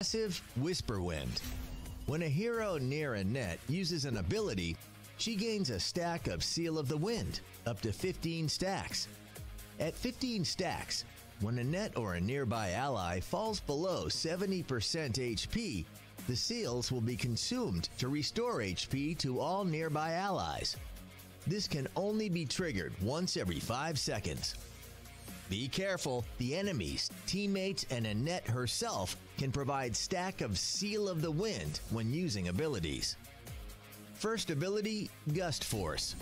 Passive Whisper Wind. When a hero near a net uses an ability, she gains a stack of Seal of the Wind, up to 15 stacks. At 15 stacks, when a net or a nearby ally falls below 70% HP, the seals will be consumed to restore HP to all nearby allies. This can only be triggered once every 5 seconds. Be careful, the enemies, teammates, and a net herself can provide stack of Seal of the Wind when using abilities. First ability, Gust Force.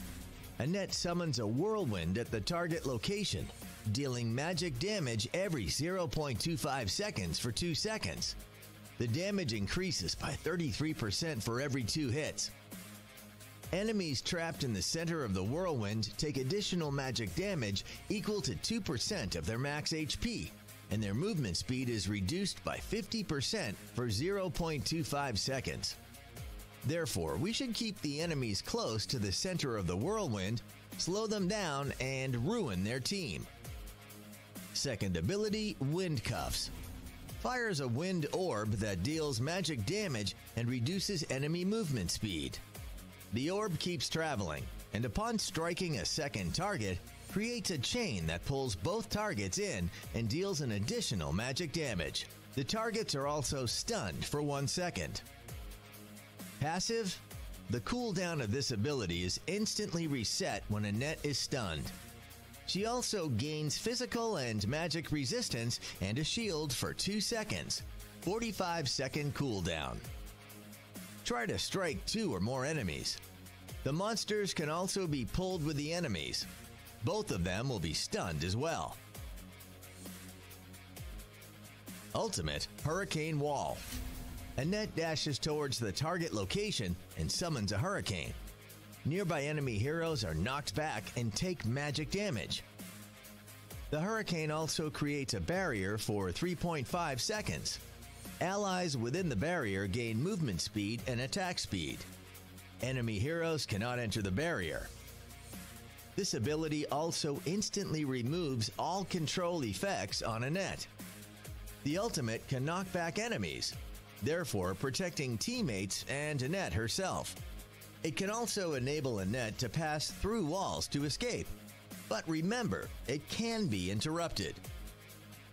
A net summons a whirlwind at the target location, dealing magic damage every 0.25 seconds for 2 seconds. The damage increases by 33% for every 2 hits. Enemies trapped in the center of the whirlwind take additional magic damage equal to 2% of their max HP, and their movement speed is reduced by 50% for 0.25 seconds. Therefore, we should keep the enemies close to the center of the whirlwind, slow them down, and ruin their team. Second ability, Wind Cuffs. Fires a wind orb that deals magic damage and reduces enemy movement speed. The orb keeps traveling, and upon striking a second target, creates a chain that pulls both targets in and deals an additional magic damage. The targets are also stunned for 1 second. Passive. The cooldown of this ability is instantly reset when a net is stunned. She also gains physical and magic resistance and a shield for 2 seconds, 45-second cooldown. Try to strike 2 or more enemies. The monsters can also be pulled with the enemies. Both of them will be stunned as well. Ultimate Hurricane Wall. A net dashes towards the target location and summons a hurricane. Nearby enemy heroes are knocked back and take magic damage. The hurricane also creates a barrier for 3.5 seconds. Allies within the barrier gain movement speed and attack speed. Enemy heroes cannot enter the barrier. This ability also instantly removes all control effects on a net. The ultimate can knock back enemies, therefore protecting teammates and a net herself. It can also enable a net to pass through walls to escape. But remember, it can be interrupted.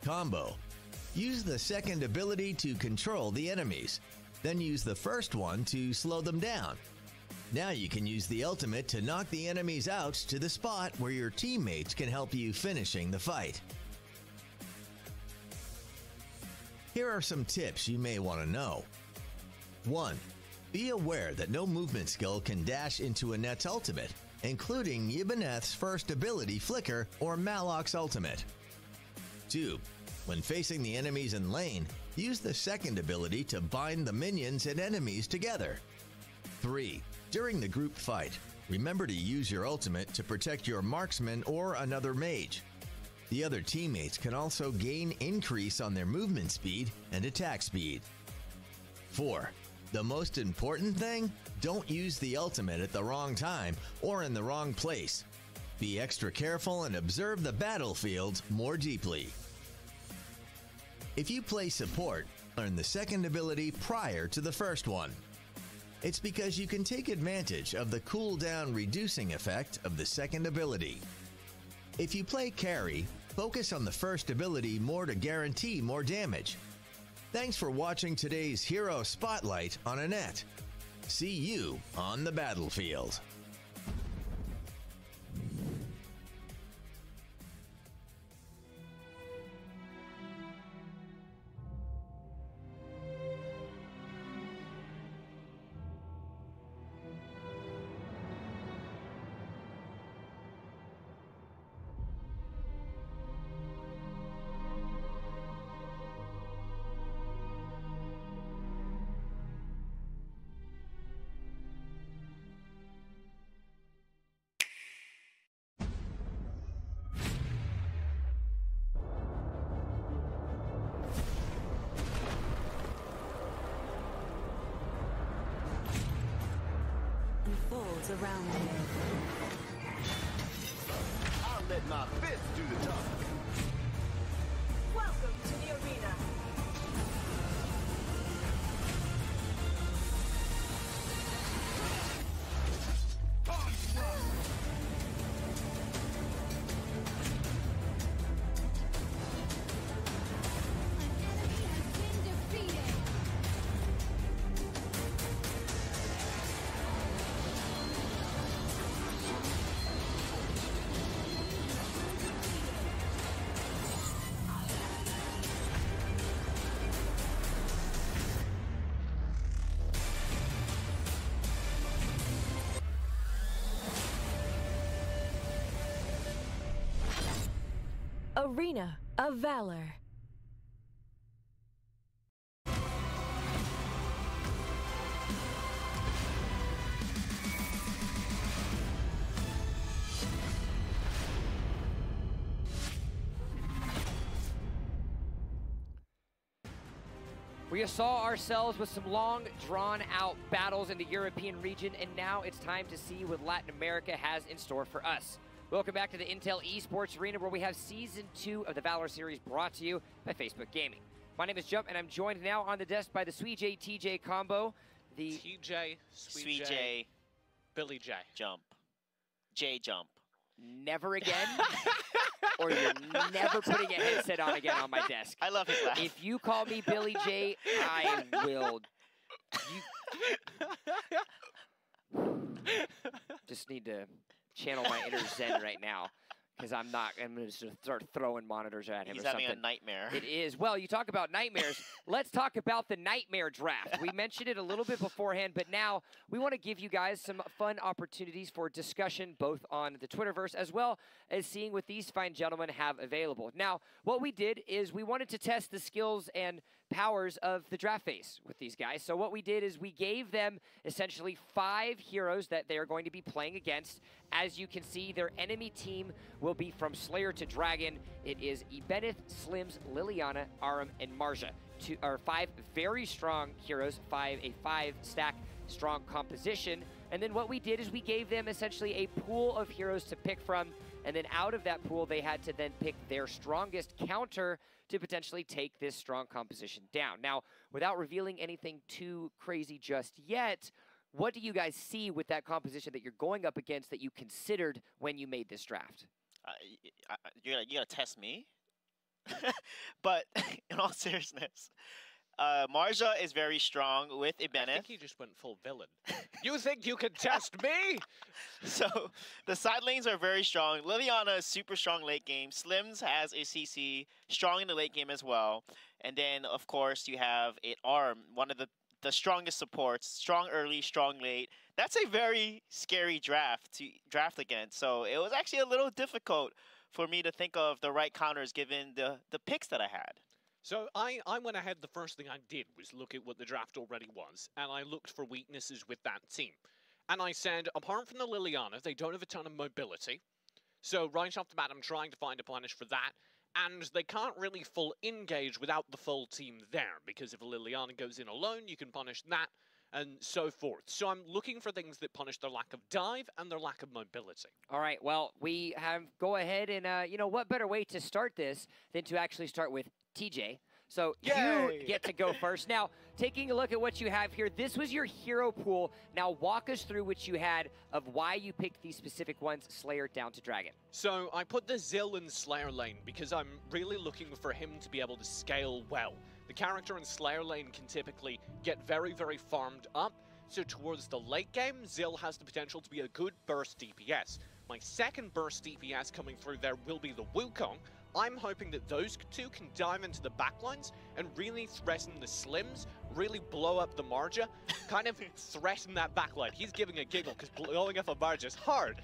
Combo. Use the second ability to control the enemies, then use the first one to slow them down. Now you can use the ultimate to knock the enemies out to the spot where your teammates can help you finishing the fight. Here are some tips you may want to know. 1. Be aware that no movement skill can dash into a net's ultimate, including Yiboneth's first ability Flicker or Malok's ultimate. 2. When facing the enemies in lane, use the second ability to bind the minions and enemies together. 3. During the group fight, remember to use your ultimate to protect your marksman or another mage. The other teammates can also gain increase on their movement speed and attack speed. 4. The most important thing? Don't use the ultimate at the wrong time or in the wrong place. Be extra careful and observe the battlefield more deeply. If you play support, learn the second ability prior to the first one. It's because you can take advantage of the cooldown reducing effect of the second ability. If you play carry, focus on the first ability more to guarantee more damage. Thanks for watching today's Hero Spotlight on a net. See you on the battlefield. Unfolds around you. I'll let my fist do the talking. Welcome to the arena. Arena of Valor. We saw ourselves with some long, drawn-out battles in the European region, and now it's time to see what Latin America has in store for us. Welcome back to the Intel Esports Arena, where we have Season 2 of the Valor series brought to you by Facebook Gaming. My name is Jump, and I'm joined now on the desk by the Sweet J TJ combo. The TJ, Sweet J, Billy J. Jump. J Jump. Never again. Or you're never putting a headset on again on my desk. I love his laugh. If you call me Billy J, I will. Just need to channel my inner Zen right now, because I'm going to start throwing monitors at him. He's or something. having a nightmare. It is. Well, you talk about nightmares. Let's talk about the nightmare draft. We mentioned it a little bit beforehand, but now we want to give you guys some fun opportunities for discussion, both on the Twitterverse as well as seeing what these fine gentlemen have available. Now, what we did is we wanted to test the skills and powers of the draft phase with these guys. So what we did is we gave them essentially 5 heroes that they are going to be playing against. As you can see, their enemy team will be from Slayer to Dragon. It is Ibenith, Slims, Liliana, Aram, and Marja. 5 very strong heroes, a 5-stack strong composition. And then what we did is we gave them essentially a pool of heroes to pick from, and then out of that pool, they had to then pick their strongest counter to potentially take this strong composition down. Now, without revealing anything too crazy just yet, what do you guys see with that composition that you're going up against that you considered when you made this draft? You're gonna test me? But in all seriousness, Marja is very strong with Ibenith. I think he just went full villain. You think you can test me? So the side lanes are very strong. Liliana is super strong late game. Slims has a CC, strong in the late game as well. And then, of course, you have an Arm, one of the strongest supports. Strong early, strong late. That's a very scary draft to draft against. So it was actually a little difficult for me to think of the right counters given the picks that I had. So I went ahead, the first thing I did was look at what the draft already was, and I looked for weaknesses with that team. And I said, apart from the Liliana, they don't have a ton of mobility. So right off the bat, I'm trying to find a punish for that. And they can't really full engage without the full team there, because if a Liliana goes in alone, you can punish that, and so forth. So I'm looking for things that punish their lack of dive and their lack of mobility. All right, well, we have go ahead and, you know, what better way to start this than to actually start with TJ. So Yay! You get to go first. Now, taking a look at what you have here, this was your hero pool. Now walk us through what you had of why you picked these specific ones, Slayer down to Dragon. So I put the Zill in Slayer lane because I'm really looking for him to be able to scale well. The character in Slayer lane can typically get very, very farmed up. So towards the late game, Zill has the potential to be a good burst DPS. My second burst DPS coming through there will be the Wukong. I'm hoping that those two can dive into the backlines and really threaten the Slims, really blow up the Marja, kind of threaten that backline. He's giving a giggle because blowing up a Marja is hard.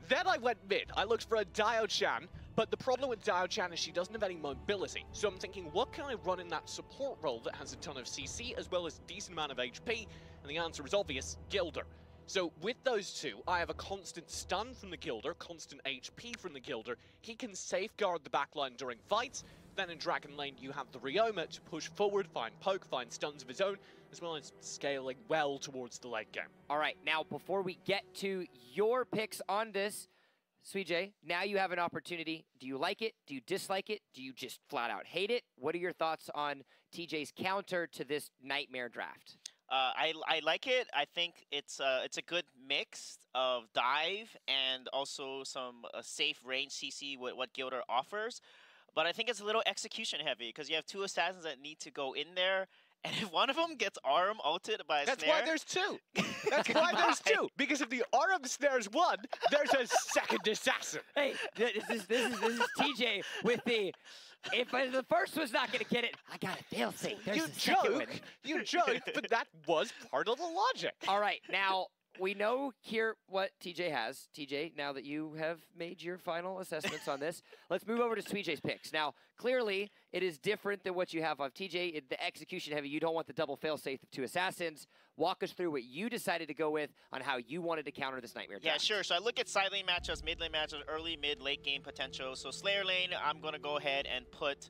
Then I went mid. I looked for a Dio-chan, but the problem with Dio-chan is she doesn't have any mobility. So I'm thinking, what can I run in that support role that has a ton of CC as well as a decent amount of HP? And the answer is obvious, Gilder. So with those two, I have a constant stun from the Gilder, constant HP from the Gilder. He can safeguard the backline during fights. Then in Dragon Lane, you have the Ryoma to push forward, find poke, find stuns of his own, as well as scaling well towards the late game. All right, now before we get to your picks on this, Sweet J, now you have an opportunity. Do you like it? Do you dislike it? Do you just flat out hate it? What are your thoughts on TJ's counter to this nightmare draft? I like it. I think it's a good mix of dive and also some safe range CC with what Gilder offers. But I think it's a little execution heavy because you have 2 assassins that need to go in there. And if one of them gets Aram ulted by a That's snare... why there's 2. That's why there's 2. Because if the Aram snares one, there's a second assassin. Hey, this is TJ with the... If the first one's not going to get it, I got a fail-safe. You joke, but that was part of the logic. All right, now, we know here what TJ has. TJ, now that you have made your final assessments on this, let's move over to TJ's picks. Now, clearly, it is different than what you have of TJ. The execution heavy, you don't want the double fail-safe of 2 assassins. Walk us through what you decided to go with on how you wanted to counter this Nightmare draft. Yeah, sure. So I look at side lane matchups, mid lane matchups, early, mid, late game potential. So Slayer lane, I'm going to go ahead and put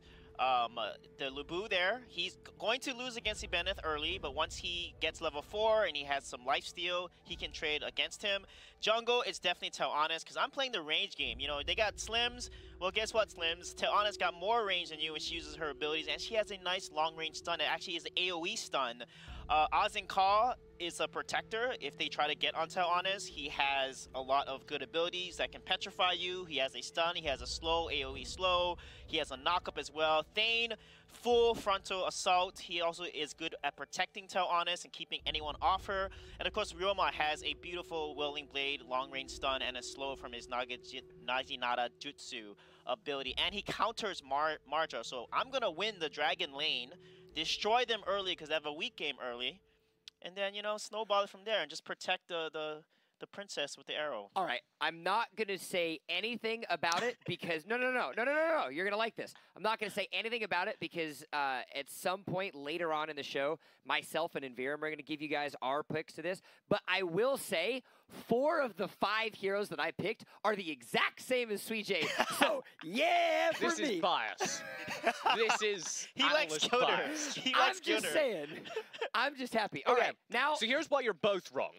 the Lubu there. He's going to lose against Ibeneth early, but once he gets level 4 and he has some lifesteal, he can trade against him. Jungle is definitely Tell Honest, because I'm playing the range game. You know, they got Slims. Well, guess what, Slims? Tell Honest got more range than you, and she uses her abilities, and she has a nice long-range stun. It actually is an AoE stun. Azincaw is a protector. If they try to get on Tell Honest, he has a lot of good abilities that can petrify you. He has a stun, he has a slow, AoE slow, he has a knock-up as well. Thane, full frontal assault. He also is good at protecting Tell Honest and keeping anyone off her. And of course, Ryoma has a beautiful Whirling Blade, long-range stun, and a slow from his Naginata Jutsu ability. And he counters Marja, so I'm going to win the Dragon lane, destroy them early because they have a weak game early, and then, you know, snowball it from there and just protect the princess with the arrow. All right, I'm not going to say anything about it because, no, you're going to like this. I'm not going to say anything about it because at some point later on in the show, myself and Enviram are going to give you guys our picks to this, but I will say 4 of the 5 heroes that I picked are the exact same as Sweet J. So, yeah, for this me. This is bias. This is he likes Gilder. He likes I'm just saying. I'm just happy. All Okay, right, now. So here's why you're both wrong.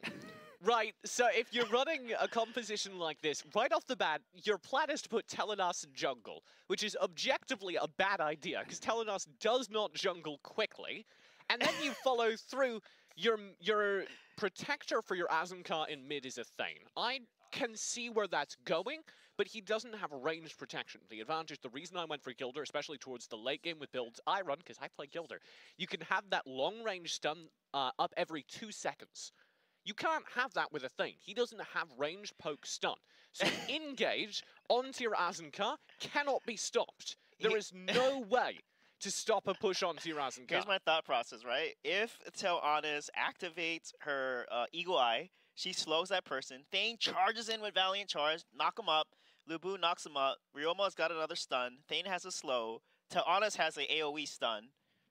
Right, so if you're running a composition like this, right off the bat, your plan is to put Telenas in jungle, which is objectively a bad idea, because Telenas does not jungle quickly, and then you follow through your protector for your Azenka in mid is a Thane. I can see where that's going, but he doesn't have ranged protection. The advantage, the reason I went for Gilder, especially towards the late game with builds I run, because I play Gilder, you can have that long-range stun up every 2 seconds. You can't have that with a Thane. He doesn't have range, poke, stun. So engage onto your Azenka cannot be stopped. There is no way to stop a push onto your Azenka. Here's my thought process, right? If Tell Honest activates her Eagle Eye, she slows that person. Thane charges in with Valiant Charge, knock him up. Lubu knocks him up. Ryoma's got another stun. Thane has a slow. Tell Honest has an AoE stun,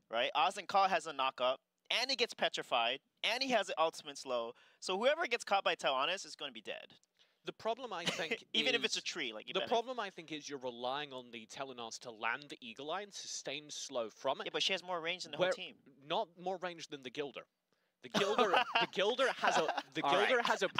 right? Azenka has a knock up. And he gets petrified, and he has an ultimate slow. So whoever gets caught by Tell Honest is going to be dead. The problem, I think, even if it's a tree, like you. The problem, I think, is you're relying on the Telenas to land the Eagle Eye and sustain slow from it. Yeah, but she has more range than the whole team. Not more range than the Gilder. The Gilder has a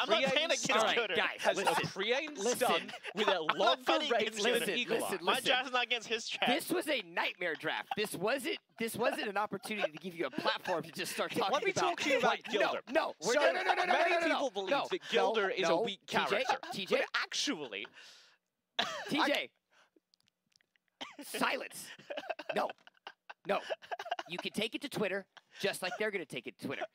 I'm not playing against Gilder. Guys, has a pre-aimed stun with a longer range than an Eagle Eye. My draft's not against his draft. This was a nightmare draft. This wasn't an opportunity to give you a platform to just start talking about. Let me talk to you about Gilder. No. Many people believe that Gilder is a weak character. TJ, but actually, TJ, silence. No. You can take it to Twitter, just like they're going to take it to Twitter.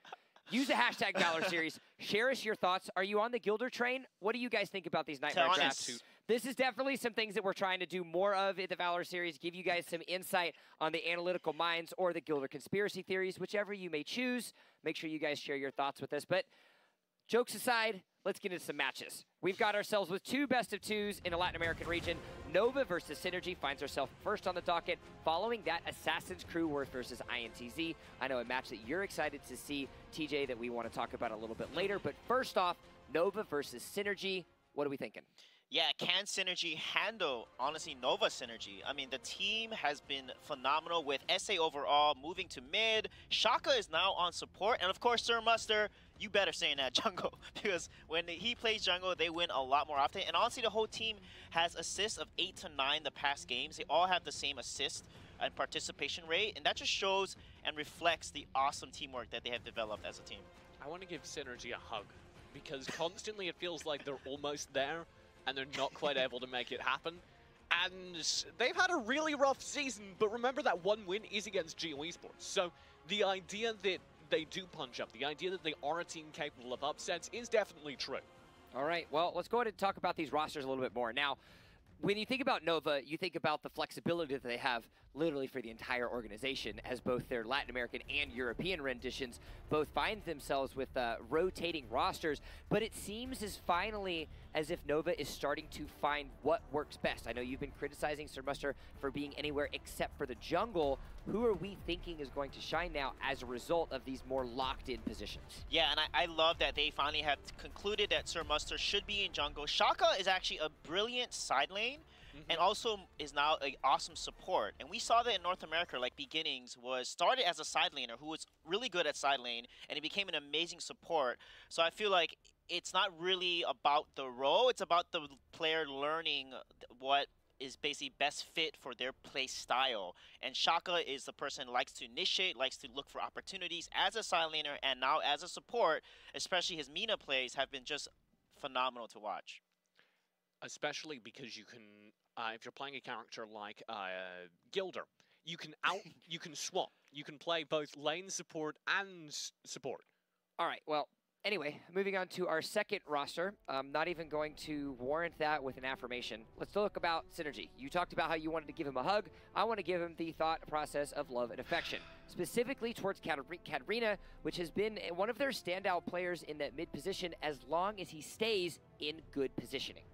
Use the hashtag Valor Series. Share us your thoughts. Are you on the Gilder train? What do you guys think about these nightmare drafts? This is definitely some things that we're trying to do more of in the Valor Series, give you guys some insight on the analytical minds or the Gilder conspiracy theories, whichever you may choose. Make sure you guys share your thoughts with us. But jokes aside, let's get into some matches. We've got ourselves with 2 best of 2s in a Latin American region. Nova versus Synergy finds herself first on the docket. Following that, Assassin's Crew Worth versus INTZ. I know a match that you're excited to see, TJ, that we want to talk about a little bit later. But first off, Nova versus Synergy. What are we thinking? Yeah, can Synergy handle, honestly, Nova Synergy? I mean, the team has been phenomenal with SA overall moving to mid. Shaka is now on support. And of course, Sir Muster, you better stay in that jungle. Because when he plays jungle, they win a lot more often. And honestly, the whole team has assists of 8 to 9 the past games. They all have the same assist and participation rate. And that just shows and reflects the awesome teamwork that they have developed as a team. I want to give Synergy a hug. Because constantly it feels like they're almost there. And they're not quite able to make it happen. And they've had a really rough season, but remember that one win is against Geo Esports. So the idea that they do punch up, the idea that they are a team capable of upsets is definitely true. All right, well, let's go ahead and talk about these rosters a little bit more. Now, when you think about Nova, you think about the flexibility that they have. literally for the entire organization, as both their Latin American and European renditions both find themselves with rotating rosters. But it seems as if Nova is starting to find what works best. I know you've been criticizing Sir Muster for being anywhere except for the jungle. Who are we thinking is going to shine now as a result of these more locked-in positions? Yeah, and I love that they finally have concluded that Sir Muster should be in jungle. Shaka is actually a brilliant side lane, and also is now an awesome support. And we saw that in North America, like Beginnings was started as a side laner who was really good at side lane, and he became an amazing support. So I feel like it's not really about the role, it's about the player learning what is basically best fit for their play style. And Shaka is the person who likes to initiate, likes to look for opportunities as a side laner, and now as a support, especially his Mina plays have been just phenomenal to watch. Especially because you can, if you're playing a character like Gilder, you can swap. You can play both lane support and support. All right, well, anyway, moving on to our second roster. I'm not even going to warrant that with an affirmation. Let's talk about Synergy. You talked about how you wanted to give him a hug. I want to give him the thought process of love and affection, specifically towards Katarina, which has been one of their standout players in that mid position as long as he stays in good positioning.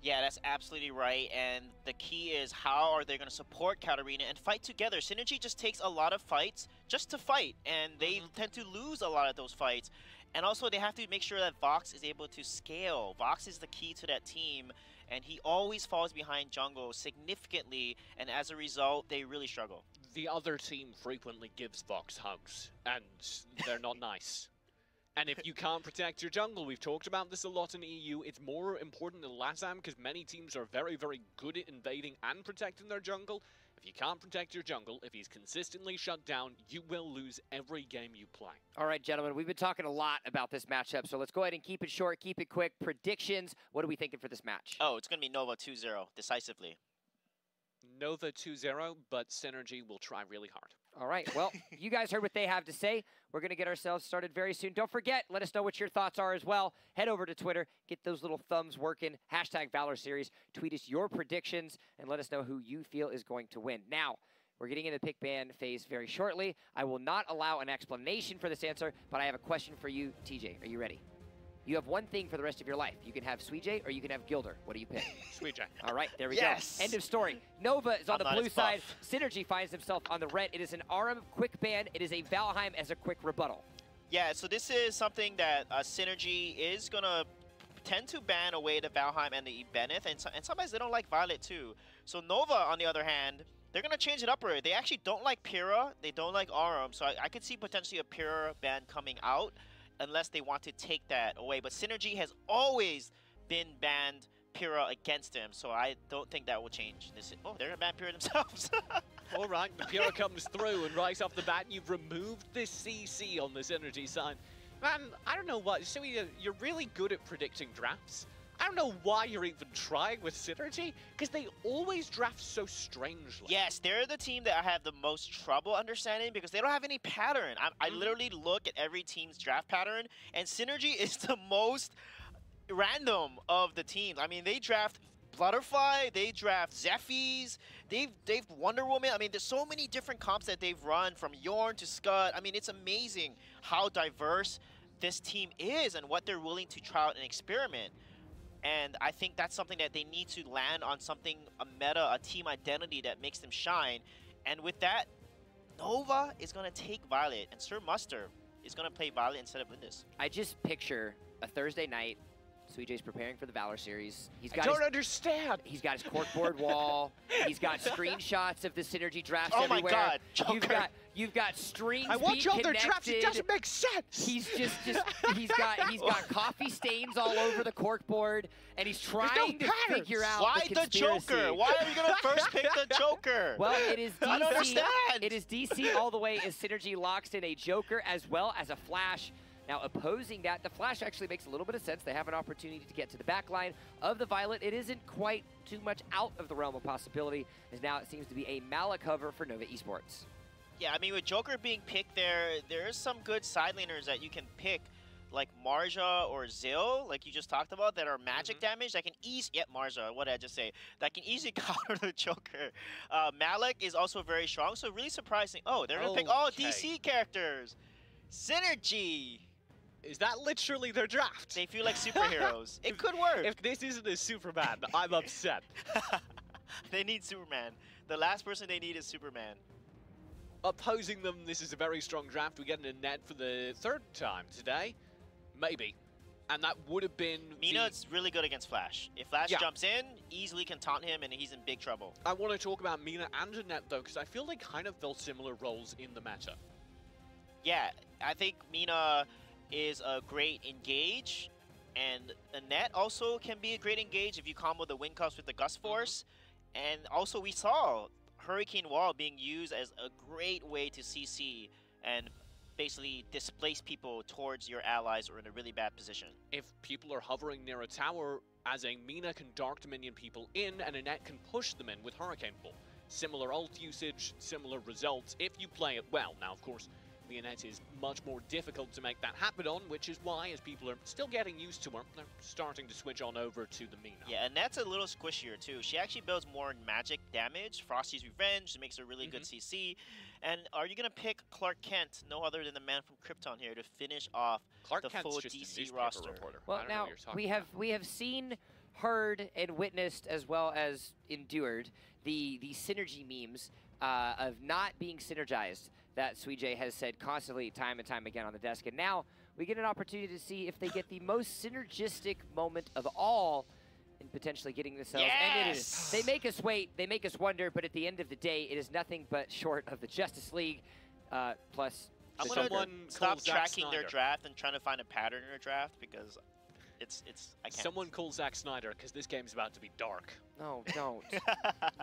Yeah, that's absolutely right, and the key is how are they going to support Katarina and fight together. Synergy just takes a lot of fights just to fight, and they tend to lose a lot of those fights. And also they have to make sure that Vox is able to scale. Vox is the key to that team, and he always falls behind jungle significantly, and as a result, they really struggle. The other team frequently gives Vox hugs, and they're not nice. And if you can't protect your jungle, we've talked about this a lot in EU, it's more important in LATAM because many teams are very, very good at invading and protecting their jungle. If you can't protect your jungle, if he's consistently shut down, you will lose every game you play. All right, gentlemen, we've been talking a lot about this matchup, so let's go ahead and keep it short, keep it quick. Predictions, what are we thinking for this match? Oh, it's going to be Nova 2-0, decisively. Nova 2-0, but Synergy will try really hard. All right, well, you guys heard what they have to say. We're going to get ourselves started very soon. Don't forget, let us know what your thoughts are as well. Head over to Twitter, get those little thumbs working, #Valor Series. Tweet us your predictions, and let us know who you feel is going to win. Now, we're getting into the pick ban phase very shortly. I will not allow an explanation for this answer, but I have a question for you, TJ. Are you ready? You have one thing for the rest of your life. You can have Suijay or you can have Gilder. What do you pick? Suijay. All right, there we go. End of story. Nova is on the blue side. Synergy finds himself on the red. It is an Aram quick ban. It is a Valheim as a quick rebuttal. Yeah, so this is something that Synergy is going to tend to ban away the Valheim and the Ibenith, and sometimes they don't like Violet too. So Nova, on the other hand, they're going to change it up. They actually don't like Pyrrha. They don't like Aram, so I could see potentially a Pyrrha ban coming out, unless they want to take that away. But Synergy has always been banned Pyrrha against him, so I don't think that will change. Oh, they're going to ban Pyrrha themselves. All right, the Pyrrha comes through, and right off the bat, you've removed this CC on the Synergy side. Man, I don't know what. So you're really good at predicting drafts. I don't know why you're even trying with Synergy, because they always draft so strangely. Yes, they're the team that I have the most trouble understanding because they don't have any pattern. I literally look at every team's draft pattern, and Synergy is the most random of the teams. I mean, they draft Butterfly, they draft Zephyrs, they've Wonder Woman. I mean, there's so many different comps that they've run, from Yorn to Scud. I mean, it's amazing how diverse this team is and what they're willing to try out and experiment. And I think that's something that they need to land on, something, a meta, a team identity that makes them shine. And with that, Nova is going to take Violet, and Sir Muster is going to play Violet instead of Lindis. I just picture a Thursday night. Suijay's preparing for the Valor Series. I don't understand. He's got his corkboard wall. He's got screenshots of the Synergy drafts everywhere. Oh my God, Joker. You've got strings. I watch all their drafts. It doesn't make sense. He's he's got coffee stains all over the corkboard, and he's trying to figure out why the Joker. Why are you gonna first pick the Joker? Well, it is DC. I don't understand. It is DC all the way as Synergy locks in a Joker as well as a Flash. Now, opposing that, the Flash actually makes a little bit of sense. They have an opportunity to get to the back line of the Violet. It isn't quite too much out of the realm of possibility, as now it seems to be a Mala cover for Nova Esports. Yeah, I mean, with Joker being picked there's some good side laners that you can pick. like Marja or Zil, like you just talked about, that are magic damage that can Marja, what did I just say? That can easily counter the Joker. Malik is also very strong, so really surprising. Oh, they're gonna pick all DC characters. Synergy. Is that literally their draft? They feel like superheroes. It could work. If this isn't a Superman, I'm upset. They need Superman. The last person they need is Superman. Opposing them, this is a very strong draft. We get a net for the third time today. Maybe. And that would have been... Mina's really good against Flash. If Flash jumps in, easily can taunt him, and he's in big trouble. I want to talk about Mina and Annette, though, because I feel they kind of fill similar roles in the meta. Yeah, I think Mina is a great engage, and Annette also can be a great engage if you combo the Wind Cuffs with the Gust Force. And also we saw Hurricane Wall being used as a great way to CC and basically displace people towards your allies or in a really bad position. If people are hovering near a tower, as a Mina can Dark Dominion people in, and Annette can push them in with Hurricane Wall. Similar ult usage, similar results if you play it well. Now, of course, the Annette is much more difficult to make that happen on, which is why, as people are still getting used to her, they're starting to switch on over to the Mina. Yeah, Annette's a little squishier too. She actually builds more magic damage. Frosty's Revenge makes a really good CC. And are you going to pick Clark Kent, no other than the man from Krypton here, to finish off the full DC roster? Well, now, we have seen, heard, and witnessed, as well as endured, the synergy memes of not being synergized that Suijay has said constantly, time and time again on the desk. And now we get an opportunity to see if they get the most synergistic moment of all in potentially getting themselves. And it is. They make us wait, they make us wonder, but at the end of the day, it is nothing but short of the Justice League plus. I'm going to stop tracking their draft and trying to find a pattern in their draft because I can't. Someone call Zack Snyder because this game's about to be dark. No, don't.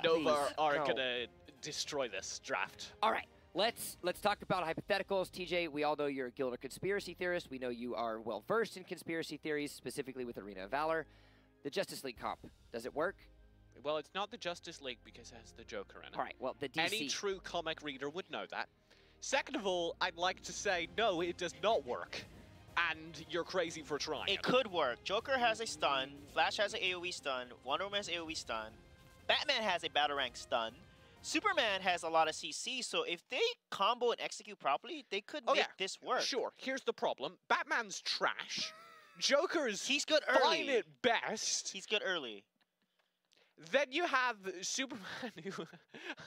Nova are going to destroy this draft. All right. Let's talk about hypotheticals. TJ, we all know you're a Guild or conspiracy theorist. We know you are well-versed in conspiracy theories, specifically with Arena of Valor. The Justice League comp, does it work? Well, it's not the Justice League because it has the Joker in it. All right, well, the DC... Any true comic reader would know that. Second of all, I'd like to say, no, it does not work. And you're crazy for trying. It could work. Joker has a stun. Flash has an AoE stun. Wonder Woman has AoE stun. Batman has a battle rank stun. Superman has a lot of CC, so if they combo and execute properly, they could make this work. Sure, here's the problem. Batman's trash. Joker's He's good early. fine at best. He's good early. Then you have Superman who...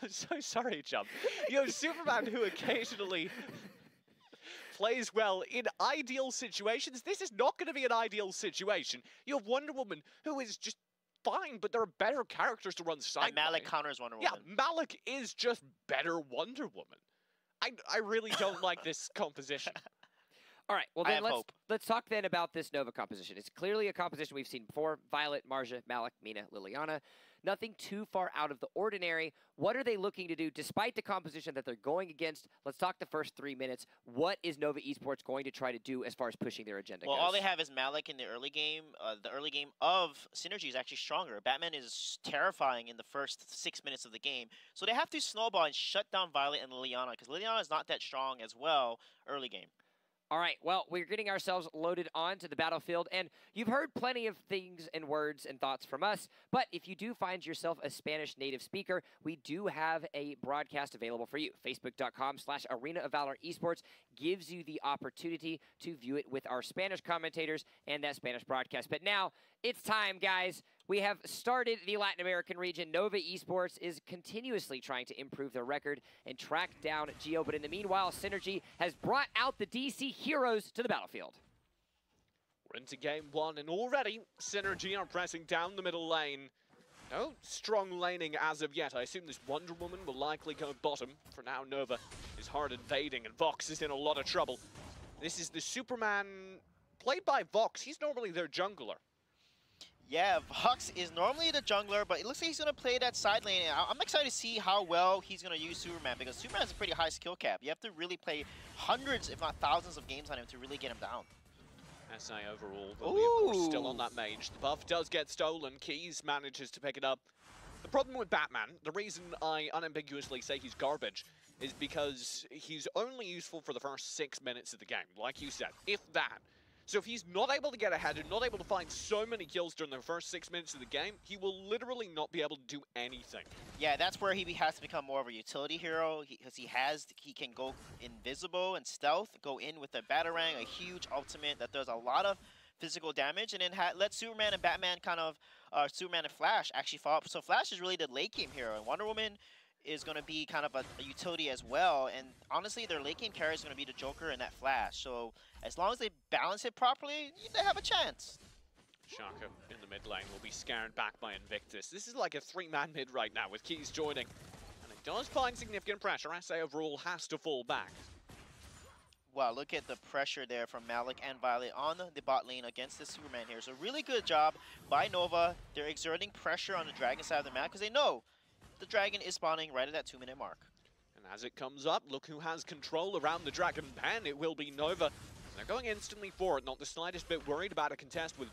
I'm so sorry, Chum. You have Superman who occasionally plays well in ideal situations. This is not going to be an ideal situation. You have Wonder Woman who is just fine, but there are better characters to run side. And Malik counters Wonder Woman. Yeah, Malik is just better Wonder Woman. I really don't like this composition. All right, well then let's talk then about this Nova composition. It's clearly a composition we've seen before. Violet, Marja, Malik, Mina, Liliana. Nothing too far out of the ordinary. What are they looking to do despite the composition that they're going against? Let's talk the first 3 minutes. What is Nova Esports going to try to do as far as pushing their agenda goes? Well, all they have is Malik in the early game. The early game of Synergy is actually stronger. Batman is terrifying in the first 6 minutes of the game. So they have to snowball and shut down Violet and Liliana because Liliana is not that strong as well early game. All right, well, we're getting ourselves loaded onto the battlefield, and you've heard plenty of things and words and thoughts from us, but if you do find yourself a Spanish native speaker, we do have a broadcast available for you. Facebook.com/Arena of Valor Esports gives you the opportunity to view it with our Spanish commentators and that Spanish broadcast. But now, it's time, guys. We have started the Latin American region. Nova Esports is continuously trying to improve their record and track down Geo, but in the meanwhile, Synergy has brought out the DC heroes to the battlefield. We're into game one, and already Synergy are pressing down the middle lane. No strong laning as of yet. I assume this Wonder Woman will likely go bottom. For now, Nova is hard invading, and Vox is in a lot of trouble. This is the Superman played by Vox. He's normally their jungler. Yeah, Vox is normally the jungler, but it looks like he's going to play that side lane. I'm excited to see how well he's going to use Superman, because Superman has a pretty high skill cap. You have to really play hundreds, if not thousands of games on him to really get him down. SA overall, but we of course still on that mage. The buff does get stolen. Keys manages to pick it up. The problem with Batman, the reason I unambiguously say he's garbage, is because he's only useful for the first 6 minutes of the game. Like you said, if that. So if he's not able to get ahead and not able to find so many kills during the first 6 minutes of the game, he will literally not be able to do anything. Yeah, that's where he has to become more of a utility hero, because he can go invisible and stealth, go in with a Batarang, a huge ultimate that does a lot of physical damage, and then let Superman and Batman kind of, Superman and Flash actually fall up. So Flash is really the late game hero, and Wonder Woman is going to be kind of a utility as well. And honestly, their late game carry is going to be the Joker and that Flash. So as long as they balance it properly, they have a chance. Shaka in the mid lane will be scared back by Invictus. This is like a 3-man mid right now with Keys joining. And it does find significant pressure. SA overall has to fall back. Wow, look at the pressure there from Malik and Violet on the bot lane against the Superman here. So really good job by Nova. They're exerting pressure on the Dragon side of the map because they know the Dragon is spawning right at that 2-minute mark. And as it comes up, look who has control around the Dragon pen. It will be Nova. They're going instantly for it, not the slightest bit worried about a contest with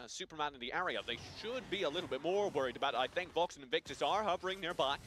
Superman in the area. They should be a little bit more worried about it. I think Vox and Invictus are hovering nearby.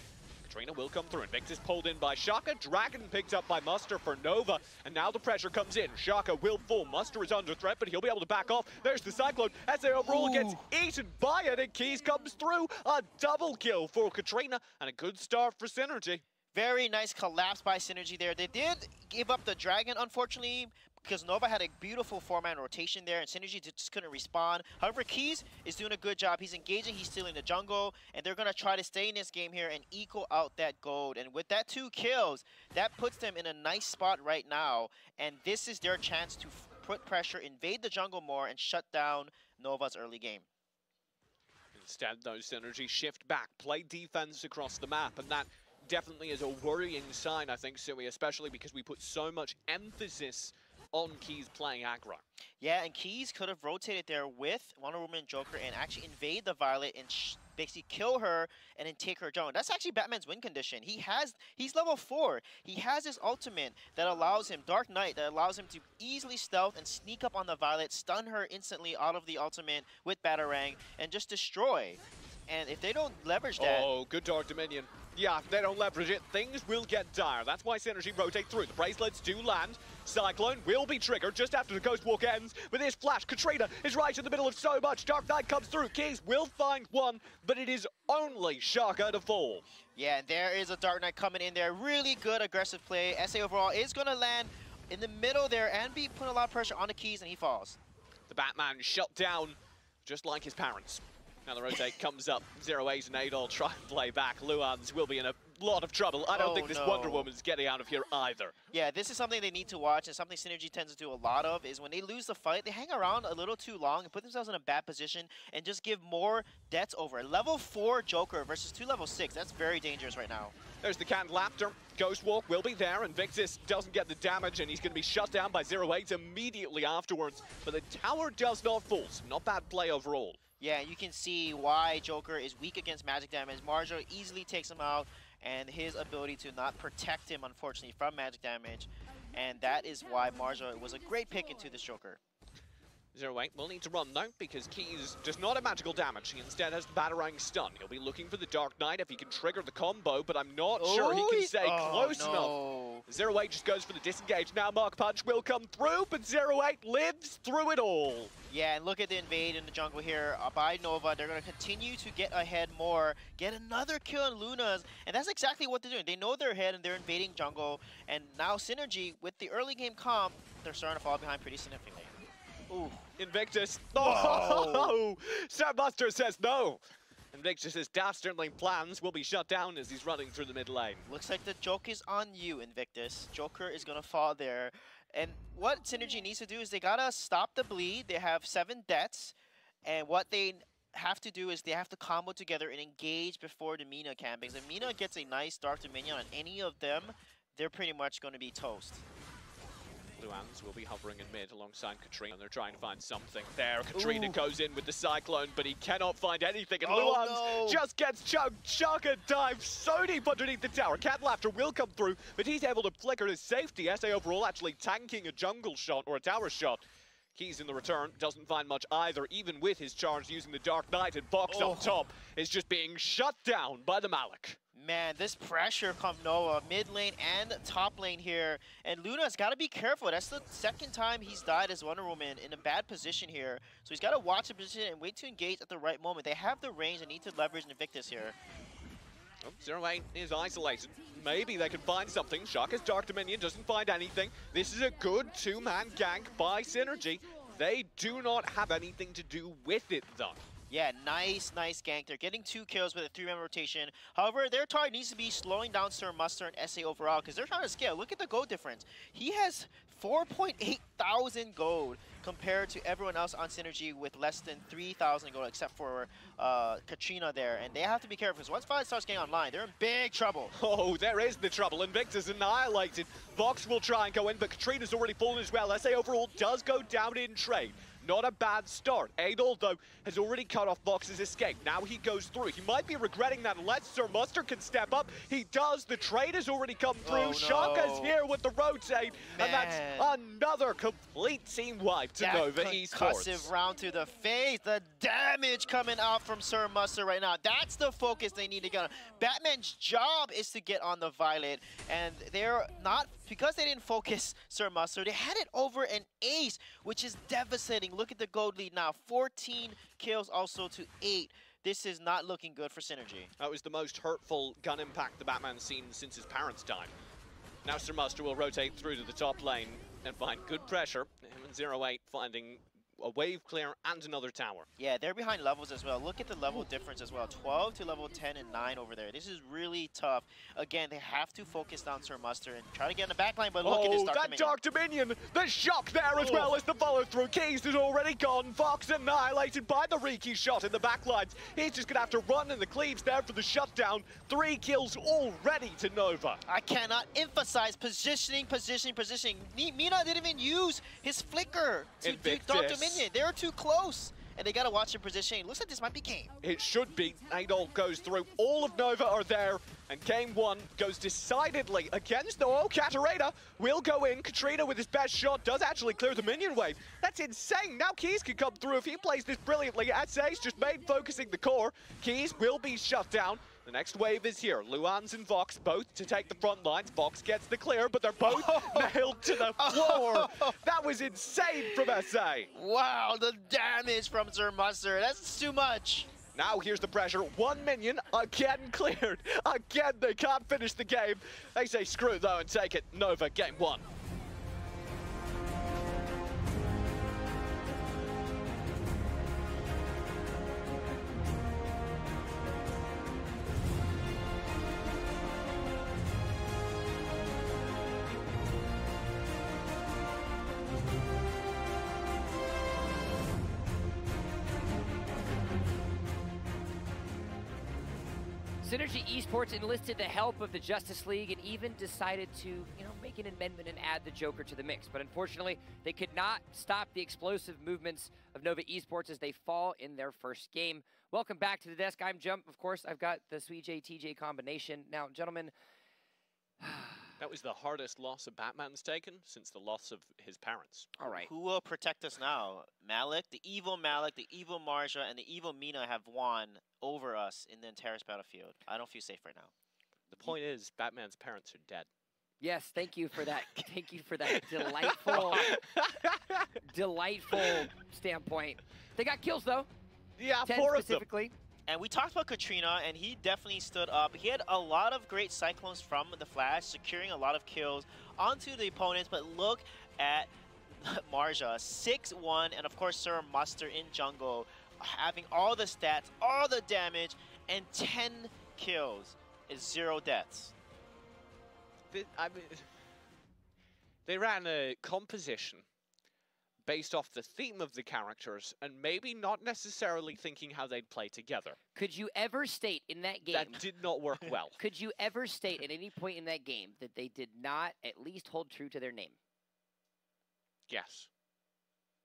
Katrina will come through. Invictus pulled in by Shaka. Dragon picked up by Muster for Nova. And now the pressure comes in. Shaka will fall. Muster is under threat, but he'll be able to back off. There's the Cyclone. SA overall gets eaten by it, and Keys comes through. A double kill for Katrina, and a good start for Synergy. Very nice collapse by Synergy there. They did give up the Dragon, unfortunately, because Nova had a beautiful 4-man rotation there, and Synergy just couldn't respawn. However, Keys is doing a good job. He's engaging, he's stealing the jungle, and they're going to try to stay in this game here and equal out that gold. And with that 2 kills, that puts them in a nice spot right now, and this is their chance to put pressure, invade the jungle more, and shut down Nova's early game. Instead, though, Synergy shift back, play defense across the map, and that definitely is a worrying sign, I think, Sui, especially because we put so much emphasis on Keys playing aggro. Yeah, and Keys could have rotated there with Wonder Woman and Joker and actually invade the Violet and basically kill her and then take her jungle. That's actually Batman's win condition. He's level 4. He has this ultimate that allows him, Dark Knight, that allows him to easily stealth and sneak up on the Violet, stun her instantly out of the ultimate with Batarang, and just destroy. And if they don't leverage that... Oh, good Dark Dominion. Yeah, if they don't leverage it, things will get dire. That's why Synergy rotate through. The bracelets do land. Cyclone will be triggered just after the Ghost Walk ends. With this flash, Katrina is right in the middle of so much. Dark Knight comes through. Keys will find one, but it is only Shaka to fall. Yeah, and there is a Dark Knight coming in there. Really good aggressive play. SA overall is going to land in the middle there and be putting a lot of pressure on the Keys, and he falls. The Batman shut down just like his parents. Now the rotate comes up. 0-8 and Adol try and play back. Luans will be in a lot of trouble. I don't think this Wonder Woman's getting out of here either. Yeah, this is something they need to watch, and something Synergy tends to do a lot of is when they lose the fight, they hang around a little too long and put themselves in a bad position and just give more deaths over. Level 4 Joker versus 2 level 6. That's very dangerous right now. There's the canned laughter. Ghost Walk will be there, and Victus doesn't get the damage, and he's going to be shut down by 0-8 immediately afterwards. But the tower does not fall, so not bad play overall. Yeah, you can see why Joker is weak against magic damage. Marjo easily takes him out, and his ability to not protect him, unfortunately, from magic damage. And that is why Marjo was a great pick into this Joker. 0-8 will need to run though, because Keys does not have magical damage. He instead has the Batarang stun. He'll be looking for the Dark Knight if he can trigger the combo, but I'm not sure he can stay close enough. 0-8 just goes for the disengage. Now Mark Punch will come through, but 0-8 lives through it all. Yeah, and look at the invade in the jungle here by Nova. They're going to continue to get ahead more, get another kill on Luna's, and that's exactly what they're doing. They know they're ahead and they're invading jungle, and now Synergy, with the early game comp, they're starting to fall behind pretty significantly. Ooh, Invictus. Oh, Sir Buster says no. Invictus's dastardly plans will be shut down as he's running through the mid lane. Looks like the joke is on you, Invictus. Joker is going to fall there. And what Synergy needs to do is they got to stop the bleed. They have 7 deaths. And what they have to do is they have to combo together and engage before the Mina can. Because if Mina gets a nice Dark Dominion on any of them, they're pretty much going to be toast. Luans will be hovering in mid alongside Katrina, and they're trying to find something there. Katrina goes in with the Cyclone, but he cannot find anything, and Luans just gets chugged. Shaka dives so deep underneath the tower. Cat Laughter will come through, but he's able to flicker his safety. SA overall actually tanking a jungle shot or a tower shot. Keys in the return, doesn't find much either, even with his charge using the Dark Knight, and Box up top is just being shut down by the Malik. Man, this pressure from Noah, mid lane and top lane here. And Luna's got to be careful. That's the second time he's died as Wonder Woman in a bad position here. So he's got to watch the position and wait to engage at the right moment. They have the range and need to leverage Invictus here. Oh, 0-8 is isolated. Maybe they can find something. Shaka's Dark Dominion doesn't find anything. This is a good two-man gank by Synergy. They do not have anything to do with it, though. Yeah, nice gank. They're getting 2 kills with a 3-man rotation. However, their target needs to be slowing down Sir Muster and SA overall because they're trying to scale. Look at the gold difference. He has 4.8 thousand gold compared to everyone else on Synergy with less than 3,000 gold except for Katrina there. And they have to be careful because once Valor starts getting online, they're in big trouble. Oh, there is the trouble. Invictus annihilated. Vox will try and go in, but Katrina's already fallen as well. SA overall does go down in trade. Not a bad start. Adol, though, has already cut off Vox's escape. Now he goes through. He might be regretting that unless Sir Muster can step up. He does. The trade has already come through. Oh, no. Shaka's here with the rotate. Man. And that's another complete team wipe to Nova Esports. Concussive round to the face. The damage coming out from Sir Muster right now. That's the focus they need to get on. Batman's job is to get on the Violet. And they're not, because they didn't focus Sir Muster, they had it over an ace, which is devastating. Look at the gold lead now. 14 kills also to 8. This is not looking good for Synergy. That was the most hurtful gun impact the Batman's seen since his parents died. Now Sir Muster will rotate through to the top lane and find good pressure. Him and 0-8 finding a wave clear and another tower. Yeah, they're behind levels as well. Look at the level difference as well. 12 to level 10 and 9 over there. This is really tough. Again, they have to focus down Sir Muster and try to get in the back line, but look at this Dark Dominion. The shock there as well as the follow-through. Keys is already gone. Fox annihilated by the Riki shot in the back lines. He's just going to have to run in the cleaves there for the shutdown. 3 kills already to Nova. I cannot emphasize positioning. Mina didn't even use his flicker to do Dark Dominion. They're too close, and they gotta watch their positioning. Looks like this might be game. It should be. Adol goes through. All of Nova are there, and game 1 goes decidedly against the Katarina will go in. Katrina with his best shot does actually clear the minion wave. That's insane. Now Keys can come through if he plays this brilliantly. SA's just made focusing the core. Keys will be shut down. The next wave is here. Luans and Vox both to take the front lines. Vox gets the clear, but they're both nailed to the floor. That was insane from SA. Wow, the damage from Sir Muster. That's too much. Now here's the pressure. 1 minion again cleared. Again, they can't finish the game. They say screw it though and take it. Nova, game 1. Synergy Esports enlisted the help of the Justice League and even decided to, make an amendment and add the Joker to the mix. But unfortunately, they could not stop the explosive movements of Nova Esports as they fall in their first game. Welcome back to the desk. I'm Jump. Of course, I've got the Sweet J TJ combination. Now, gentlemen, that was the hardest loss a Batman's taken since the loss of his parents. All right. Who will protect us now? Malik, the evil Marja, and the evil Mina have won over us in the entire battlefield. I don't feel safe right now. The point is, Batman's parents are dead. Yes, thank you for that. Thank you for that delightful, delightful standpoint. They got kills though. Yeah, 10 4 specifically. of them. And we talked about Katrina, and he definitely stood up. He had a lot of great cyclones from the Flash, securing a lot of kills onto the opponents. But look at Marja, 6-1, and of course Sir Muster in jungle, having all the stats, all the damage, and 10 kills is 0 deaths. They ran a composition based off the theme of the characters and maybe not necessarily thinking how they'd play together. Could you ever state in that game... That did not work well. Could you ever state at any point in that game that they did not at least hold true to their name? Yes.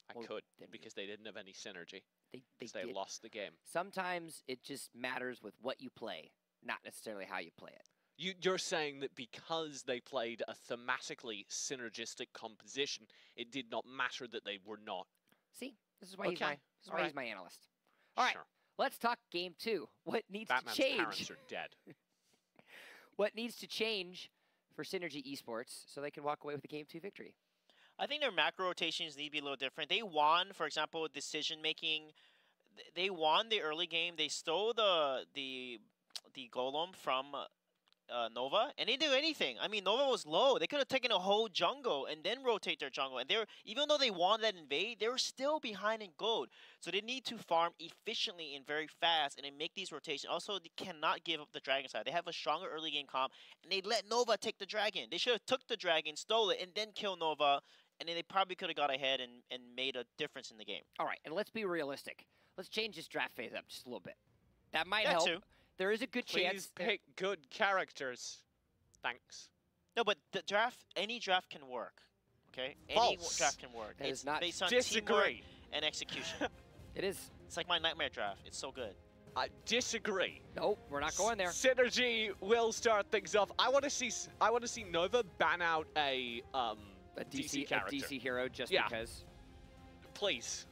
I could, because they didn't have any synergy. They lost the game. Sometimes it just matters with what you play, not necessarily how you play it. You're saying that because they played a thematically synergistic composition, it did not matter that they were not. See, this is why he's my analyst. All right, sure. Let's talk game 2. What needs Batman's to change? Parents are dead. what needs to change for Synergy Esports so they can walk away with a Game 2 victory? I think their macro rotations need to be a little different. They won, for example, decision making. They won the early game. They stole the golem from Nova, and they didn't do anything. I mean, Nova was low. They could have taken a whole jungle and then rotate their jungle. And even though they won that invade, they were still behind in gold. So they need to farm efficiently and very fast, and then make these rotations. Also, they cannot give up the dragon side. They have a stronger early game comp, and they let Nova take the dragon. They should have took the dragon, stole it, and then kill Nova. And then they probably could have got ahead and made a difference in the game. All right, and let's be realistic. Let's change this draft phase up just a little bit. That might That help. too. There is a good chance. Please pick good characters. Thanks. No, but the draft, any draft can work. Okay? False. Any draft can work. That is It's not based on teamwork Disagree. and execution. It is. It's like my nightmare draft. It's so good. I disagree. Nope, we're not going there. Synergy will start things off. I want to see Nova ban out a DC character. A DC hero just Yeah. because. Please.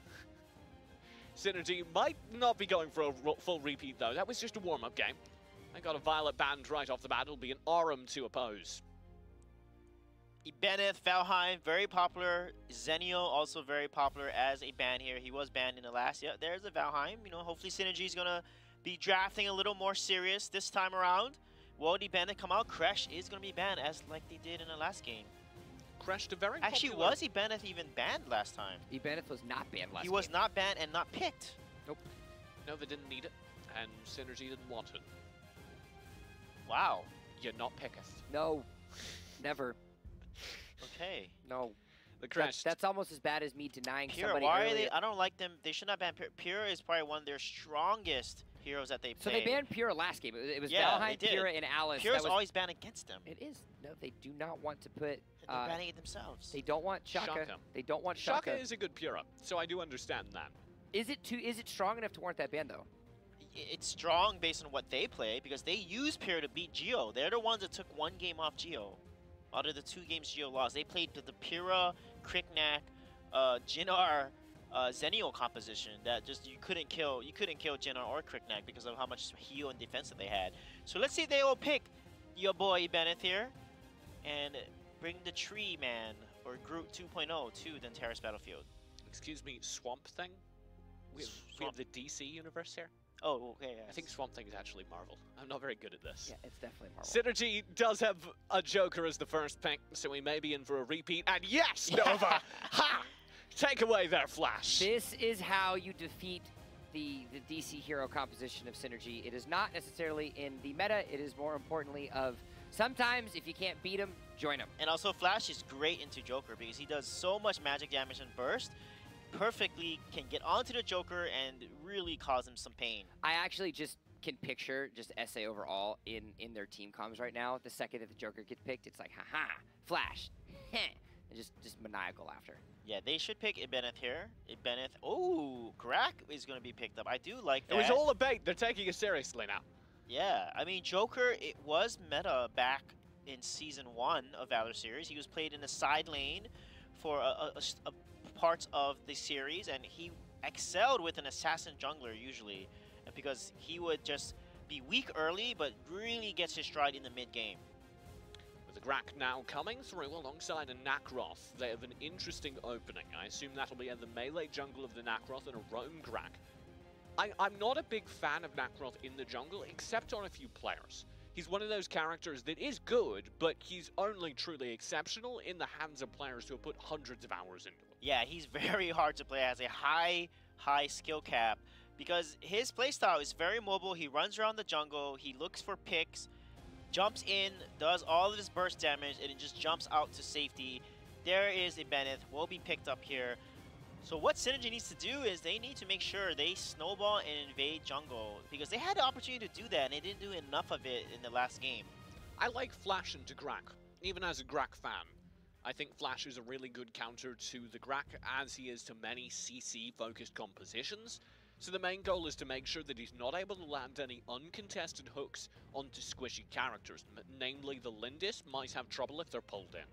Synergy might not be going for a full repeat, though. That was just a warm-up game. I got a Violet banned right off the bat. It'll be an Aurum to oppose. Ibeneth, Valheim, very popular. Zenio, also very popular as a ban here. He was banned in the last. Yeah, there's a Valheim. You know, hopefully Synergy is going to be drafting a little more serious this time around. Will Ibeneth come out? Crash is going to be banned as like they did in the last game. Crashed a very Actually, popular... was Ibeneth even banned last time? Ibeneth was not banned last He was game. not banned and not picked. Nova didn't need it, and Synergy didn't want it. Wow. You're not picketh. No, never. Okay. No. The Crash. That's almost as bad as me denying Pure, somebody why are earlier. they? I don't like them. They should not ban Pure. Pure is probably one of their strongest heroes that they So play. they banned Pure last game. It was Yeah, Valheim, they did. Pure, and Alice. Pure's that was, always banned against them. It is. No, they do not want to put. They're banning it themselves. They don't want Shaka. Shaka. They don't want Shaka. Shaka is a good Pura, so I do understand that. Is it strong enough to warrant that ban though? It's strong based on what they play because they use Pure to beat Geo. They're the ones that took one game off Geo. Out of the 2 games Geo lost, they played the Pura, Kriknak, Jinnar, Zenio composition that just you couldn't kill Jinnar or Kriknak because of how much heal and defense that they had. So let's see if they will pick your boy Bennett here and bring the Tree Man or Groot 2.0 to the Terrace Battlefield. Excuse me, Swamp Thing? We have the DC universe here? Oh, okay. Yes. I think Swamp Thing is actually Marvel. I'm not very good at this. Yeah, it's definitely Marvel. Synergy does have a Joker as the first pick, so we may be in for a repeat. And yes, Nova! Ha! Take away their flash. This is how you defeat the DC hero composition of Synergy. It is not necessarily in the meta. It is more importantly of sometimes if you can't beat him, join him. And also Flash is great into Joker because he does so much magic damage and burst. Perfectly can get onto the Joker and really cause him some pain. I actually just can picture just SA overall in their team comms right now. The second that the Joker gets picked, it's like, haha, Flash, heh, and just maniacal laughter. Yeah, they should pick Ibeneth here. Ibeneth, oh, Grak is going to be picked up. I do like that. It was all a bait. They're taking it seriously now. Yeah, I mean, Joker, it was meta back in Season 1 of Valor series. He was played in the side lane for a parts of the series, and he excelled with an assassin jungler usually, because he would just be weak early, but really gets his stride in the mid-game. With the Grak now coming through alongside a Nakroth, they have an interesting opening. I assume that'll be in the melee jungle of the Nakroth and a roam Grak. I'm not a big fan of Nakroth in the jungle, except on a few players. He's one of those characters that is good, but he's only truly exceptional in the hands of players who have put hundreds of hours into it. Yeah, he's very hard to play, has a high skill cap, because his playstyle is very mobile. He runs around the jungle, he looks for picks, jumps in, does all of his burst damage, and it just jumps out to safety. There is Ibeneth, will be picked up here. So what Synergy needs to do is they need to make sure they snowball and invade jungle, because they had the opportunity to do that, and they didn't do enough of it in the last game. I like Flash into Grak, even as a Grak fan. I think Flash is a really good counter to the Grak, as he is to many CC-focused compositions. So the main goal is to make sure that he's not able to land any uncontested hooks onto squishy characters. Namely, the Lindis might have trouble if they're pulled in.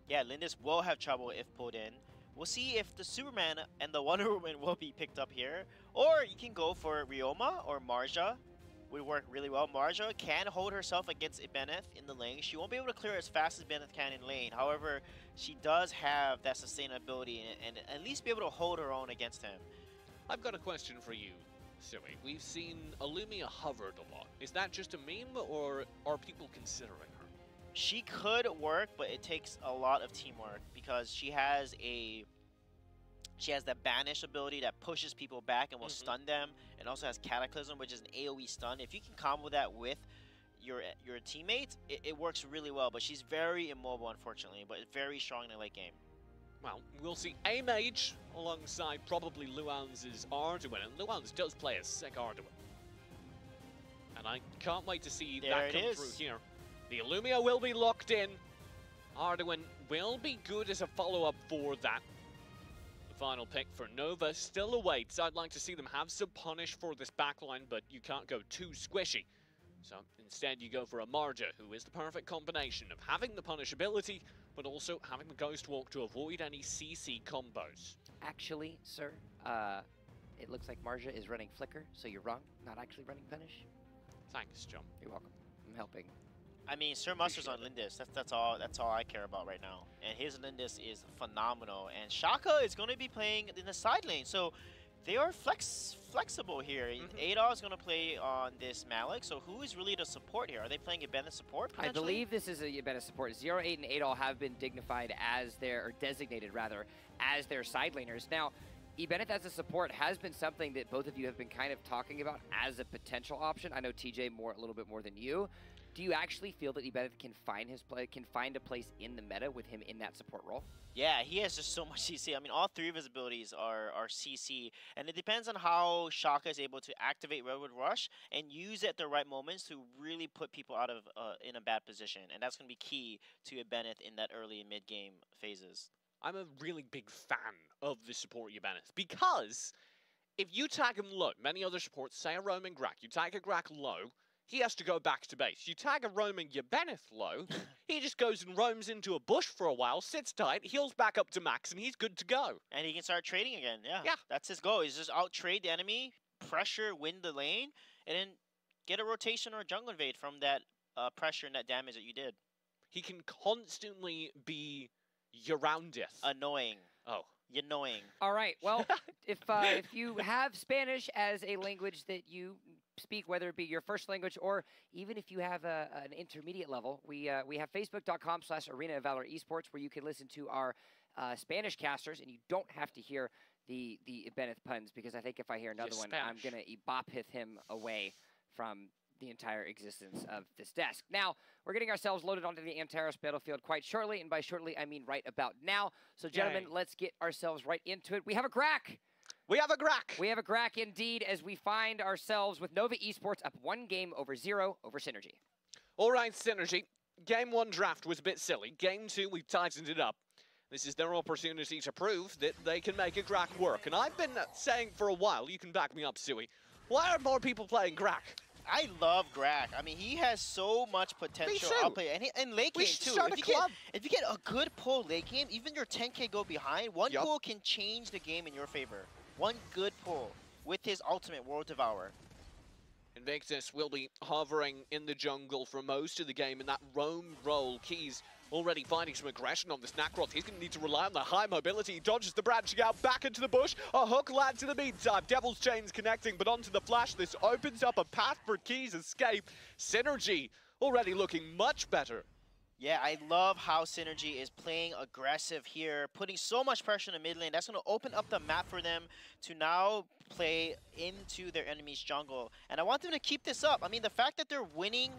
Yeah, Lindis will have trouble if pulled in. We'll see if the Superman and the Wonder Woman will be picked up here. Or you can go for Ryoma or Marja. would work really well. Marja can hold herself against Ibeneth in the lane. She won't be able to clear as fast as Ibeneth can in lane. However, she does have that sustainability and at least be able to hold her own against him. I've got a question for you, Sui. We've seen Illumia hovered a lot. Is that just a meme, or are people considering her? She could work, but it takes a lot of teamwork because she has that banish ability that pushes people back and will stun them, and also has Cataclysm, which is an AoE stun. If you can combo that with your teammates, it works really well. But she's very immobile, unfortunately, but very strong in the late game. Well, we'll see a mage alongside probably Luan's Arduin, and Luan's does play a sick Arduin. And I can't wait to see that come through here. The Illumia will be locked in. Arduin will be good as a follow-up for that. The final pick for Nova still awaits. I'd like to see them have some punish for this backline, but you can't go too squishy. So instead you go for a Marja, who is the perfect combination of having the punish ability, but also having the Ghost Walk to avoid any CC combos. Actually, sir, it looks like Marja is running Flicker, so you're wrong. Not actually running Punish. Thanks, John. You're welcome. I'm helping. I mean, Sir Mustard's on Lindis. That's all I care about right now. And his Lindis is phenomenal. And Shaka is going to be playing in the side lane, so they are flexible here. Adol is going to play on this Malik. So who is really the support here? Are they playing Ibeneth support? I believe this is a Ibeneth support. 08 and Adol have been dignified as their, or designated rather, as their side laners. Now, Ibeneth as a support has been something that both of you have been kind of talking about as a potential option. I know TJ a little bit more than you. Do you actually feel that Ibeneth can find a place in the meta with him in that support role? Yeah, he has just so much CC. I mean, all three of his abilities are CC, and it depends on how Shaka is able to activate Redwood Rush and use it at the right moments to really put people out of in a bad position, and that's going to be key to Ibeneth in that early and mid-game phases. I'm a really big fan of the support Ibeneth, because if you tag him low, many other supports, say a roaming Grak, you tag a Grak low, he has to go back to base. You tag a roaming Ibeneth low, he just goes and roams into a bush for a while, sits tight, heals back up to max, and he's good to go. And he can start trading again, yeah. Yeah. That's his goal. He's just out-trade the enemy, pressure, win the lane, and then get a rotation or a jungle invade from that pressure and that damage that you did. He can constantly be Yorundith. Annoying. Oh. Annoying. All right, well, if you have Spanish as a language that you speak, whether it be your first language or even if you have an intermediate level, we have facebook.com/Arena of Valor Esports, where you can listen to our Spanish casters, and you don't have to hear the Ibeneth puns, because I think if I hear another one, I'm going to bop-hith him away from the entire existence of this desk. Now, we're getting ourselves loaded onto the Antares battlefield quite shortly, and by shortly, I mean right about now. So, gentlemen, let's get ourselves right into it. We have a Grak! We have a Grak! We have a Grak indeed, as we find ourselves with Nova Esports up 1-0 over 0 over Synergy. All right, Synergy. Game 1 draft was a bit silly. Game 2, we've tightened it up. This is their opportunity to prove that they can make a Grak work. And I've been saying for a while, you can back me up, Sui, why aren't more people playing Grak? I love Grak. I mean, he has so much potential outplay, and late game too. If you get a good pull late game, even your 10K go behind, one pull can change the game in your favor. One good pull with his ultimate World Devourer. Invictus will be hovering in the jungle for most of the game in that roam role. Keys already finding some aggression on this Nacroth. He's going to need to rely on the high mobility. He dodges the branching out back into the bush. A hook lands in the meantime. Devil's Chain's connecting, but onto the flash. This opens up a path for Keys' escape. Synergy already looking much better. Yeah, I love how Synergy is playing aggressive here, putting so much pressure in the mid lane. That's going to open up the map for them to now play into their enemy's jungle. And I want them to keep this up. I mean, the fact that they're winning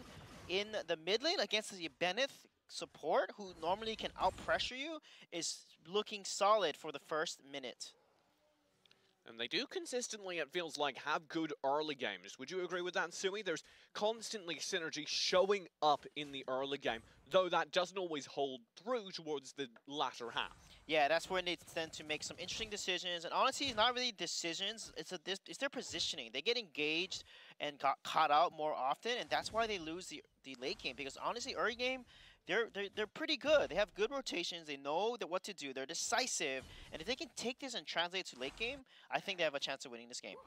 in the mid lane against the Ibeneth support, who normally can out-pressure you, is looking solid for the first minute. And they do consistently, it feels like, have good early games. Would you agree with that, Sui? There's constantly Synergy showing up in the early game, though that doesn't always hold through towards the latter half. Yeah, that's when they tend to make some interesting decisions. And honestly, it's not really decisions, it's their positioning. They get engaged and got caught out more often, and that's why they lose the late game. Because honestly, early game, they're pretty good. They have good rotations. They know what to do. They're decisive. And if they can take this and translate it to late game, I think they have a chance of winning this game.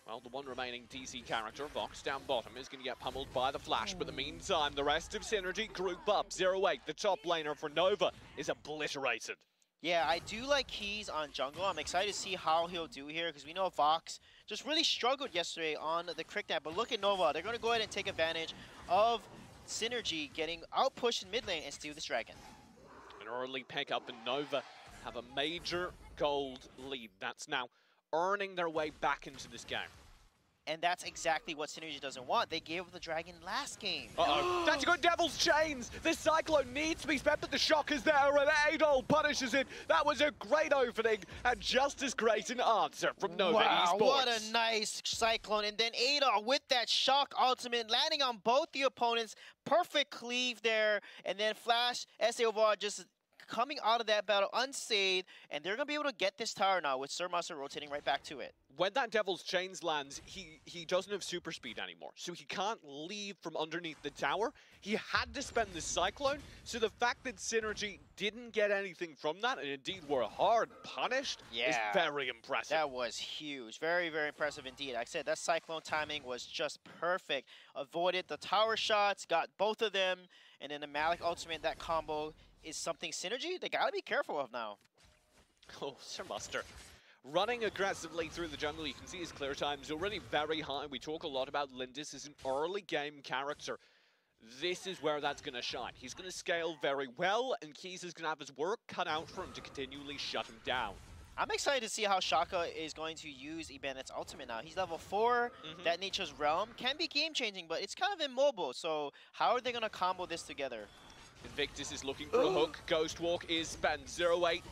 Well, the one remaining DC character, Vox, down bottom, is going to get pummeled by the Flash. But in the meantime, the rest of Synergy group up. 0-8, the top laner for Nova, is obliterated. Yeah, I do like Keys on jungle. I'm excited to see how he'll do here because we know Vox just really struggled yesterday on the Cricknet. But look at Nova. They're going to go ahead and take advantage of Synergy getting out-pushed in mid lane and steal this dragon. An early pickup, and Nova have a major gold lead. That's now earning their way back into this game. And that's exactly what Synergy doesn't want. They gave up the dragon last game. Uh-oh. That's got Devil's Chains. This Cyclone needs to be spent, but the shock is there, and Adol punishes it. That was a great opening, and just as great an answer from Nova Esports. What a nice Cyclone. And then Adol with that shock ultimate, landing on both the opponents. Perfect cleave there. And then Flash, SA just coming out of that battle unsaved, and they're going to be able to get this tower now with Sir Master rotating right back to it. When that Devil's Chains lands, he doesn't have super speed anymore, so he can't leave from underneath the tower. He had to spend the Cyclone, so the fact that Synergy didn't get anything from that, and indeed were hard punished, is very impressive. That was huge. Very, very impressive indeed. Like I said, that Cyclone timing was just perfect. Avoided the tower shots, got both of them, and then the Malik ultimate, that combo is something Synergy they gotta be careful of now. Oh, Sir Muster. Running aggressively through the jungle, you can see his clear time is already very high. We talk a lot about Lindis as an early game character. This is where that's going to shine. He's going to scale very well, and Keys is going to have his work cut out for him to continually shut him down. I'm excited to see how Shaka is going to use Ibanet's ultimate now. He's level 4. That Nature's Realm can be game-changing, but it's kind of immobile. So how are they going to combo this together? Invictus is looking for a hook. Ghost Walk is spent. 0-8.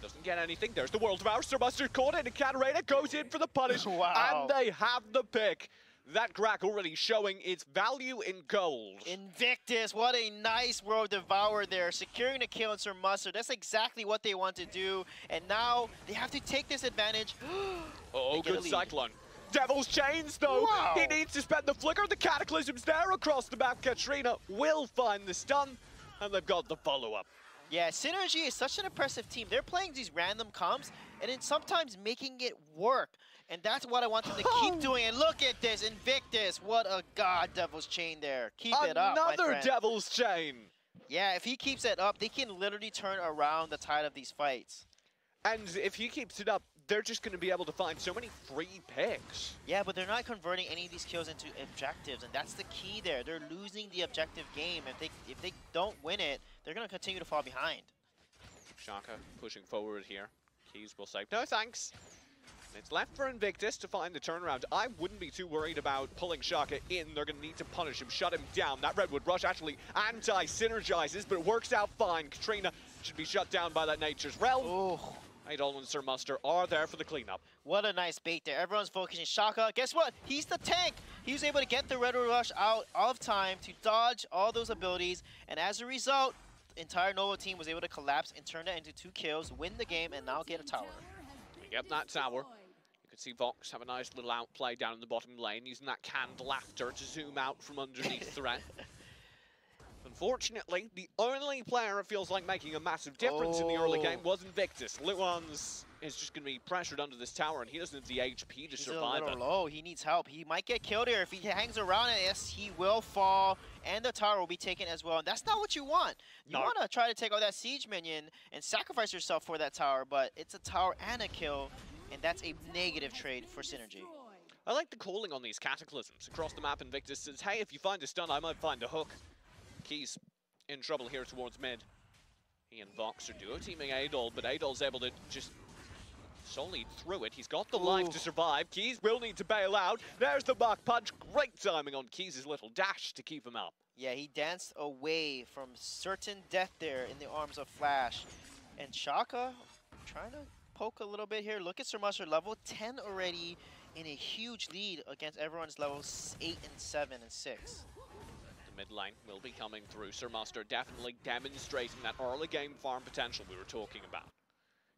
Doesn't get anything. There's the World Devour. Sir Buster caught it. And Catarina goes in for the punish. And they have the pick. That crack already showing its value in gold. Invictus, what a nice World Devour there. Securing the kill on Sir Mustard. That's exactly what they want to do. And now they have to take this advantage. Oh, good Cyclone. Devil's Chains, though. He needs to spend the flicker. The Cataclysm's there across the map. Katrina will find the stun. And they've got the follow-up. Yeah, Synergy is such an impressive team. They're playing these random comps and then sometimes making it work. And that's what I want them to keep doing. And look at this, Invictus. What a god Devil's Chain there. Keep it up, my friend. Another Devil's Chain. Yeah, if he keeps it up, they can literally turn around the tide of these fights. And if he keeps it up, they're just going to be able to find so many free picks. Yeah, but they're not converting any of these kills into objectives, and that's the key there. They're losing the objective game. If they don't win it, they're going to continue to fall behind. Shaka pushing forward here. Keys will say, no thanks. It's left for Invictus to find the turnaround. I wouldn't be too worried about pulling Shaka in. They're going to need to punish him, shut him down. That Redwood Rush actually anti-synergizes, but it works out fine. Katrina should be shut down by that Nature's Realm. Adol and Sir Muster are there for the cleanup. What a nice bait there. Everyone's focusing Shaka. Guess what? He's the tank. He was able to get the Redwood Rush out of time to dodge all those abilities. And as a result, the entire Nova team was able to collapse and turn that into 2 kills, win the game, and now get a tower. We get that tower. You can see Vox have a nice little outplay down in the bottom lane, using that canned laughter to zoom out from underneath threat. Unfortunately, the only player it feels like making a massive difference in the early game was Invictus. Luans is just going to be pressured under this tower, and he doesn't have the HP to survive it. He's a little low. He needs help. He might get killed here. If he hangs around it, yes, he will fall, and the tower will be taken as well. And that's not what you want. You want to try to take out that siege minion and sacrifice yourself for that tower, but it's a tower and a kill, and that's a negative trade for Synergy. I like the calling on these cataclysms. Across the map, Invictus says, hey, if you find a stun, I might find a hook. Keys in trouble here towards mid. He and Vox are duo-teaming Adol, but Adol's able to just solely through it. He's got the life to survive. Keys will need to bail out. There's the Mach Punch. Great timing on Keys' little dash to keep him up. Yeah, he danced away from certain death there in the arms of Flash. And Shaka trying to poke a little bit here. Look at Sir Muster, level 10 already in a huge lead against everyone's levels 8 and 7 and 6. Mid lane will be coming through. Sir Muster definitely demonstrating that early game farm potential we were talking about.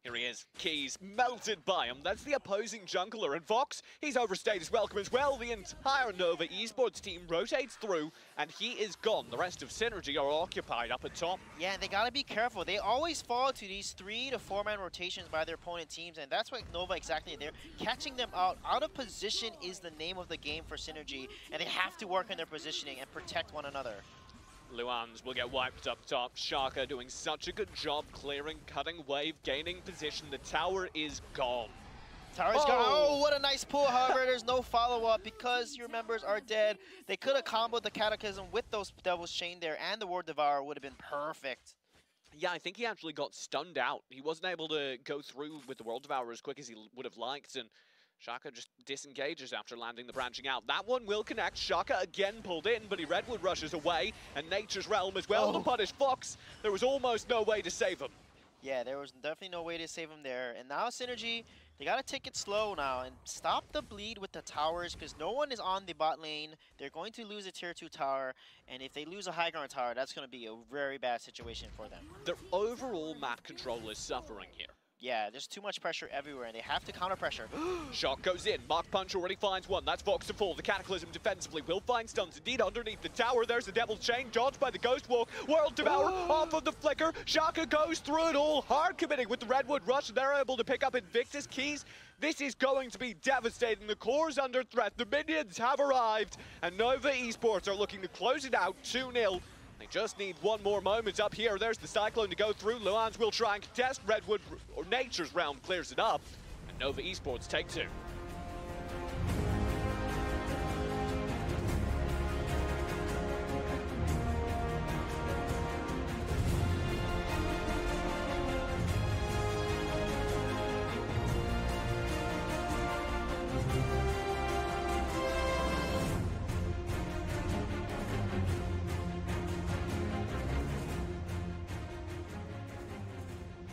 Here he is. Keys melted by him. That's the opposing jungler. And Vox, he's overstayed his welcome as well. The entire Nova Esports team rotates through, and he is gone. The rest of Synergy are occupied up at top. Yeah, they gotta be careful. They always fall to these 3 to 4-man rotations by their opponent teams, and that's what Nova exactly there. Catching them out of position is the name of the game for Synergy, and they have to work on their positioning and protect one another. Luans will get wiped up top. Shaka doing such a good job clearing, cutting wave, gaining position. The tower is gone. Tower's gone. Oh, what a nice pull. However, there's no follow-up because your members are dead. They could have comboed the Cataclysm with those Devil's Chain there, and the Ward Devourer would have been perfect. Yeah, I think he actually got stunned out. He wasn't able to go through with the World Devourer as quick as he would have liked, and Shaka just disengages after landing the branching out. That one will connect. Shaka again pulled in, but he Redwood rushes away, and Nature's Realm as well to punish Fox. There was almost no way to save him. Yeah, there was definitely no way to save him there. And now Synergy, they got to take it slow now and stop the bleed with the towers because no one is on the bot lane. They're going to lose a tier 2 tower, and if they lose a high ground tower, that's going to be a very bad situation for them. Their overall map control is suffering here. Yeah, there's too much pressure everywhere, and they have to counter pressure. Shot goes in. Mark Punch already finds one. That's Vox to fall. The Cataclysm defensively will find stuns. Indeed, underneath the tower, there's the Devil's Chain. Dodged by the Ghost Walk. World Devourer off of the flicker. Shaka goes through it all. Hard committing with the Redwood Rush. They're able to pick up Invictus Keys. This is going to be devastating. The core's under threat. The minions have arrived. And Nova Esports are looking to close it out 2-0. They just need one more moment up here. There's the Cyclone to go through. Luans will try and contest. Redwood, or Nature's Realm, clears it up. And Nova Esports take 2.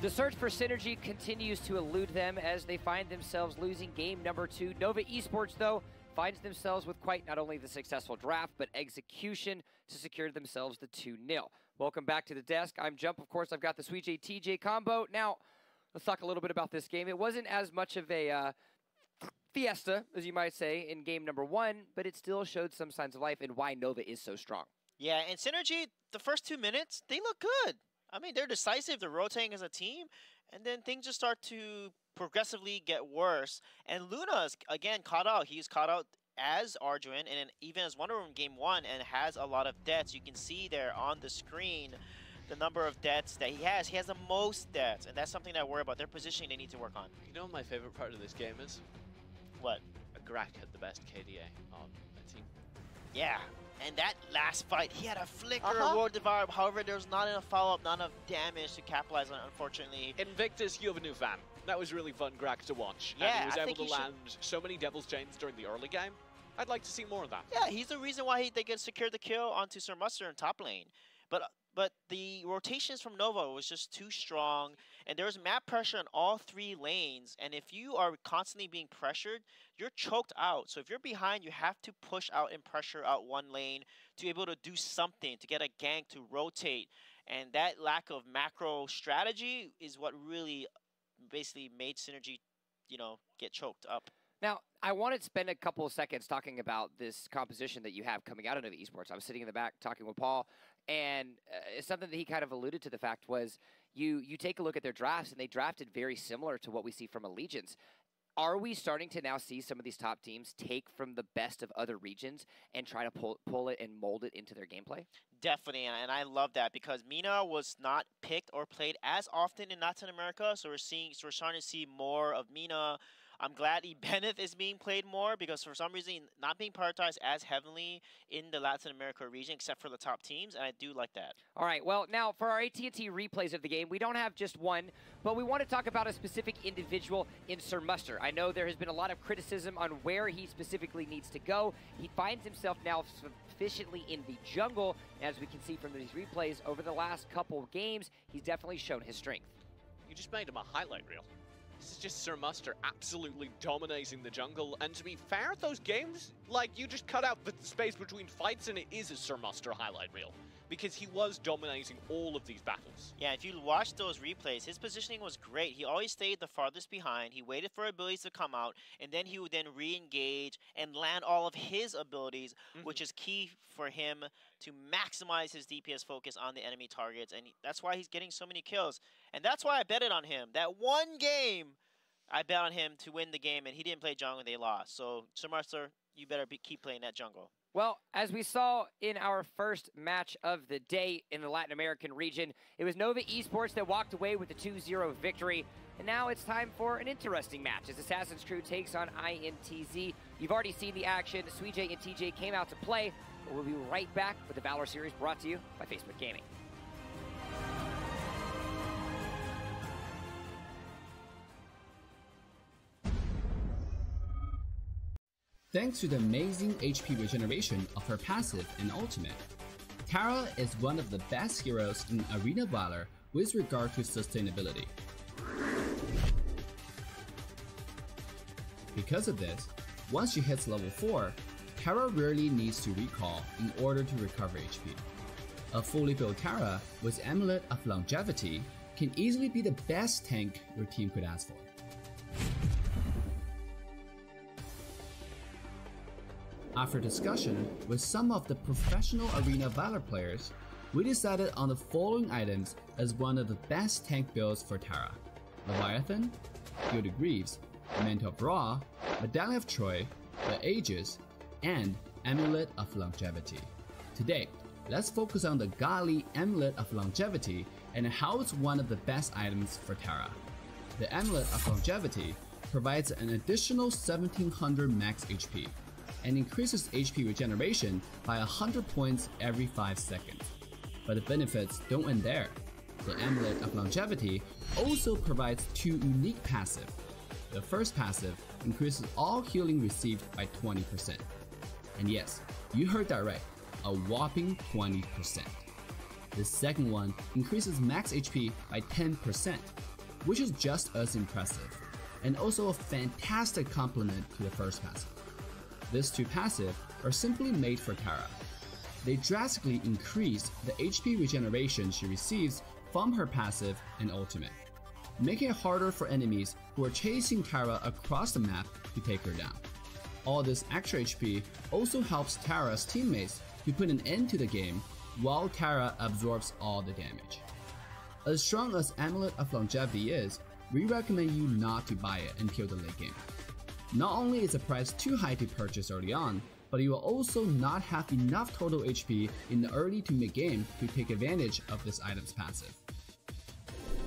The search for Synergy continues to elude them as they find themselves losing game number 2. Nova Esports, though, finds themselves with quite not only the successful draft, but execution to secure themselves the 2-0. Welcome back to the desk. I'm Jump. Of course, I've got the Sweet J TJ combo. Now, let's talk a little bit about this game. It wasn't as much of a fiesta, as you might say, in game number 1, but it still showed some signs of life and why Nova is so strong. Yeah, and Synergy, the first 2 minutes, they look good. I mean, they're decisive, they're rotating as a team, and then things just start to progressively get worse. And Luna's, again, caught out. He's caught out as Arduin, and even as Wonder Woman Game 1, and has a lot of deaths. You can see there on the screen the number of deaths that he has. He has the most deaths, and that's something that I worry about. Their positioning they need to work on. You know what my favorite part of this game is? What? Agrak had the best KDA on the team. Yeah. And that last fight, he had a flicker, World Devourer. However, there was not enough follow-up, not enough damage to capitalize on it, unfortunately. Invictus, you have a new fan. That was really fun, Grak, to watch. Yeah, and he was able to land so many Devil's Chains during the early game. I'd like to see more of that. Yeah, he's the reason why they could secure the kill onto Sir Mustard in top lane. But the rotations from Nova was just too strong, and there was map pressure on all 3 lanes, and if you are constantly being pressured, you're choked out. So if you're behind, you have to push out and pressure out one lane to be able to do something, to get a gank, to rotate. And that lack of macro strategy is what really basically made Synergy, you know, get choked up. Now, I want to spend a couple of seconds talking about this composition that you have coming out of Nova Esports. I was sitting in the back talking with Paul, and it's something that he kind of alluded to. The fact was you take a look at their drafts, and they drafted very similar to what we see from Allegiance. Are we starting to now see some of these top teams take from the best of other regions and try to pull it and mold it into their gameplay? Definitely, and I love that because Mina was not picked or played as often in Latin America, so we're starting to see more of Mina. I'm glad Bennett is being played more because for some reason not being prioritized as heavily in the Latin America region except for the top teams, and I do like that. All right, well, now for our AT&T replays of the game, we don't have just one, but we want to talk about a specific individual in Sir Muster. I know there has been a lot of criticism on where he specifically needs to go. He finds himself now sufficiently in the jungle, and as we can see from these replays over the last couple of games, he's definitely shown his strength. You just made him a highlight reel. This is just Sir Muster absolutely dominating the jungle, and to be fair, those games, like, you just cut out the space between fights and it is a Sir Muster highlight reel. because he was dominating all of these battles. Yeah, if you watch those replays, his positioning was great. He always stayed the farthest behind. He waited for abilities to come out, and then he would then re-engage and land all of his abilities, which is key for him to maximize his DPS focus on the enemy targets, and that's why he's getting so many kills. And that's why I betted on him. That one game, I bet on him to win the game, and he didn't play jungle and they lost. So, Sir Master, you better keep playing that jungle. Well, as we saw in our first match of the day in the Latin American region, it was Nova Esports that walked away with the 2-0 victory. And now it's time for an interesting match as Assassin's Crew takes on INTZ. You've already seen the action. Suijay and TJ came out to play. But we'll be right back with the Valor series brought to you by Facebook Gaming. Thanks to the amazing HP regeneration of her passive and ultimate, Tara is one of the best heroes in Arena Valor with regard to sustainability. Because of this, once she hits level 4, Tara rarely needs to recall in order to recover HP. A fully built Tara with Amulet of Longevity can easily be the best tank your team could ask for. After discussion with some of the professional Arena Valor players, we decided on the following items as one of the best tank builds for Tara: Leviathan, Gilded Greaves, Mantle of Ra, Medallion of Troy, the Aegis, and Amulet of Longevity. Today, let's focus on the Gali Amulet of Longevity and how it's one of the best items for Tara. The Amulet of Longevity provides an additional 1700 max HP and increases HP regeneration by 100 points every 5 seconds. But the benefits don't end there. The Amulet of Longevity also provides 2 unique passives. The first passive increases all healing received by 20%. And yes, you heard that right, a whopping 20%. The second one increases max HP by 10%, which is just as impressive, and also a fantastic complement to the first passive. These 2 passives are simply made for Tara. They drastically increase the HP regeneration she receives from her passive and ultimate, making it harder for enemies who are chasing Tara across the map to take her down. All this extra HP also helps Tara's teammates to put an end to the game while Tara absorbs all the damage. As strong as Amulet of Longevity is, we recommend you not to buy it until the late game. Not only is the price too high to purchase early on, but you will also not have enough total HP in the early to mid game to take advantage of this item's passive.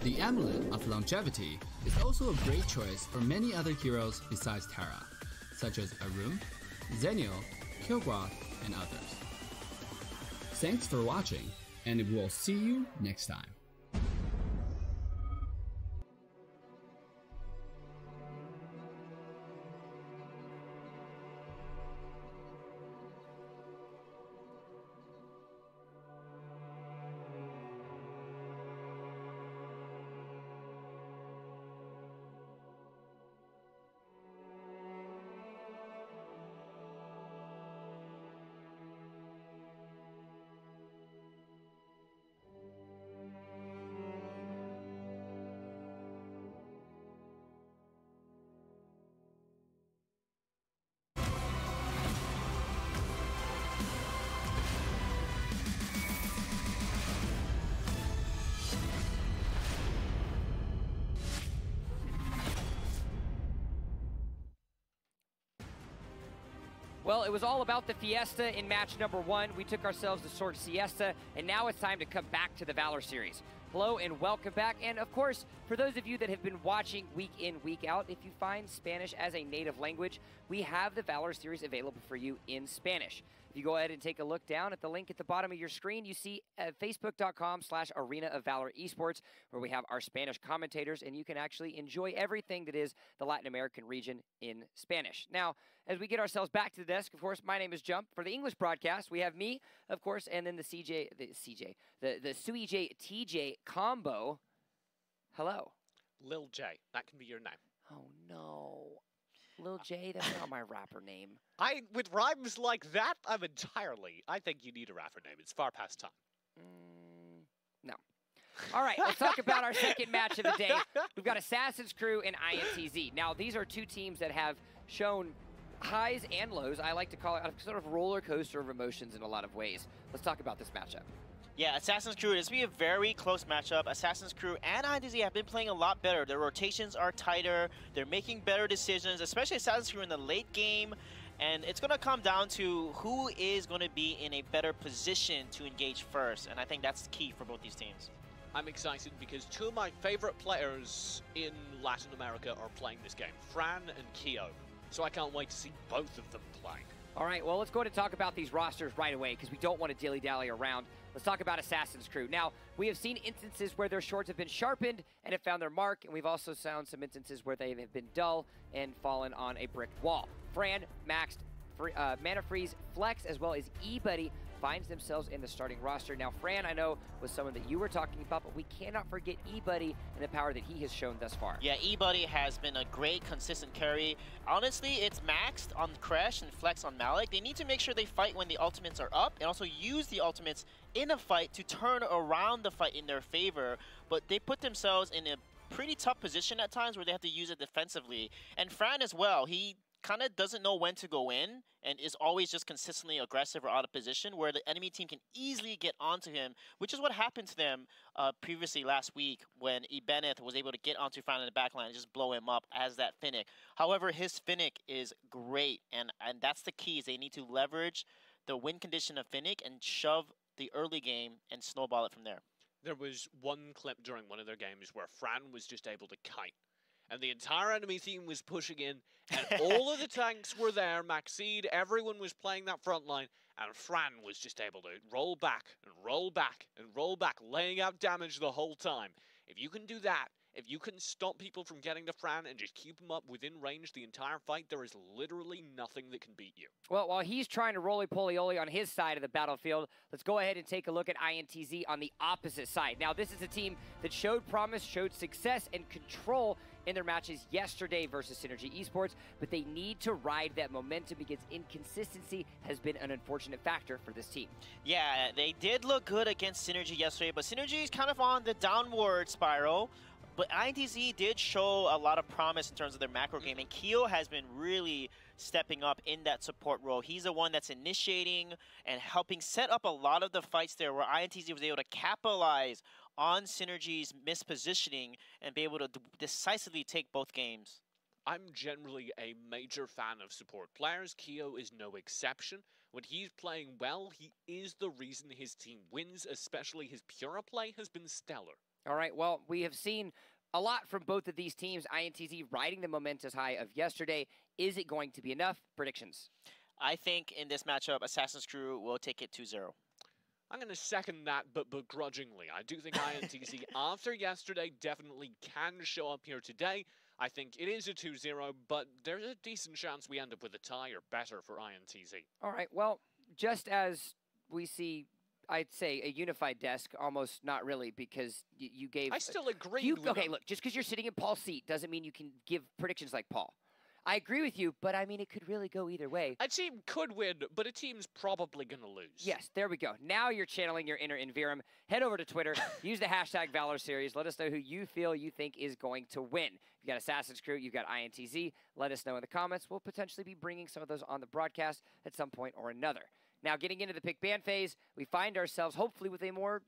The Amulet of Longevity is also a great choice for many other heroes besides Tara, such as Arum, Zenial, Kilgroth, and others. Thanks for watching, and we'll see you next time. Well, it was all about the Fiesta in match number 1. We took ourselves the Sword Siesta, and now it's time to come back to the Valor series. Hello and welcome back. And of course, for those of you that have been watching week in, week out, if you find Spanish as a native language, we have the Valor series available for you in Spanish. If you go ahead and take a look down at the link at the bottom of your screen, you see facebook.com/Arena of Valor Esports, where we have our Spanish commentators, and you can actually enjoy everything that is the Latin American region in Spanish. Now, as we get ourselves back to the desk, of course, my name is Jump. For the English broadcast, we have me, of course, and then the Suijay TJ combo. Hello. Lil J, that can be your name. Oh, no. Lil J, that's not my rapper name. With rhymes like that, I think you need a rapper name. It's far past time. All right, let's talk about our second match of the day. We've got Assassin's Crew and INTZ. Now, these are two teams that have shown highs and lows. I like to call it a sort of roller coaster of emotions in a lot of ways. Let's talk about this matchup. Yeah, Assassin's Crew, this will be a very close matchup. Assassin's Crew and INTZ have been playing a lot better. Their rotations are tighter. They're making better decisions, especially Assassin's Crew in the late game. And it's going to come down to who is going to be in a better position to engage first. And I think that's key for both these teams. I'm excited because two of my favorite players in Latin America are playing this game, Fran and Keo. So I can't wait to see both of them play. All right, well, let's go ahead and talk about these rosters right away because we don't want to dilly-dally around. Let's talk about Assassin's Crew. Now, we have seen instances where their swords have been sharpened and have found their mark, and we've also found some instances where they have been dull and fallen on a bricked wall. Fran maxed Mana Freeze, Flex, as well as E-Buddy finds themselves in the starting roster. Now, Fran, I know, was someone that you were talking about, but we cannot forget E-Buddy and the power that he has shown thus far. Yeah, E-Buddy has been a great, consistent carry. Honestly, it's maxed on Crash and Flex on Malik. They need to make sure they fight when the ultimates are up and also use the ultimates in a fight to turn around the fight in their favor. But they put themselves in a pretty tough position at times where they have to use it defensively. And Fran as well, he kind of doesn't know when to go in and is always just consistently aggressive or out of position where the enemy team can easily get onto him, which is what happened to them previously last week when Ibeneth was able to get onto Fran in the backline and just blow him up as that Finnick. However, his Finnick is great, and that's the key is they need to leverage the win condition of Finnick and shove the early game and snowball it from there. There was one clip during one of their games where Fran was just able to kite. And the entire enemy team was pushing in, and all of the tanks were there. Maxide, everyone was playing that front line, and Fran was just able to roll back and roll back and roll back, laying out damage the whole time. If you can do that, if you can stop people from getting to Fran and just keep them up within range the entire fight, there is literally nothing that can beat you. Well, while he's trying to roly-poly-oly on his side of the battlefield, let's go ahead and take a look at INTZ on the opposite side. Now, this is a team that showed promise, showed success, and control in their matches yesterday versus Synergy Esports, but they need to ride that momentum because inconsistency has been an unfortunate factor for this team. Yeah, they did look good against Synergy yesterday, but Synergy is kind of on the downward spiral. But INTZ did show a lot of promise in terms of their macro game, and Keo has been really stepping up in that support role. He's the one that's initiating and helping set up a lot of the fights there where INTZ was able to capitalize on Synergy's mispositioning and be able to decisively take both games. I'm generally a major fan of support players. Keo is no exception. When he's playing well, he is the reason his team wins, especially his Pura play has been stellar. All right, well, we have seen a lot from both of these teams. INTZ riding the momentum high of yesterday. Is it going to be enough? Predictions? I think in this matchup, Assassin's Crew will take it 2-0. I'm going to second that, but begrudgingly. I do think INTZ, after yesterday, definitely can show up here today. I think it is a 2-0, but there's a decent chance we end up with a tie or better for INTZ. All right, well, just as we see, I'd say, a unified desk, almost not really, because you gave... I still agree with Okay, him. look, just because you're sitting in Paul's seat doesn't mean you can give predictions like Paul. I agree with you, but I mean, it could really go either way. A team could win, but a team's probably going to lose. Yes, there we go. Now you're channeling your inner Invirum. Head over to Twitter, use the hashtag Valor Series. Let us know who you think is going to win. You've got Assassin's Crew, you've got INTZ. Let us know in the comments. We'll potentially be bringing some of those on the broadcast at some point or another. Now, getting into the pick ban phase, we find ourselves hopefully with a more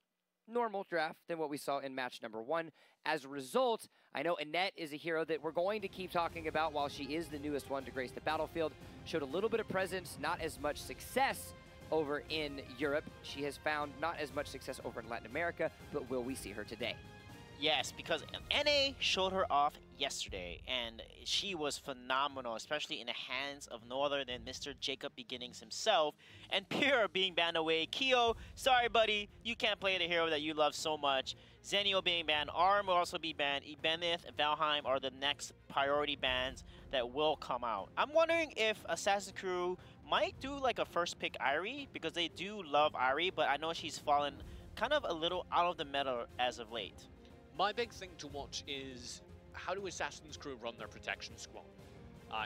normal draft than what we saw in match number 1. As a result, I know Annette is a hero that we're going to keep talking about while she is the newest one to grace the battlefield. Showed a little bit of presence, not as much success over in Europe. She has found not as much success over in Latin America, but will we see her today? Yes, because NA showed her off yesterday, and she was phenomenal, especially in the hands of no other than Mr. Jacob Beginnings himself. And Pure being banned away. Keo, sorry buddy, you can't play the hero that you love so much. Zenio being banned, Arm will also be banned. Ibeneth and Valheim are the next priority bans that will come out. I'm wondering if Assassin's Crew might do like a first pick Irie, because they do love Irie, but I know she's fallen kind of a little out of the meta as of late. My big thing to watch is how do Assassin's Crew run their protection squad?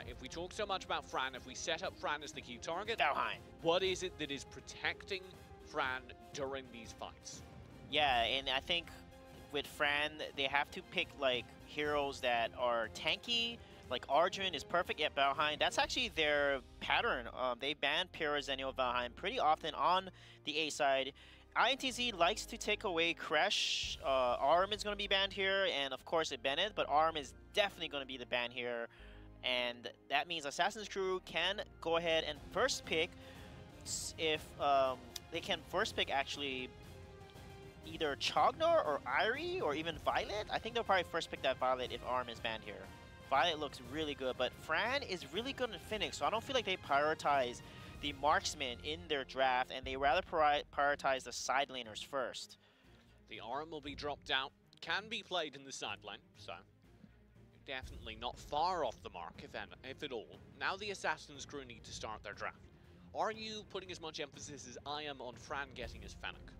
If we talk so much about Fran, if we set up Fran as the key target, Valheim. What is it that is protecting Fran during these fights? Yeah, and I think with Fran, they have to pick like heroes that are tanky. Like Arjun is perfect at Valheim. That's actually their pattern. They ban Pyrrha, Zenio, Valheim pretty often on the A side. INTZ likes to take away Crash. Arm is going to be banned here, and of course Bennett, but Arm is definitely going to be the ban here. And that means Assassin's Crew can go ahead and first pick, if they can first pick actually either Chognar or Irie or even Violet. I think they'll probably first pick that Violet if Arm is banned here. Violet looks really good, but Fran is really good in Phoenix, so I don't feel like they prioritize the marksman in their draft, and they rather prioritize the side laners first. The Arm will be dropped out, can be played in the side lane, so definitely not far off the mark, if at all. Now the Assassin's Crew need to start their draft. Are you putting as much emphasis as I am on Fran getting his Fennec?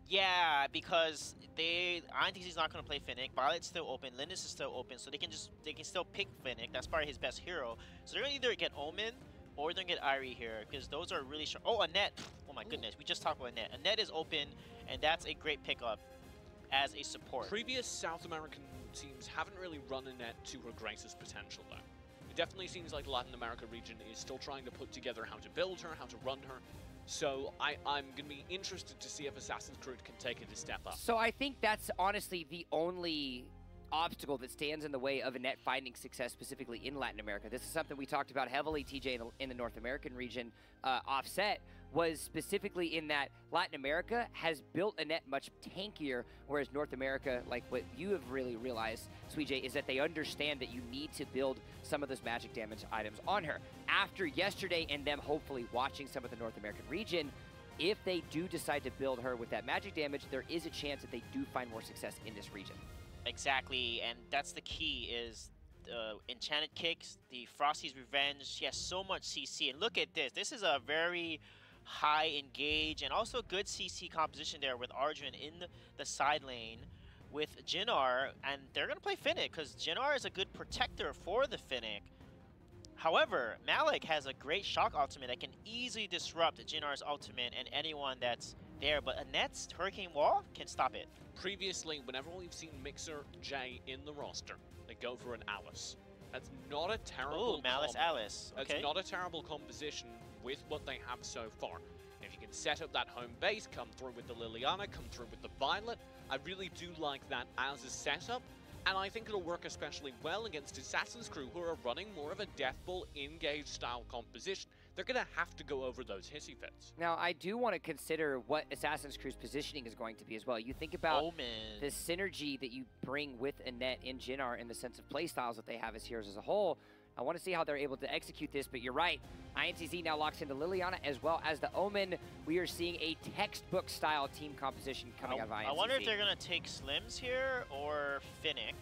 Yeah, because INTZ is not going to play Finnick. Violet's still open. Linus is still open, so they can still pick Finnick. That's probably his best hero. So they're going to either get Omen or they're going to get Irie here, because those are really strong. Oh, Annette. Oh my goodness, we just talked about Annette. Annette is open, and that's a great pickup as a support. Previous South American teams haven't really run Annette to her greatest potential, though. It definitely seems like the Latin America region is still trying to put together how to build her, how to run her. So I'm going to be interested to see if Assassin's Crew can take it a step up. So I think that's honestly the only obstacle that stands in the way of Annette finding success specifically in Latin America. This is something we talked about heavily, TJ, in the North American region. Offset was specifically in that Latin America has built Annette much tankier, whereas North America, like what you have really realized, Sweej, is that they understand that you need to build some of those magic damage items on her. After yesterday and them hopefully watching some of the North American region, if they do decide to build her with that magic damage, there is a chance that they do find more success in this region. Exactly, and that's the key is Enchanted Kicks, the Frosty's Revenge. She has so much CC, and look at this. This is a very high engage and also good CC composition there with Arjun in the side lane with Jinnar, and they're going to play Finnick because Jinnar is a good protector for the Finnick. However, Malik has a great shock ultimate that can easily disrupt Jinnar's ultimate and anyone that's there, but Annette's Hurricane Wall can stop it. Previously, whenever we've seen Mixer J in the roster, they go for an Alice. That's not a terrible Malice Alice. Okay. That's not a terrible composition with what they have so far. If you can set up that home base, come through with the Liliana, come through with the Violet, I really do like that as a setup. And I think it'll work especially well against Assassin's Crew, who are running more of a Death Ball engage style composition. They're going to have to go over those hissy fits. Now, I do want to consider what Assassin's Crew's positioning is going to be as well. You think about the synergy that you bring with Annette and Jinnar in the sense of playstyles that they have as heroes as a whole. I want to see how they're able to execute this, but you're right. INTZ now locks into Liliana as well as the Omen. We are seeing a textbook-style team composition coming out of INTZ. I wonder if they're going to take Slims here or Finnick,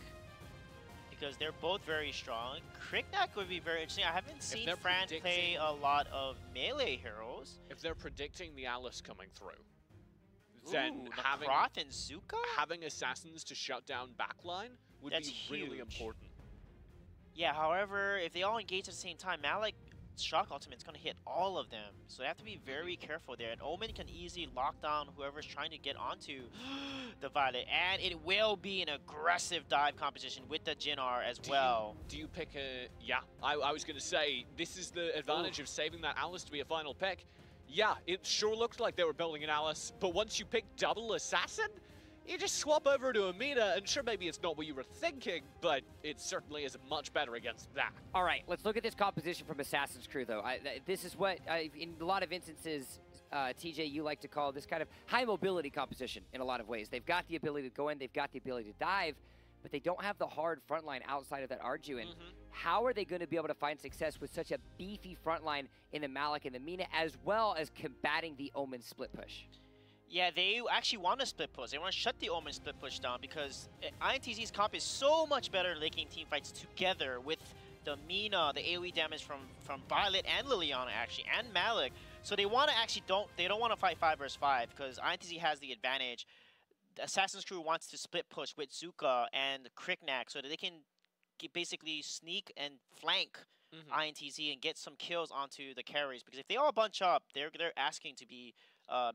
because they're both very strong. Kriknak would be very interesting. I haven't seen Fran play a lot of melee heroes. If they're predicting the Alice coming through, then Nakroth and Zuka? Having Assassins to shut down backline would be really important. Yeah, however, if they all engage at the same time, Malik Shock Ultimate's going to hit all of them. So they have to be very careful there. And Omen can easily lock down whoever's trying to get onto the Violet. And it will be an aggressive dive composition with the Jinnar as well. Do you pick a... Yeah, I was going to say, this is the advantage of saving that Alice to be a final pick. Yeah, it sure looked like they were building an Alice, but once you pick double Assassin, you just swap over to Amina, and sure, maybe it's not what you were thinking, but it certainly is much better against that. All right, let's look at this composition from Assassin's Crew, though. This is what, in a lot of instances, TJ, you like to call this kind of high mobility composition in a lot of ways. They've got the ability to go in, they've got the ability to dive, but they don't have the hard front line outside of that Arduin. How are they going to be able to find success with such a beefy front line in the Malik and the Mina, as well as combating the Omen split push? Yeah, they actually want to split push. They want to shut the Omen split push down because INTZ's comp is so much better late-game team fights together with the Mina, the AoE damage from Violet and Liliana actually, and Malik. So they want to actually they don't want to fight 5 versus 5 because INTZ has the advantage. The Assassin's Crew wants to split push with Zuka and Kriknak so that they can basically sneak and flank INTZ and get some kills onto the carries, because if they all bunch up, they're asking to be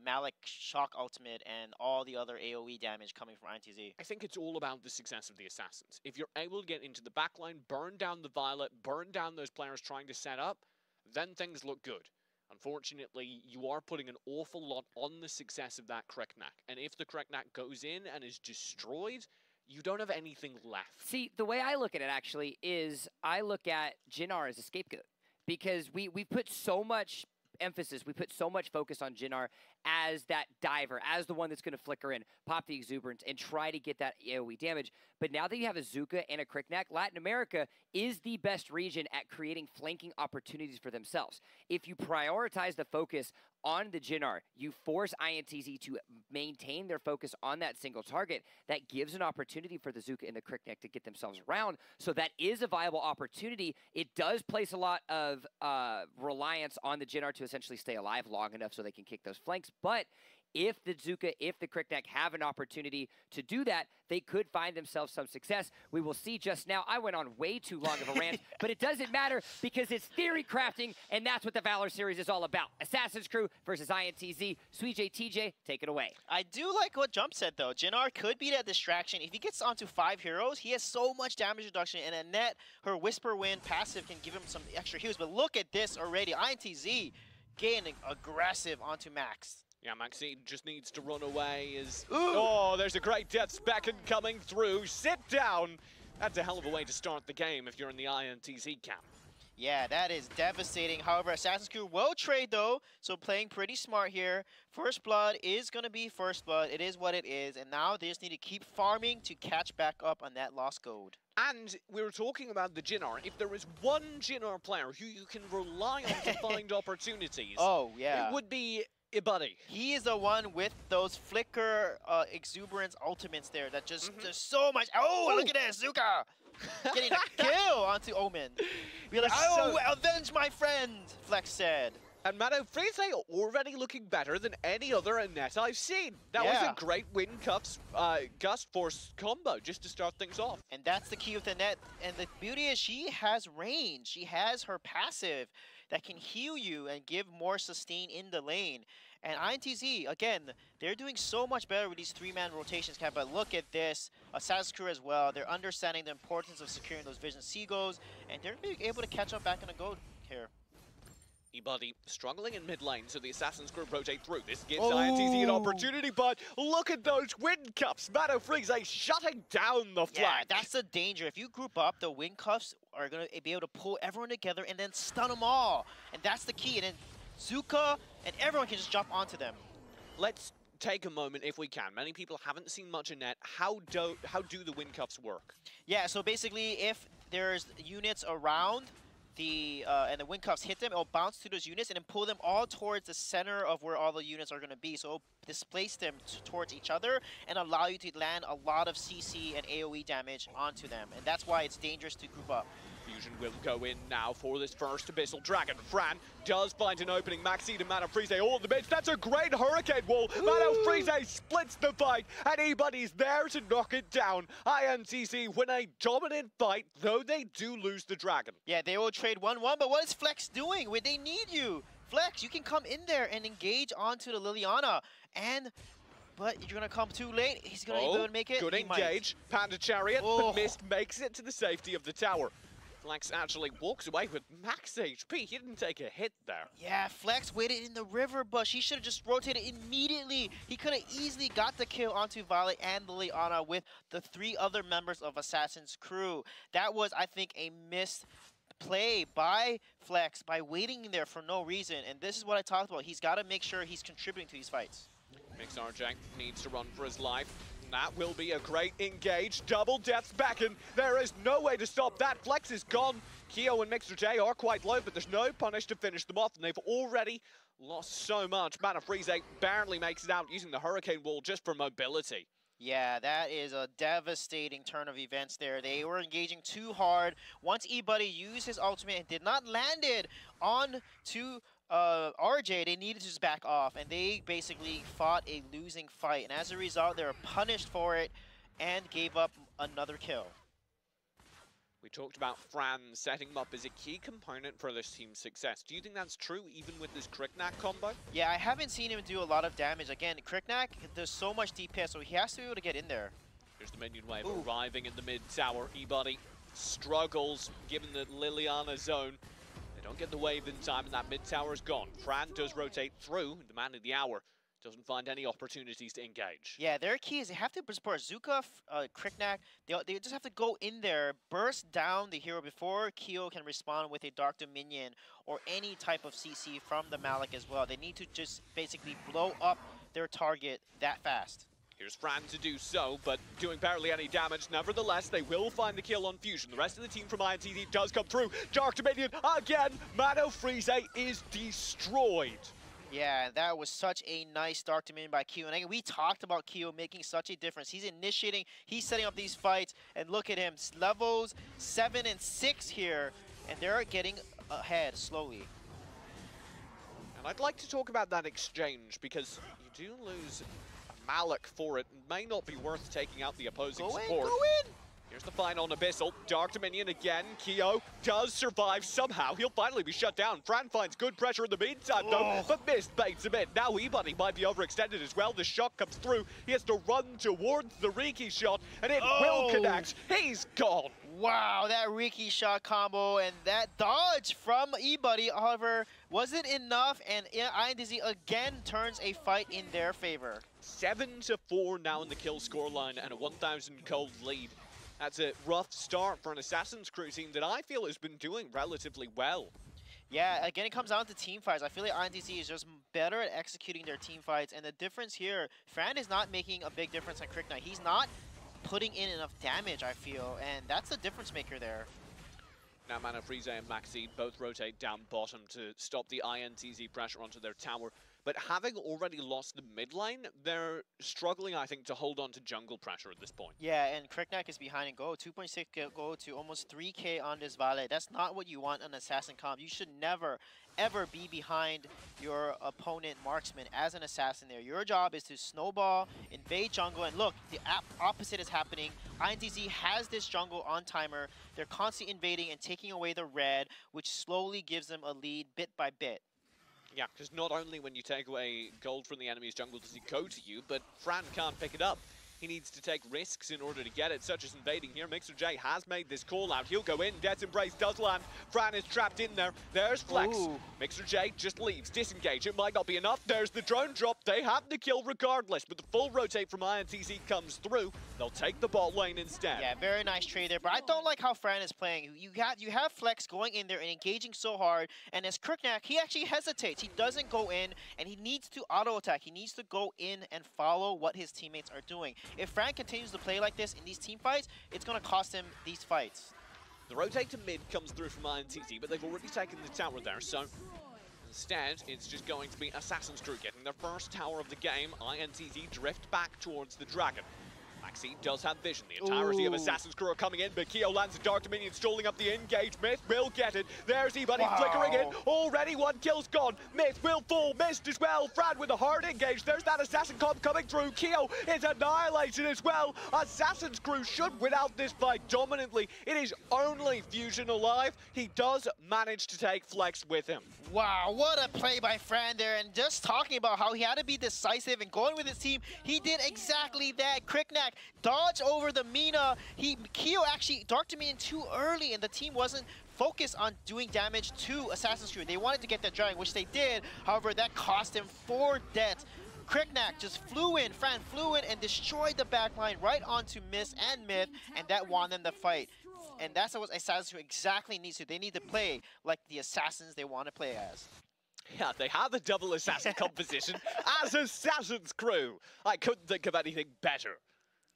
Malik Shock Ultimate and all the other AoE damage coming from INTZ. I think it's all about the success of the Assassins. If you're able to get into the backline, burn down the Violet, burn down those players trying to set up, then things look good. Unfortunately, you are putting an awful lot on the success of that Kreknak. And if the Kreknak goes in and is destroyed, you don't have anything left. See, the way I look at it actually is I look at Jinnar as a scapegoat because we've put so much emphasis, we put so much focus on Jinnar as that diver, as the one that's going to flicker in, pop the exuberance, and try to get that AoE damage. But now that you have a Zuka and a Kreknak, Latin America is the best region at creating flanking opportunities for themselves. If you prioritize the focus on the Jinnar, you force INTZ to maintain their focus on that single target, that gives an opportunity for the Zuka and the Kreknak to get themselves around. So that is a viable opportunity. It does place a lot of reliance on the Jinnar to essentially stay alive long enough so they can kick those flanks. But if the Zuka, if the Kreknak have an opportunity to do that, they could find themselves some success. We will see just now. I went on way too long of a rant, but it doesn't matter because it's theory crafting, and that's what the Valor series is all about. Assassin's Crew versus INTZ. Suijay TJ, take it away. I do like what Jump said, though. Jinnar could be that distraction. If he gets onto 5 heroes, he has so much damage reduction, and Annette, her Whisper Wind passive can give him some extra heals. But look at this already. INTZ getting aggressive onto Max. Yeah, Maxine just needs to run away as... Ooh. Oh, there's a great Death's Beacon coming through. Sit down. That's a hell of a way to start the game if you're in the INTZ camp. Yeah, that is devastating. However, Assassin's Creed will trade, though, so playing pretty smart here. First Blood is going to be First Blood. It is what it is, and now they just need to keep farming to catch back up on that lost gold. And we were talking about the Jinnar. If there is one Jinnar player who you can rely on to find opportunities, oh, yeah, it would be Ibuddy. He is the one with those flicker exuberance ultimates there that just there's so much. Oh, look at that, Zuka! Getting a kill onto Omen. Be like, oh, avenge my friend, Flex said. And Mano Freeze already looking better than any other Annette I've seen. That was a great win cups Gust Force combo just to start things off. And that's the key with Annette. And the beauty is she has range. She has her passive that can heal you and give more sustain in the lane. And INTZ, again, they're doing so much better with these 3-man rotations, Cap, but look at this. Assassin's Crew as well. They're understanding the importance of securing those Vision Seagulls, and they're being able to catch up back in the gold here. Ibuddy struggling in mid lane, so the Assassin's Crew rotate through. This gives INTZ an opportunity, but look at those win cuffs. Mano Freeze shutting down the flank. Yeah, that's the danger. If you group up, the win cuffs are going to be able to pull everyone together and then stun them all. And that's the key. And then Zuka and everyone can just jump onto them. Let's take a moment if we can. Many people haven't seen much in Net. How do the win cuffs work? Yeah, so basically if there's units around and the wind cuffs hit them, it'll bounce to those units and then pull them all towards the center of where all the units are going to be. So it'll displace them towards each other and allow you to land a lot of CC and AoE damage onto them. And that's why it's dangerous to group up. Fusion will go in now for this first Abyssal Dragon. Fran does find an opening. Maxine and Mano Freeze all in the mid. That's a great Hurricane Wall. Mano Freeze splits the fight, and anybody's there to knock it down. INTZ win a dominant fight, though they do lose the Dragon. Yeah, they will trade 1-1, but what is Flex doing? They need you. Flex, you can come in there and engage onto the Liliana, but you're going to come too late. He's going to be able to make it. Good engage. Panda Chariot, but Mist makes it to the safety of the tower. Flex actually walks away with max HP. He didn't take a hit there. Yeah, Flex waited in the river, but she should have just rotated immediately. He could have easily got the kill onto Violet and Liliana with the 3 other members of Assassin's Crew. That was, I think, a missed play by Flex by waiting in there for no reason. And this is what I talked about. He's got to make sure he's contributing to these fights. MixRJ needs to run for his life. That will be a great engage. Double Death's Beacon. There is no way to stop that. Flex is gone. Keo and MixRJ are quite low, but there's no punish to finish them off, and they've already lost so much. Mano Freeze barely makes it out using the Hurricane Wall just for mobility. Yeah, that is a devastating turn of events there. They were engaging too hard. Once Ibuddy used his ultimate and did not land it on to RJ, they needed to just back off, and they basically fought a losing fight. And as a result, they were punished for it and gave up another kill. We talked about Fran setting him up as a key component for this team's success. Do you think that's true even with this Kriknak combo? Yeah, I haven't seen him do a lot of damage. Again, Kriknak does so much DPS, so he has to be able to get in there. Here's the minion wave Ooh. arriving in the mid tower. E-Buddy struggles given the Liliana zone. They don't get the wave in time and that mid tower is gone. Fran does rotate through, the man of the hour. Doesn't find any opportunities to engage. Yeah, their key is they have to support Zuka, Kriknak. They just have to go in there, burst down the hero before Kyo can respond with a Dark Dominion or any type of CC from the Malik as well. They need to just basically blow up their target that fast. Here's Fran to do so, but doing barely any damage. Nevertheless, they will find the kill on Fusion. The rest of the team from INTZ does come through. Dark Dominion again. Mano Frieze is destroyed. Yeah, that was such a nice Dark Dominion by Kyo. And again, we talked about Kyo making such a difference. He's initiating, he's setting up these fights, and look at him. Levels 7 and 6 here, and they're getting ahead slowly. And I'd like to talk about that exchange, because you do lose Malik for it. It may not be worth taking out the opposing support. Go in! Here's the fight on Abyssal. Dark Dominion again. Kyo does survive somehow. He'll finally be shut down. Fran finds good pressure in the meantime, though, but Mist baits him in. Now E-Buddy might be overextended as well. The shot comes through. He has to run towards the Riki shot, and it will connect. He's gone. Wow, that Riki shot combo and that dodge from E-Buddy, however, wasn't enough, and INTZ again turns a fight in their favor. 7-4 now in the kill scoreline and a 1,000 gold lead. That's a rough start for an Assassin's Crew team that I feel has been doing relatively well. Yeah, again, it comes down to team fights. I feel like INTZ is just better at executing their team fights, and the difference here, Fran is not making a big difference on Kriknak. He's not putting in enough damage, I feel, and that's the difference maker there. Now Mano Frieze and Maxi both rotate down bottom to stop the INTZ pressure onto their tower. But having already lost the mid lane, they're struggling, I think, to hold on to jungle pressure at this point. Yeah, and Kriknak is behind and go. 2.6 go to almost 3k on this Valor. That's not what you want on Assassin comp. You should never, ever be behind your opponent marksman as an assassin there. Your job is to snowball, invade jungle, and look, the opposite is happening. INTZ has this jungle on timer. They're constantly invading and taking away the red, which slowly gives them a lead bit by bit. Yeah, because not only when you take away gold from the enemy's jungle does he go to you, but Fran can't pick it up. He needs to take risks in order to get it, such as invading here. Mixer J has made this call out. He'll go in. Death's Embrace does land. Fran is trapped in there. There's Flex. Ooh. Mixer J just leaves. Disengage. It might not be enough. There's the drone drop. They have the kill regardless, but the full rotate from INTZ comes through. They'll take the bot lane instead. Yeah, very nice trade there, but I don't like how Fran is playing. You have Flex going in there and engaging so hard, and as Kriknak, he actually hesitates. He doesn't go in, and he needs to auto-attack. He needs to go in and follow what his teammates are doing. If Fran continues to play like this in these team fights, it's going to cost him these fights. The rotate to mid comes through from INTZ, but they've already taken the tower there, so instead, it's just going to be Assassin's Crew getting their first tower of the game. INTZ drift back towards the Dragon. Maxi does have vision. The entirety of Assassin's Crew are coming in, but Kyo lands a Dark Dominion, stalling up the engage. Myth will get it. There's E-Buddy flickering in. Already one kill's gone. Myth will fall. Missed as well. Fran with a hard engage. There's that Assassin comp coming through. Kyo is annihilated as well. Assassin's Crew should win out this fight dominantly. It is only Fusion alive. He does manage to take Flex with him. Wow, what a play by Fran there, and just talking about how he had to be decisive and going with his team, he did exactly that. Kriknak dodged over the Mina. Kyo actually Dark Dominion too early, and the team wasn't focused on doing damage to Assassin's Crew. They wanted to get that dragon, which they did. However, that cost him 4 deaths. Kriknak just flew in, Fran flew in and destroyed the backline right onto Mist and Myth, and that won them the fight. And that's what Assassin's Crew exactly needs to. They need to play like the assassins they want to play as. Yeah, they have a double assassin composition as Assassin's Crew. I couldn't think of anything better.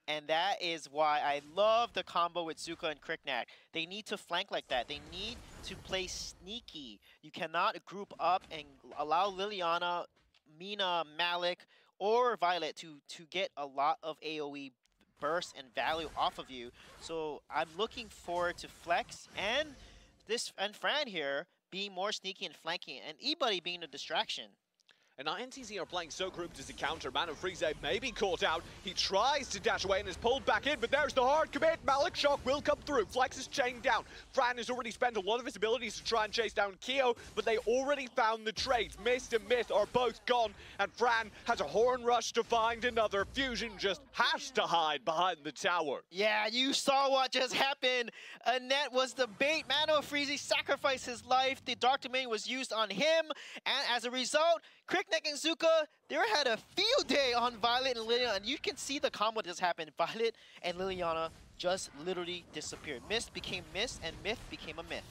And that is why I love the combo with Zuka and Kriknak. They need to flank like that. They need to play sneaky. You cannot group up and allow Liliana, Mina, Malik, or Violet to get a lot of AoE burst and value off of you. So I'm looking forward to Flex and Fran here being more sneaky and flanking, and E-Buddy being a distraction. And now NTZ are playing so grouped as a counter. Mano Frieze may be caught out. He tries to dash away and is pulled back in, but there's the hard commit. Malik Shock will come through. Flex is chained down. Fran has already spent a lot of his abilities to try and chase down Keo, but they already found the trades. Mist and Myth are both gone, and Fran has a horn rush to find another. Fusion just has to hide behind the tower. Yeah, you saw what just happened. Annette was the bait. Mano Frieze sacrificed his life. The Dark Domain was used on him, and as a result, Crickneck and Zuka, they had a field day on Violet and Liliana, and you can see the combo that just happened. Violet and Liliana just literally disappeared. Mist became Mist, and Myth became a Myth.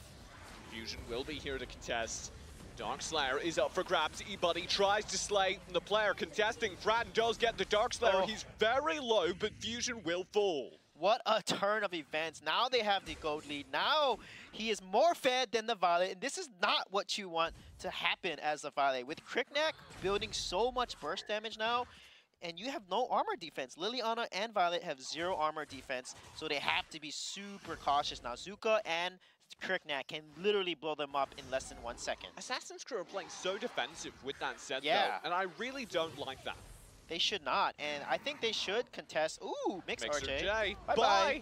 Fusion will be here to contest. Darkslayer is up for grabs. E-Buddy tries to slay the player contesting. Fran does get the Darkslayer. He's very low, but Fusion will fall. What a turn of events. Now they have the gold lead. Now he is more fed than the Violet, and this is not what you want to happen as the Violet. With Crickneck building so much burst damage now, and you have no armor defense. Liliana and Violet have 0 armor defense, so they have to be super cautious now. Zuka and Crickneck can literally blow them up in less than 1 second. Assassin's Crew are playing so defensive with that said, Yeah. though, and I really don't like that. They should not, and I think they should contest. Ooh, Mixed RJ. J. Bye-bye.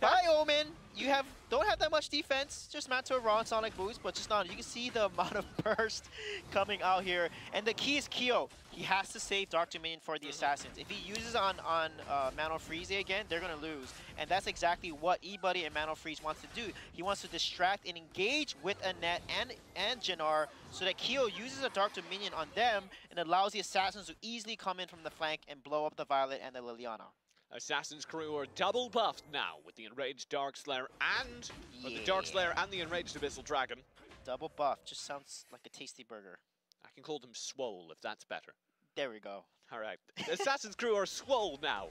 Bye, Omen. You don't have that much defense. Just mount to a raw and Sonic boost, but just not. You can see the amount of burst coming out here. And the key is Keo. He has to save Dark Dominion for the Assassins. If he uses on Mano Frieze again, they're going to lose. And that's exactly what E-Buddy and Mano Frieze wants to do. He wants to distract and engage with Annette and Jannar so that Keo uses a Dark Dominion on them and allows the Assassins to easily come in from the flank and blow up the Violet and the Liliana. Assassin's Crew are double buffed now with the Enraged Darkslayer and or the Darkslayer and the Enraged Abyssal Dragon. Double buff just sounds like a tasty burger. I can call them swole if that's better. There we go. All right. The Assassin's Crew are swole now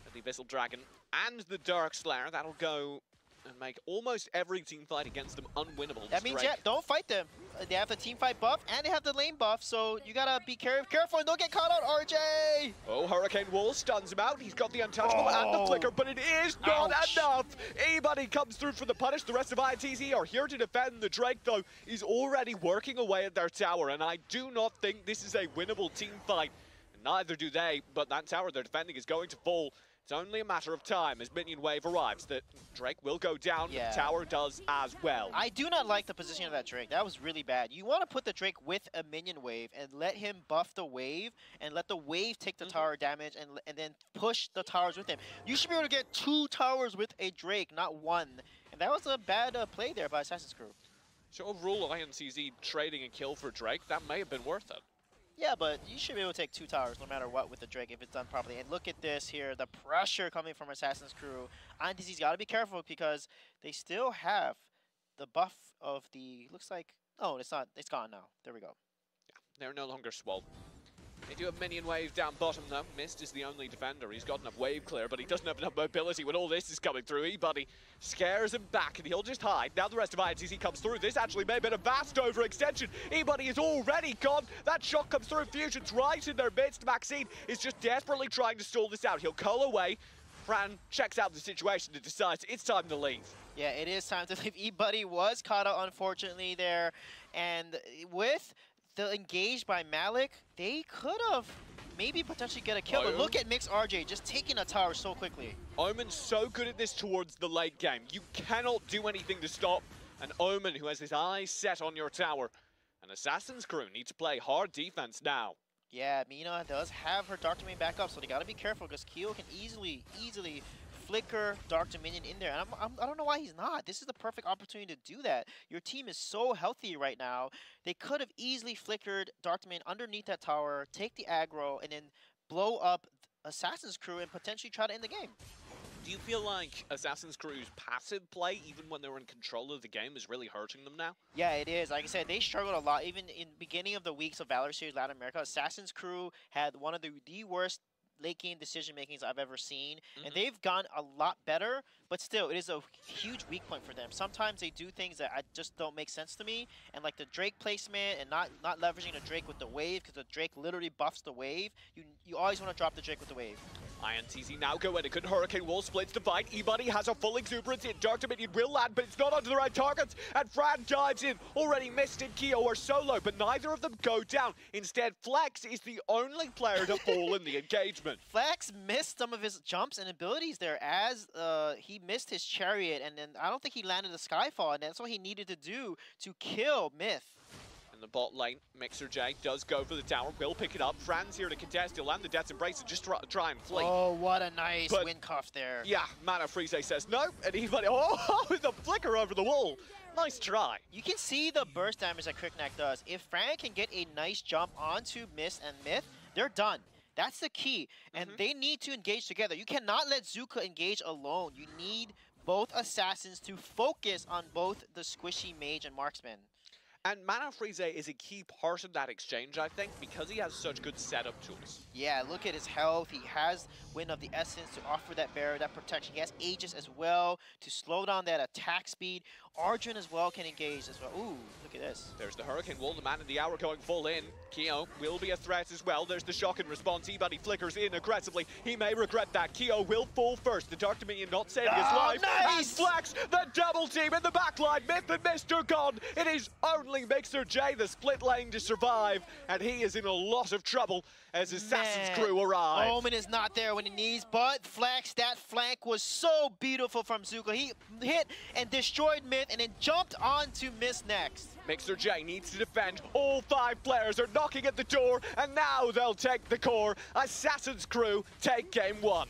with the Abyssal Dragon and the Darkslayer. That'll go and make almost every team fight against them unwinnable. That means, yeah, don't fight them. They have the team fight buff and they have the lane buff, so you gotta be careful and don't get caught out, RJ! Oh, Hurricane Wall stuns him out. He's got the Untouchable and the Flicker, but it is not enough. E-Buddy comes through for the punish. The rest of ITZ are here to defend. The Drake, though, is already working away at their tower, and I do not think this is a winnable team fight. Neither do they, but that tower they're defending is going to fall. It's only a matter of time as Minion Wave arrives that Drake will go down, but the tower does as well. I do not like the position of that Drake. That was really bad. You want to put the Drake with a Minion Wave and let him buff the wave and let the wave take the tower damage and then push the towers with him. You should be able to get 2 towers with a Drake, not 1. And that was a bad play there by Assassin's Crew. So overall, INCZ trading a kill for Drake, that may have been worth it. Yeah, but you should be able to take 2 towers no matter what with the Drake if it's done properly. And look at this here, the pressure coming from Assassin's Crew. INTZ's got to be careful because they still have the buff of the, looks like, oh, it's not, it's gone now. There we go. Yeah, they're no longer swole. They do have Minion Wave down bottom though. Mist is the only defender. He's got enough wave clear, but he doesn't have enough mobility when all this is coming through. E-Buddy scares him back and he'll just hide. Now the rest of INTZ comes through. This actually may have been a vast overextension. E-Buddy is already gone. That shot comes through. Fusion's right in their midst. Maxine is just desperately trying to stall this out. He'll cull away. Fran checks out the situation and decides it's time to leave. Yeah, it is time to leave. E-Buddy was caught out, unfortunately, there. And with the engage by Malik, they could have maybe potentially get a kill. But look at Mix RJ just taking a tower so quickly. Omen's so good at this towards the late game. You cannot do anything to stop an Omen who has his eyes set on your tower. And Assassin's Crew need to play hard defense now. Yeah, Mina does have her Dark Dominion back up, so they got to be careful because Keo can easily flicker Dark Dominion in there. And I don't know why he's not. This is the perfect opportunity to do that. Your team is so healthy right now. They could have easily flickered Dark Dominion underneath that tower, take the aggro, and then blow up Assassin's Crew and potentially try to end the game. Do you feel like Assassin's Crew's passive play, even when they were in control of the game, is really hurting them now? Yeah, it is. Like I said, they struggled a lot. Even in the beginning of the weeks of Valor Series Latin America, Assassin's Crew had one of the worst late game decision makings I've ever seen, and they've gone a lot better, but still it is a huge weak point for them. Sometimes they do things that just don't make sense to me, and like the Drake placement and not leveraging the Drake with the wave, because the Drake literally buffs the wave. You always want to drop the Drake with the wave. INTZ now go in. A good Hurricane Wall splits the fight. E-Buddy has a full exuberance in. Dark Dominion will land, but it's not onto the right targets. And Fran dives in. Already Mist and Keo are solo, but neither of them go down. Instead, Flex is the only player to fall in the engagement. Flex missed some of his jumps and abilities there as he missed his chariot, and then I don't think he landed the Skyfall, and that's what he needed to do to kill Myth. In the bot lane, Mixer J does go for the tower, will pick it up. Fran's here to contest, he'll land the Death's Embrace and just try and flee. Oh, what a nice wind cuff there. Yeah, Mana Freeze says no, and even with the flicker over the wall. Nice try. You can see the burst damage that Crickneck does. If Fran can get a nice jump onto Mist and Myth, they're done. That's the key, and they need to engage together. You cannot let Zuka engage alone. You need both assassins to focus on both the squishy mage and marksman. And Mana Freeze is a key part of that exchange, I think, because he has such good setup tools. Yeah, look at his health. He has Wind of the Essence to offer that barrier, that protection. He has Aegis as well to slow down that attack speed. Arjun as well can engage as well. Ooh, look at this. There's the Hurricane Wall, the Man of the Hour going full in. Keo will be a threat as well. There's the shock and response. E-Buddy flickers in aggressively. He may regret that. Keo will fall first. The Dark Dominion not saving his life. Nice! And Flex, the double team in the backline. Myth and Mist are gone. It is only Mixer J, the split lane, to survive. And he is in a lot of trouble as Assassin's Crew arrive. Omen is not there when he needs, but Flex, that flank was so beautiful from Zuko. He hit and destroyed Myth and then jumped onto Mist next. Mixer J needs to defend. All 5 players are knocking at the door, and now they'll take the core. Assassin's Crew take game 1.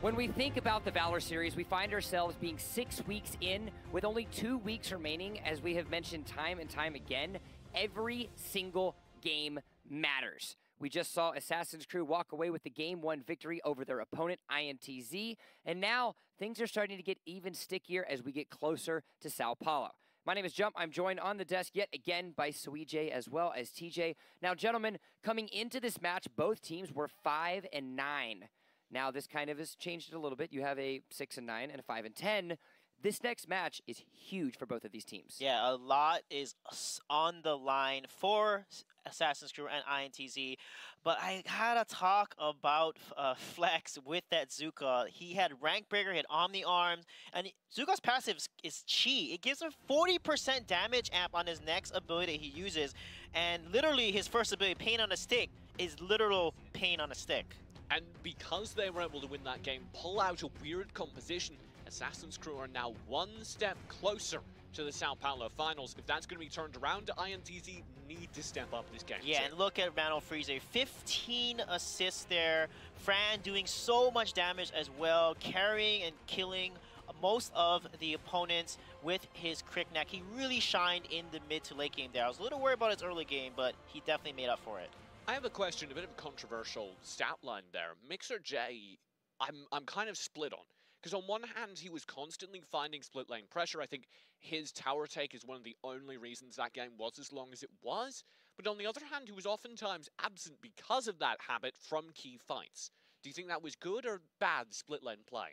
When we think about the Valor series, we find ourselves being 6 weeks in with only 2 weeks remaining. As we have mentioned time and time again, every single game matters. We just saw Assassin's Crew walk away with the Game 1 victory over their opponent, INTZ, and now things are starting to get even stickier as we get closer to Sao Paulo. My name is Jump. I'm joined on the desk yet again by Suijay as well as TJ. Now, gentlemen, coming into this match, both teams were 5-9. Now, this kind of has changed it a little bit. You have a 6-9 and a 5-10. This next match is huge for both of these teams. Yeah, a lot is on the line for Assassin's Crew and INTZ. But I had to talk about Flex with that Zuka. He had Rank Breaker, he had Omni Arms, and Zuka's passive is Chi. It gives him 40% damage amp on his next ability he uses. And literally, his first ability, Pain on a Stick, is literal pain on a stick. And because they were able to win that game, pull out a weird composition, Assassin's Crew are now 1 step closer to the Sao Paulo finals. If that's going to be turned around, INTZ need to step up this game. Yeah, and look at Mana Freeze, 15 assists there. Fran doing so much damage as well, carrying and killing most of the opponents with his Crickneck. He really shined in the mid to late game there. I was a little worried about his early game, but he definitely made up for it. I have a question, a bit of a controversial stat line there. Mixer J, I'm kind of split on. Because on one hand, he was constantly finding split lane pressure. I think his tower take is one of the only reasons that game was as long as it was. But on the other hand, he was oftentimes absent because of that habit from key fights. Do you think that was good or bad split lane play?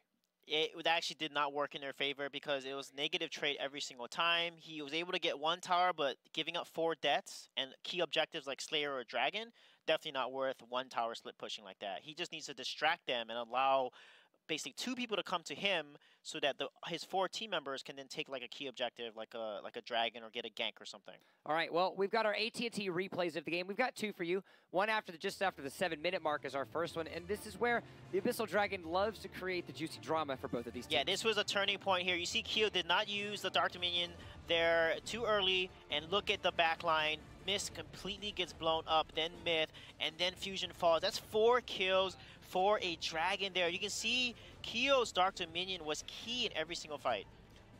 It actually did not work in their favor because it was negative trade every single time. He was able to get 1 tower, but giving up 4 deaths and key objectives like Slayer or Dragon, definitely not worth 1 tower split pushing like that. He just needs to distract them and allow basically 2 people to come to him so that his 4 team members can then take like a key objective, like a dragon or get a gank or something. All right, well, we've got our AT&T replays of the game. We've got 2 for you. One just after the 7-minute mark is our first one, and this is where the Abyssal Dragon loves to create the juicy drama for both of these teams. Yeah, this was a turning point here. You see Keo did not use the Dark Dominion there too early, and look at the back line. Mist completely gets blown up, then Myth, and then Fusion falls. That's 4 kills for a dragon there. You can see Keo's Dark Dominion was key in every single fight.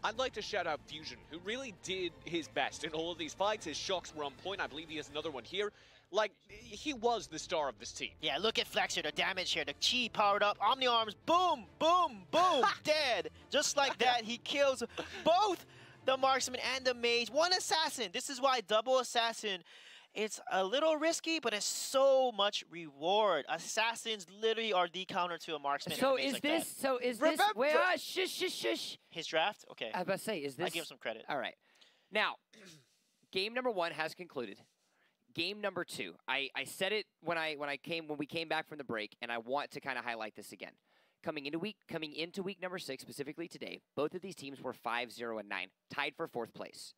I'd like to shout out Fusion, who really did his best in all of these fights. His shocks were on point. I believe he has another one here. Like, he was the star of this team. Yeah, look at Flex here, the damage here, the chi powered up, Omni Arms, boom, boom, boom, dead. Just like that, he kills both the marksman and the mage. One assassin. This is why double assassin, it's a little risky, but it's so much reward. Assassins literally are the counter to a marksman. So and a mage is like this? that. So is Remember- this? Wait, shush. His draft? Okay. I was about to say, is this? I give him some credit. All right. Now, game number 1 has concluded. Game number 2, I said it when we came back from the break, and I want to kind of highlight this again. Coming into week number 6, specifically today, both of these teams were 5-0 and 9, tied for 4th place.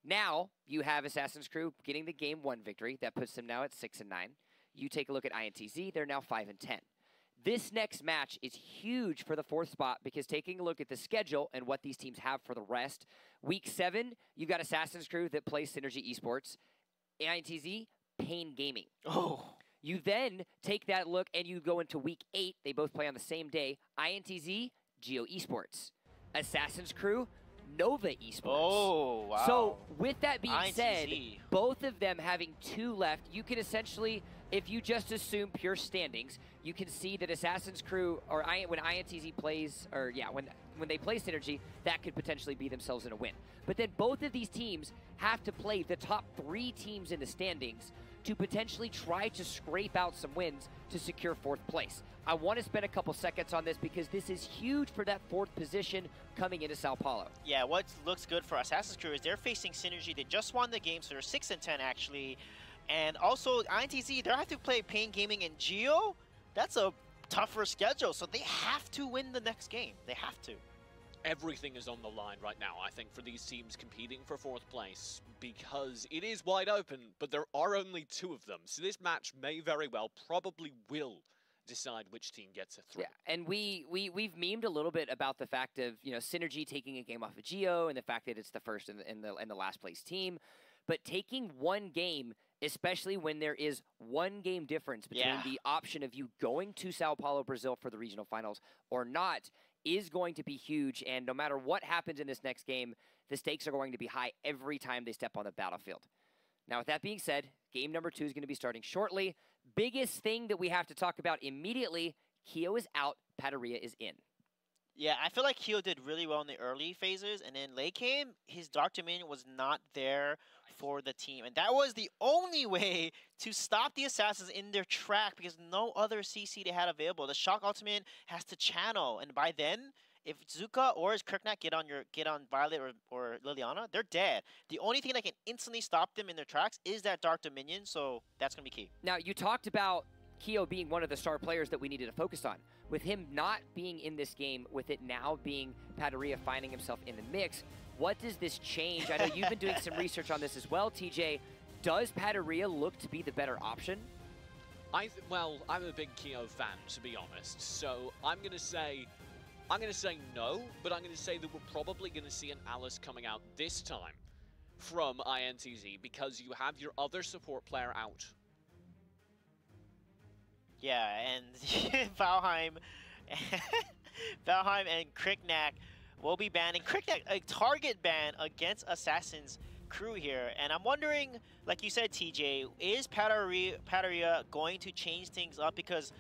Now you have Assassin's Crew getting the game 1 victory that puts them now at 6 and 9. You take a look at INTZ; they're now 5 and 10. This next match is huge for the 4th spot because taking a look at the schedule and what these teams have for the rest, week 7 you've got Assassin's Crew that plays Synergy Esports. INTZ, Pain Gaming. Oh. You then take that look and you go into week 8. They both play on the same day. INTZ, Geo Esports. Assassin's Crew, Nova Esports. Oh, wow. So with that being said, INTZ. both of them having 2 left, you can essentially, if you just assume pure standings, you can see that Assassin's Crew, or when INTZ plays, or yeah, when they play Synergy, that could potentially be themselves in a win. But then both of these teams have to play the top 3 teams in the standings to potentially try to scrape out some wins to secure 4th place. I want to spend a couple seconds on this because this is huge for that 4th position coming into Sao Paulo. Yeah, what looks good for Assassin's Crew is they're facing Synergy. They just won the game, so they're 6 and 10 actually. And also INTZ, they have to play Pain Gaming and Geo. That's a tougher schedule, so they have to win the next game. They have to. Everything is on the line right now, I think, for these teams competing for 4th place, because it is wide open, but there are only 2 of them. So this match may very well, probably will, decide which team gets it through. Yeah, and we've memed a little bit about the fact of, you know, Synergy taking a game off of Geo and the fact that it's the first in the last place team, but taking one game, especially when there is one game difference between the option of you going to Sao Paulo, Brazil for the regional finals or not, is going to be huge. And no matter what happens in this next game, the stakes are going to be high every time they step on the battlefield. Now, with that being said, game number 2 is going to be starting shortly. Biggest thing that we have to talk about immediately, Keo is out, Pataria is in. Yeah, I feel like Keo did really well in the early phases, and then late game, his Dark Dominion was not there for the team. And that was the only way to stop the Assassins in their track because no other CC they had available. The Shock Ultimate has to channel, and by then, if Zuka or his Kirknat get on Violet or Liliana, they're dead. The only thing that can instantly stop them in their tracks is that Dark Dominion, so that's going to be key. Now, you talked about Keo being one of the star players that we needed to focus on. With him not being in this game, with it now being Pataria finding himself in the mix, what does this change? I know you've been doing some research on this as well, TJ. Does Pataria look to be the better option? Well, I'm a big Keo fan, to be honest, so I'm going to say no, but I'm going to say that we're probably going to see an Alice coming out this time from INTZ because you have your other support player out. Yeah, and Valheim and Kriknak will be banning Kriknak, a target ban against Assassin's Crew here. And I'm wondering, like you said, TJ, is Pataria going to change things up? Because,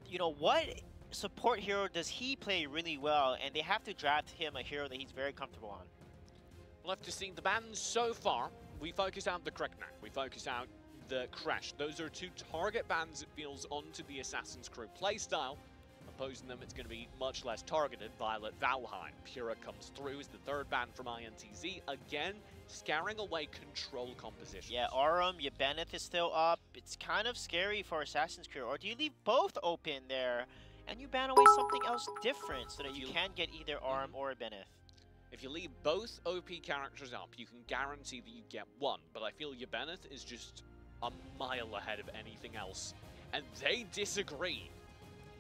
you know, what support hero does he play really well? And they have to draft him a hero that he's very comfortable on. We'll have to see the bans so far. We focus out the Kriknak, we focus out the Crash. Those are 2 target bans it feels onto the Assassin's Crew playstyle. Opposing them, it's going to be much less targeted. Violet, Valheim. Pura comes through as the 3rd ban from INTZ. Again, scaring away control compositions. Yeah, Aurum, Yebeneth is still up. It's kind of scary for Assassin's Crew. Or do you leave both open there and you ban away something else different so that you can get either Aurum or Yebeneth? If you leave both OP characters up, you can guarantee that you get one. But I feel Yebeneth is just a mile ahead of anything else, and they disagree.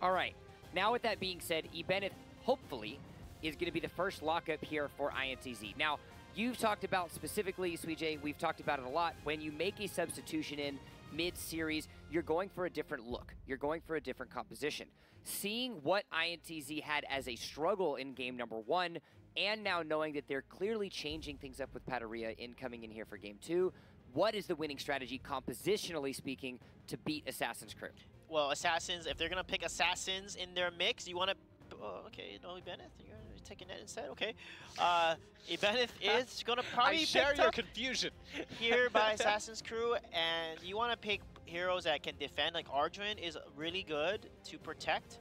All right, now with that being said, Ibeneth, hopefully, is going to be the first lockup here for INTZ. Now, you've talked about specifically, Suijay, we've talked about it a lot, when you make a substitution in mid-series, you're going for a different look. You're going for a different composition. Seeing what INTZ had as a struggle in game number 1, and now knowing that they're clearly changing things up with Pataria coming in here for game 2, what is the winning strategy, compositionally speaking, to beat Assassin's Crew? Well, Assassins, if they're going to pick Assassins in their mix, you want to... Oh, okay, no, Ibeneth, you're taking that instead? Okay. Ibeneth is going to probably I share picked your up confusion. here by Assassin's Crew, and you want to pick heroes that can defend. Like, Arduin is really good to protect.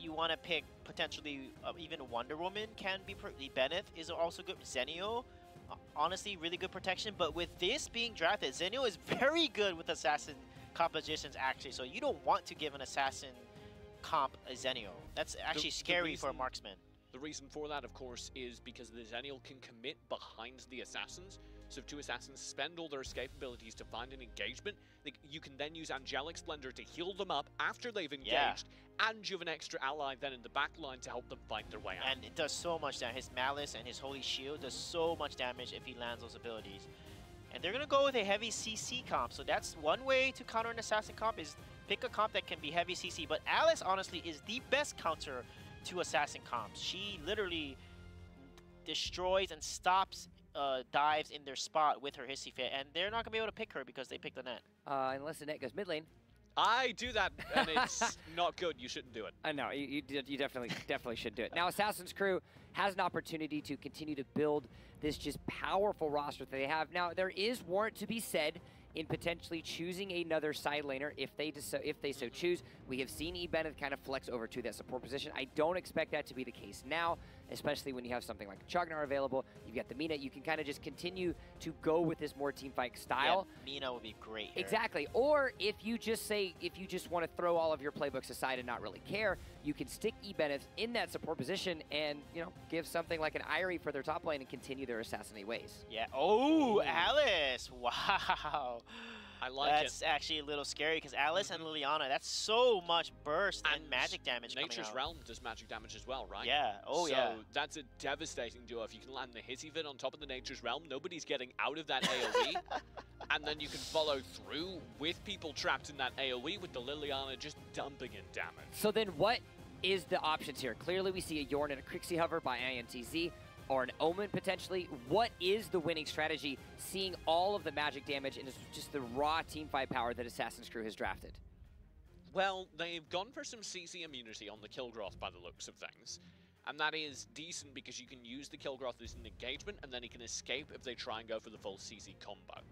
You want to pick potentially even Wonder Woman can be... Ibeneth is also good. Zenio, honestly, really good protection. But with this being drafted, Zenio is very good with Assassin compositions, actually. So you don't want to give an Assassin comp a Zenio. That's actually scary for a marksman. The reason for that, of course, is because the Zenio can commit behind the Assassins. So if two Assassins spend all their escape abilities to find an engagement, you can then use Angelic Splendor to heal them up after they've engaged, and you have an extra ally then in the back line to help them fight their way out. And it does so much damage. His Malice and his Holy Shield does so much damage if he lands those abilities. And they're going to go with a heavy CC comp. So that's one way to counter an Assassin comp, is pick a comp that can be heavy CC. But Alice, honestly, is the best counter to Assassin comps. She literally destroys and stops dives in their spot with her Hissy Fit. And they're not going to be able to pick her because they picked the net. Unless the net goes mid lane. I do that, and it's not good. You shouldn't do it. I know, you definitely should do it. Now, Assassin's Crew has an opportunity to continue to build this just powerful roster that they have. Now, there is warrant to be said in potentially choosing another side laner if they so choose. We have seen Ibeneth kind of flex over to that support position. I don't expect that to be the case now, especially when you have something like Chagnar available. You've got the Mina. You can kind of just continue to go with this more teamfight style. Yeah, Mina would be great here. Exactly. Or if you just want to throw all of your playbooks aside and not really care, you can stick Ibeneth in that support position and, give something like an Irie for their top lane and continue their assassinate ways. Yeah. Oh, Alice. Wow. I like it. That's actually a little scary because Alice and Liliana, that's so much burst and magic damage coming Nature's out. Realm does magic damage as well, right? Yeah. Oh, so yeah. That's a devastating duo. If you can land the Hissy Fit on top of the Nature's Realm, nobody's getting out of that AoE. And then you can follow through with people trapped in that AoE with the Liliana just dumping in damage. So then what is the options here? Clearly we see a Yorn and a Crixie Hover by INTZ, or an Omen potentially. What is the winning strategy, seeing all of the magic damage and just the raw teamfight power that Assassin's Crew has drafted? Well, they've gone for some CC immunity on the Kilgroth by the looks of things. And that is decent because you can use the Kilgroth as an engagement and then he can escape if they try and go for the full CC combo.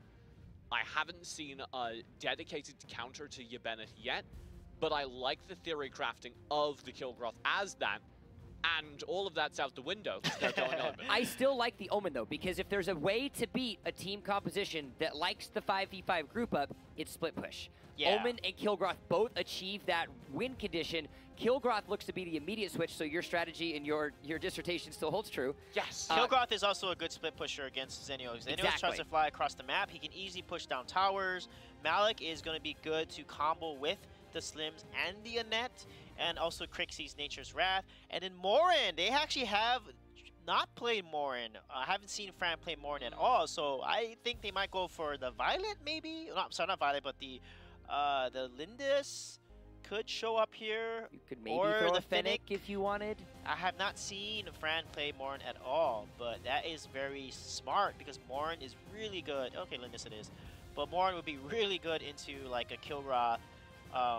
I haven't seen a dedicated counter to Ibeneth yet, but I like the theory crafting of the Kilgroth as that. And all of that's out the window because they're going Omen. I still like the Omen, though, because if there's a way to beat a team composition that likes the 5v5 group up, it's split push. Yeah. Omen and Kilgroth both achieve that win condition. Kilgroth looks to be the immediate switch, so your strategy and your dissertation still holds true. Yes. Kilgroth is also a good split pusher against Zenio. Zenio tries to fly across the map. He can easily push down towers. Malik is going to be good to combo with the Slims and the Annette, and also Crixie's Nature's Wrath. And then Morin, they actually have not played Morin. I haven't seen Fran play Morin at all, so I think they might go for the Violet, maybe? No, sorry, not Violet, but the Lindis could show up here. You could maybe or throw the a Fennec if you wanted. I have not seen Fran play Morin at all, but that is very smart because Morin is really good. Okay, Lindis it is. But Morin would be really good into like a Kilgroth,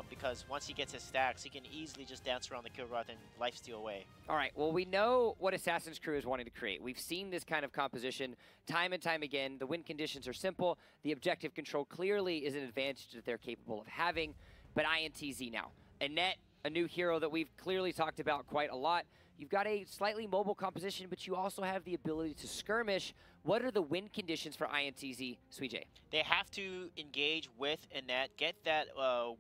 because once he gets his stacks, he can easily just dance around the Kilgroth and lifesteal away. All right, well, we know what Assassin's Crew is wanting to create. We've seen this kind of composition time and time again. The win conditions are simple. The objective control clearly is an advantage that they're capable of having. But INTZ now. Annette, a new hero that we've clearly talked about quite a lot. You've got a slightly mobile composition, but you also have the ability to skirmish. What are the win conditions for INTZ, Sweet J? They have to engage with Annette, get that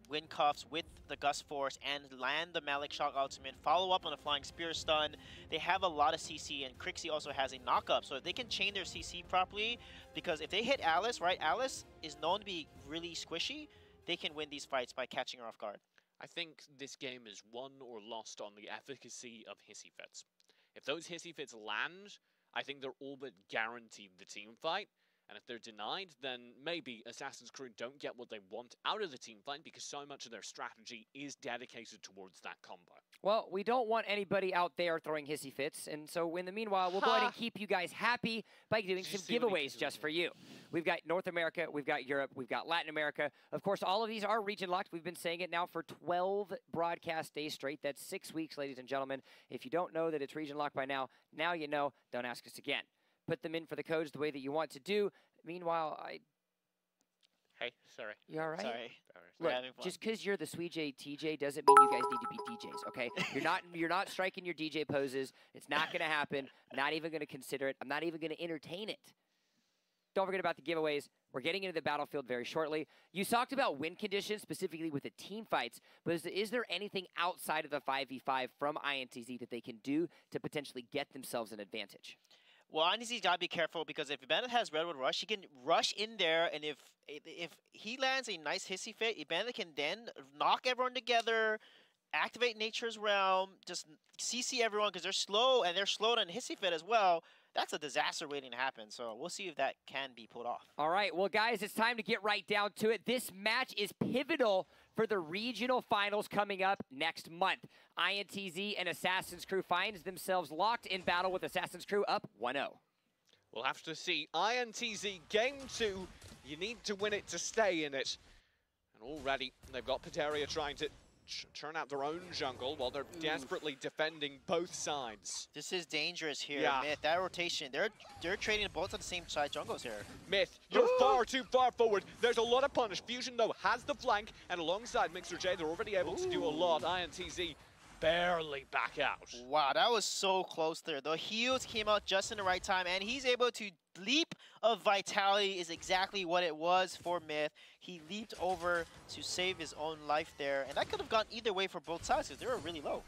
win cuffs with the Gust Force, and land the Malik Shock ultimate, follow up on a Flying Spear stun. They have a lot of CC, and Crixie also has a knockup, so if they can chain their CC properly, because if they hit Alice, right, Alice is known to be really squishy, they can win these fights by catching her off guard. I think this game is won or lost on the efficacy of Hissy Fits. If those Hissy Fits land, I think they're all but guaranteed the team fight. And if they're denied, then maybe Assassin's Crew don't get what they want out of the team fight because so much of their strategy is dedicated towards that combo. Well, we don't want anybody out there throwing hissy fits, and so in the meanwhile, we'll go ahead and keep you guys happy by doing some giveaways just for you. We've got North America, we've got Europe, we've got Latin America. Of course, all of these are region locked. We've been saying it now for 12 broadcast days straight. That's 6 weeks, ladies and gentlemen. If you don't know that it's region locked by now you know. Don't ask us again. Put them in for the codes the way that you want to do. Meanwhile, Hey, sorry. You all right? Sorry. Look, just because you're the Sweet J TJ doesn't mean you guys need to be DJs, okay? You're not striking your DJ poses. It's not going to happen. I'm not even going to consider it. I'm not even going to entertain it. Don't forget about the giveaways. We're getting into the battlefield very shortly. You talked about win conditions, specifically with the team fights, but is there anything outside of the 5v5 from INTZ that they can do to potentially get themselves an advantage? Well, INTZ's got to be careful because if Bandit has Redwood Rush, he can rush in there, and if he lands a nice hissy fit, Bandit can then knock everyone together, activate Nature's Realm, just CC everyone because they're slow, and they're slowed on hissy fit as well. That's a disaster waiting to happen, so we'll see if that can be pulled off. All right, well, guys, it's time to get right down to it. This match is pivotal for the regional finals coming up next month. INTZ and Assassin's Crew finds themselves locked in battle with Assassin's Crew up 1-0. We'll have to see. INTZ Game 2, you need to win it to stay in it. And already, they've got Pateria trying to turn out their own jungle while they're desperately defending both sides. This is dangerous here, Yeah. Myth. That rotation, they're trading both on the same side jungles here. Myth, you're far too far forward. There's a lot of punish. Fusion, though, has the flank, and alongside Mixer J, they're already able to do a lot. INTZ barely back out. Wow, that was so close there. The heals came out just in the right time, and he's able to leap of vitality is exactly what it was for Myth. He leaped over to save his own life there, and that could have gone either way for both sides because they were really low.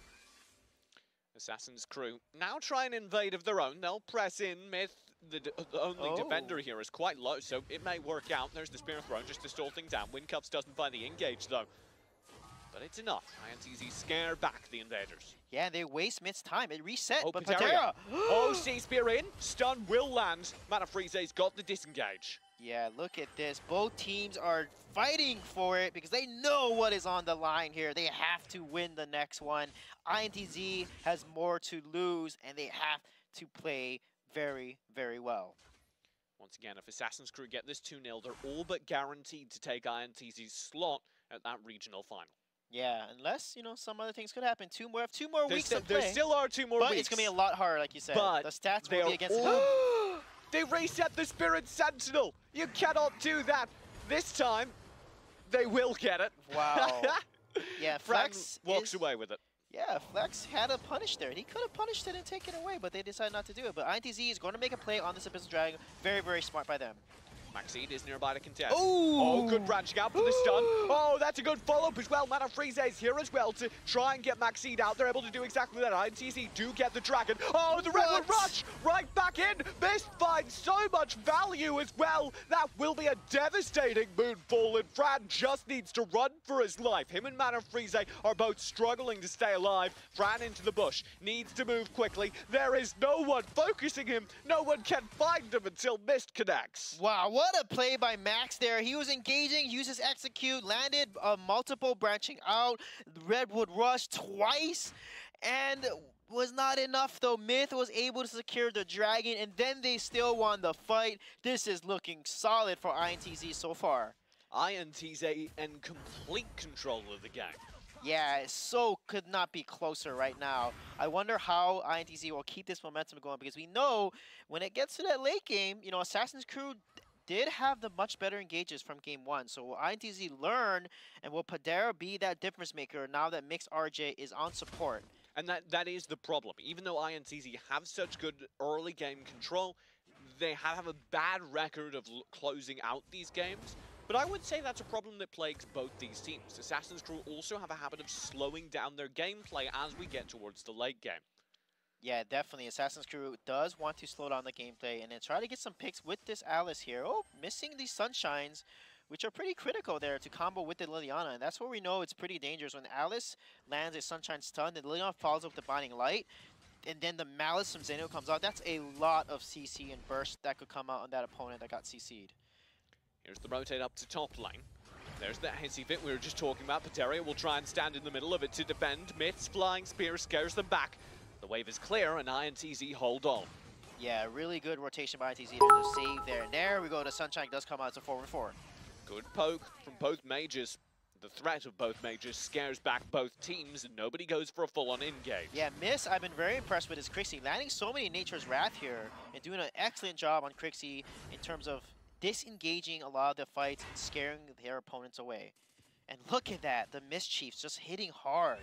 Assassin's Crew now try and invade of their own. They'll press in. Myth, the only defender here, is quite low, so it may work out. There's the Spear Throne just to stall things down. Windcuffs doesn't find the engage, though. But it's enough. INTZ scare back the invaders. Yeah, they waste Myth's time. It reset, Oh, but Pateria. Patera! Sea Spear in. Stun will land. Mana Freeze's got the disengage. Yeah, look at this. Both teams are fighting for it because they know what is on the line here. They have to win the next one. INTZ has more to lose, and they have to play very, very well. Once again, if Assassin's Crew get this 2-0, they're all but guaranteed to take INTZ's slot at that regional final. Yeah, unless, you know, some other things could happen. Two more weeks to There play. still are 2 more but weeks. it's going to be a lot harder, like you said. But the stats they will are be against all... They reset the Spirit Sentinel. You cannot do that. This time, they will get it. Wow. Yeah, Fran Flex walks away with it. Yeah, Flex had a punish there. He could have punished it and taken it away, but they decided not to do it. But INTZ is going to make a play on this Abyssal Dragon. Very, very smart by them. Maxine is nearby to contest. Ooh. Oh, good branching out for the stun. Oh, that's a good follow-up as well. Mana Freeze is here as well to try and get Maxine out. They're able to do exactly that. INTZ do get the dragon. Oh, the Redwood Rush right back in. Mist finds so much value as well. That will be a devastating moonfall, and Fran just needs to run for his life. Him and Mana Freeze are both struggling to stay alive. Fran into the bush. Needs to move quickly. There is no one focusing him. No one can find him until Mist connects. Wow, what a play by Max there. He was engaging, uses execute, landed multiple branching out, Redwood Rush twice, and was not enough though. Myth was able to secure the dragon, and then they still won the fight. This is looking solid for INTZ so far. INTZ in complete control of the game. Yeah, so could not be closer right now. I wonder how INTZ will keep this momentum going, because we know when it gets to that late game, you know, Assassin's Crew did have the much better engages from game 1. So will INTZ learn, and will Padera be that difference maker now that Mixed RJ is on support? And that is the problem. Even though INTZ have such good early game control, they have a bad record of closing out these games. But I would say that's a problem that plagues both these teams. Assassin's Crew also have a habit of slowing down their gameplay as we get towards the late game. Yeah, definitely. Assassin's Crew does want to slow down the gameplay and then try to get some picks with this Alice here. Oh, missing these Sunshines, which are pretty critical there to combo with the Liliana. And that's where we know it's pretty dangerous. When Alice lands a Sunshine stun, and Liliana follows up the Binding Light, and then the Malice from Zeno comes out. That's a lot of CC and burst that could come out on that opponent that got CC'd. Here's the rotate up to top lane. There's that hissy fit we were just talking about. Pateria will try and stand in the middle of it to defend. Myth's flying spear scares them back. The wave is clear, and INTZ hold on. Yeah, really good rotation by INTZ to just save there. And there we go. The Sunshine does come out as a 4v4. Good poke from both mages. The threat of both mages scares back both teams, and nobody goes for a full-on engage. Yeah, Miss, I've been very impressed with his Crixie, landing so many Nature's Wrath here and doing an excellent job on Crixie in terms of disengaging a lot of the fights and scaring their opponents away. And look at that, the Mischiefs just hitting hard.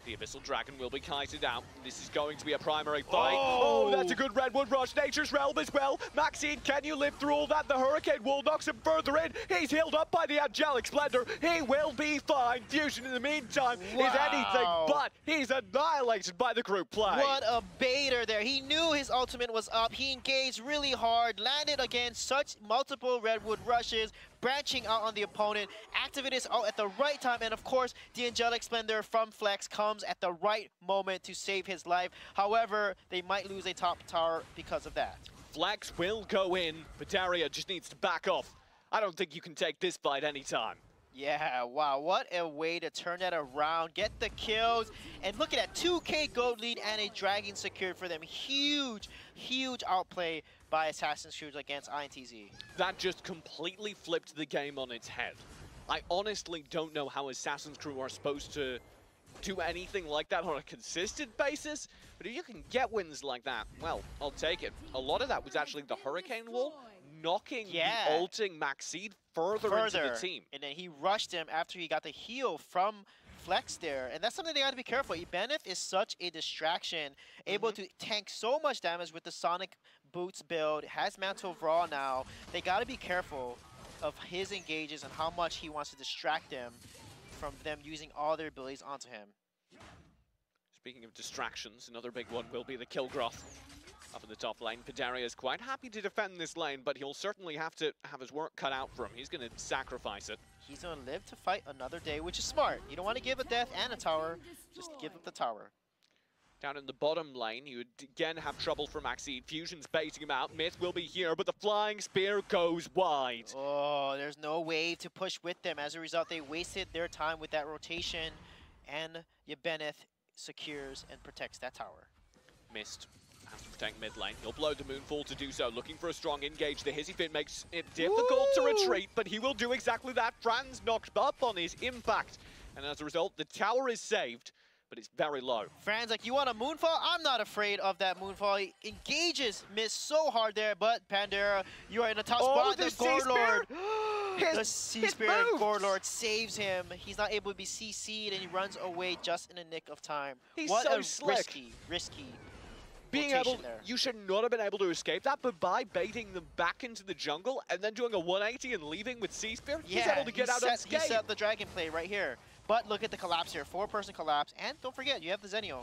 The Abyssal Dragon will be kited out. This is going to be a primary fight. Oh, that's a good Redwood Rush. Nature's Realm as well. Maxine, can you live through all that? The Hurricane Wall knocks him further in. He's healed up by the Angelic Splendor. He will be fine. Fusion in the meantime is anything but. He's annihilated by the group play. What a baiter there. He knew his ultimate was up. He engaged really hard, landed against such multiple Redwood Rushes, branching out on the opponent, activated his ult at the right time, and of course, the Angelic Splendor from Flex comes at the right moment to save his life. However, they might lose a top tower because of that. Flex will go in. Pateria just needs to back off. I don't think you can take this fight anytime. Yeah, wow, what a way to turn that around, get the kills, and look at that, 2k gold lead and a dragon secured for them. Huge, huge outplay by Assassin's Creed against INTZ. That just completely flipped the game on its head. I honestly don't know how Assassin's Crew are supposed to do anything like that on a consistent basis, but if you can get wins like that, well, I'll take it. A lot of that was actually the Hurricane Wall knocking the ulting Maxine further into the team. And then he rushed him after he got the heal from Flex there, and that's something they got to be careful. Ibeneth is such a distraction, able to tank so much damage with the Sonic Boots build, has Mantle of Raw now. They got to be careful of his engages and how much he wants to distract them from them using all their abilities onto him. Speaking of distractions, another big one will be the Kilgroth. Up in the top lane, Pateria is quite happy to defend this lane, but he'll certainly have to have his work cut out for him. He's going to sacrifice it. He's going to live to fight another day, which is smart. You don't want to give a death and a tower, just give up the tower. Down in the bottom lane, you would again have trouble for Maxine. Fusion's baiting him out. Myth will be here, but the Flying Spear goes wide. Oh, there's no way to push with them. As a result, they wasted their time with that rotation, and Ibeneth secures and protects that tower. Missed. Has to protect mid lane. He'll blow the Moonfall to do so, looking for a strong engage. The Hissy Fit makes it difficult to retreat, but he will do exactly that. Franz knocked up on his impact, and as a result, the tower is saved, but it's very low. Franz, like, you want a Moonfall? I'm not afraid of that Moonfall. He engages Miss so hard there, but Pandera, you are in a tough spot. The Gore Lord, the Sea Spirit Gore Lord saves him. He's not able to be CC'd, and he runs away just in the nick of time. He's what so a slick. risky Being able, you should not have been able to escape that, but by baiting them back into the jungle and then doing a 180 and leaving with Sea Spear, he's able to get out unscathed. He set up the dragon play right here. But look at the collapse here, 4-person collapse, and don't forget, you have the Zenio.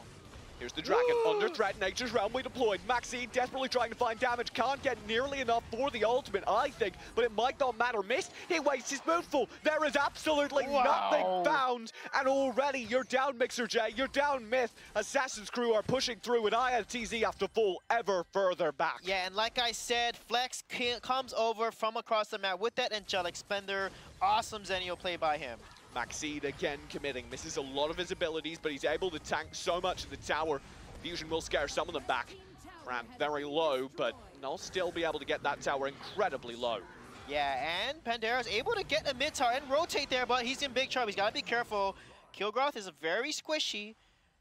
Here's the dragon, under threat, Nature's Realm we deployed. Maxine desperately trying to find damage, can't get nearly enough for the ultimate, I think, but it might not matter. Missed, he wastes his Moonfall. There is absolutely nothing found, and already you're down Mixer J, you're down Myth. Assassin's Crew are pushing through, and INTZ have to fall ever further back. Yeah, and like I said, Flex comes over from across the map with that Angelic Splendor. Awesome Zenio play by him. Maxine again committing, misses a lot of his abilities, but he's able to tank so much of the tower. Fusion will scare some of them back. Ran very low, but they'll still be able to get that tower incredibly low. Yeah, and Pandera's able to get a mid tower and rotate there, but he's in big trouble. He's got to be careful. Kilgroth is very squishy.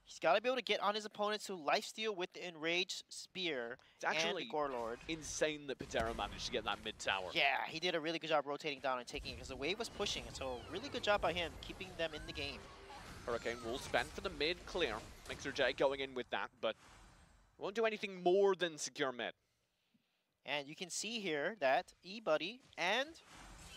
He's got to be able to get on his opponents to lifesteal with the Enraged Spear and the Gore Lord. Insane that Patera managed to get that mid tower. Yeah, he did a really good job rotating down and taking it because the wave was pushing it. So really good job by him keeping them in the game. Hurricane will spend for the mid clear. Mixer J going in with that, but won't do anything more than secure mid. And you can see here that E-Buddy and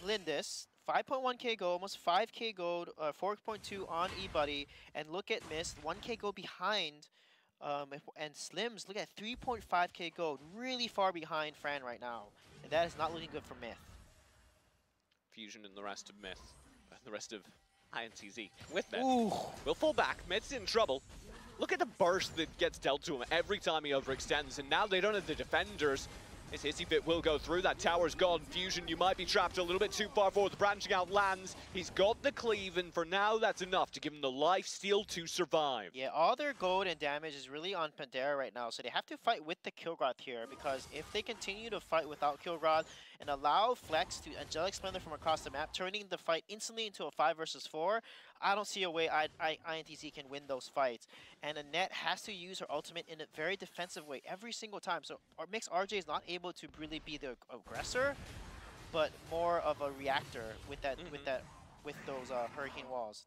Lindis, 5.1k gold, almost 5k gold, 4.2 on E-Buddy, and look at Mist, 1k gold behind, and Slims, look at 3.5k gold, really far behind Fran right now, and that is not looking good for Myth. Fusion and the rest of Myth, the rest of INTZ with Mid. Ooh. Will fall back. Mid's in trouble. Look at the burst that gets dealt to him every time he overextends, and now they don't have the defenders. His Hissy Fit will go through. That tower's gone. Fusion, you might be trapped a little bit too far forward. The branching out lands. He's got the cleave, and for now, that's enough to give him the life steal to survive. Yeah, all their gold and damage is really on Pantera right now, so they have to fight with the Kilgrod here, because if they continue to fight without Kilgrod and allow Flex to Angelic Splendor from across the map, turning the fight instantly into a 5 versus 4, I don't see a way INTZ can win those fights. And Annette has to use her ultimate in a very defensive way every single time. So Mix RJ is not able to really be the aggressor, but more of a reactor with that with those Hurricane Walls.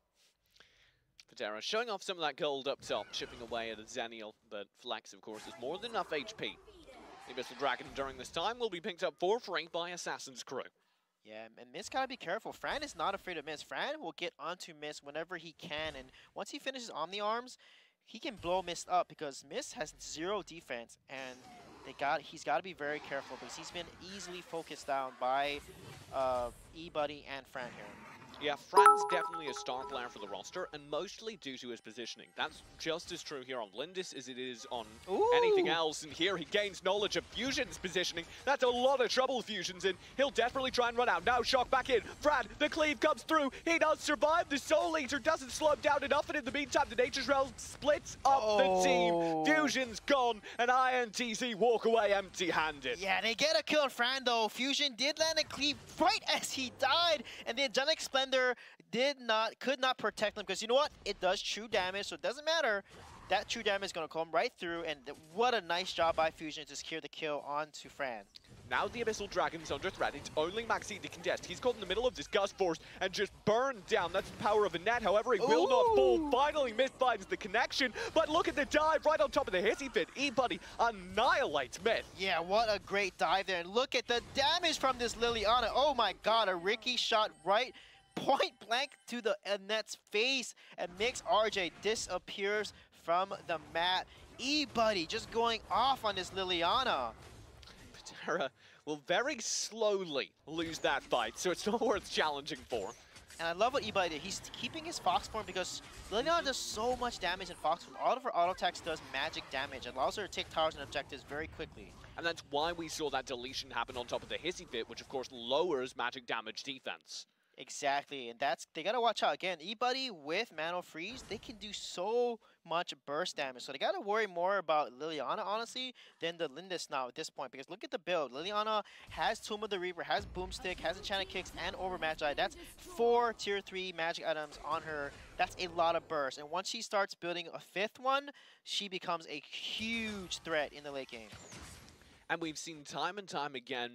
Pantera showing off some of that gold up top, chipping away at a Zenial, but Flex, of course, has more than enough HP. The Abyssal Dragon during this time will be picked up for free by Assassin's Crew. Yeah, and Miss gotta be careful. Fran is not afraid of Miss. Fran will get onto Miss whenever he can, and once he finishes Omni Arms, he can blow Miss up because Miss has 0 defense, and he's got to be very careful because he's been easily focused down by E-Buddy and Fran here. Yeah, Fran's definitely a star player for the roster, and mostly due to his positioning. That's just as true here on Lindis as it is on anything else, and here he gains knowledge of Fusion's positioning. That's a lot of trouble Fusion's in. He'll desperately try and run out. Now Shock back in. Fran, the cleave comes through. He does survive. The Soul Eater doesn't slow him down enough, and in the meantime, the Nature's Realm splits up the team. Fusion's gone, and INTZ walk away empty-handed. Yeah, they get a kill on Fran, though. Fusion did land a cleave right as he died, and the Angelic Splendor could not protect them, because you know what? It does true damage, so it doesn't matter. That true damage is going to come right through, and what a nice job by Fusion to secure the kill onto Fran. Now the Abyssal Dragon's under threat. It's only Maxi to contest. He's caught in the middle of this Gust Force and just burned down. That's the power of a net. However, he will not fall. Finally misfinds the connection. But look at the dive right on top of the Hissy Fit. E-Buddy annihilates Myth. Yeah, what a great dive there. And look at the damage from this Liliana. Oh my god, a Ricky shot right point blank to the Annette's face. And Mix RJ disappears from the mat. E-Buddy just going off on this Liliana. Pantera will very slowly lose that fight, so it's not worth challenging for. And I love what E-Buddy did. He's keeping his Fox form because Liliana does so much damage in Fox form. All of her auto attacks does magic damage. It allows her to take towers and objectives very quickly. And that's why we saw that deletion happen on top of the Hissy Fit, which of course lowers magic damage defense. Exactly, and they gotta watch out. Again, E-Buddy with Mano Freeze, they can do so much burst damage. So they gotta worry more about Liliana, honestly, than the Lindis now at this point. Because look at the build. Liliana has Tomb of the Reaper, has Boomstick, has Enchanted Kicks, and Over Magi. That's 4 tier 3 magic items on her. That's a lot of burst. And once she starts building a 5th one, she becomes a huge threat in the late game. And we've seen time and time again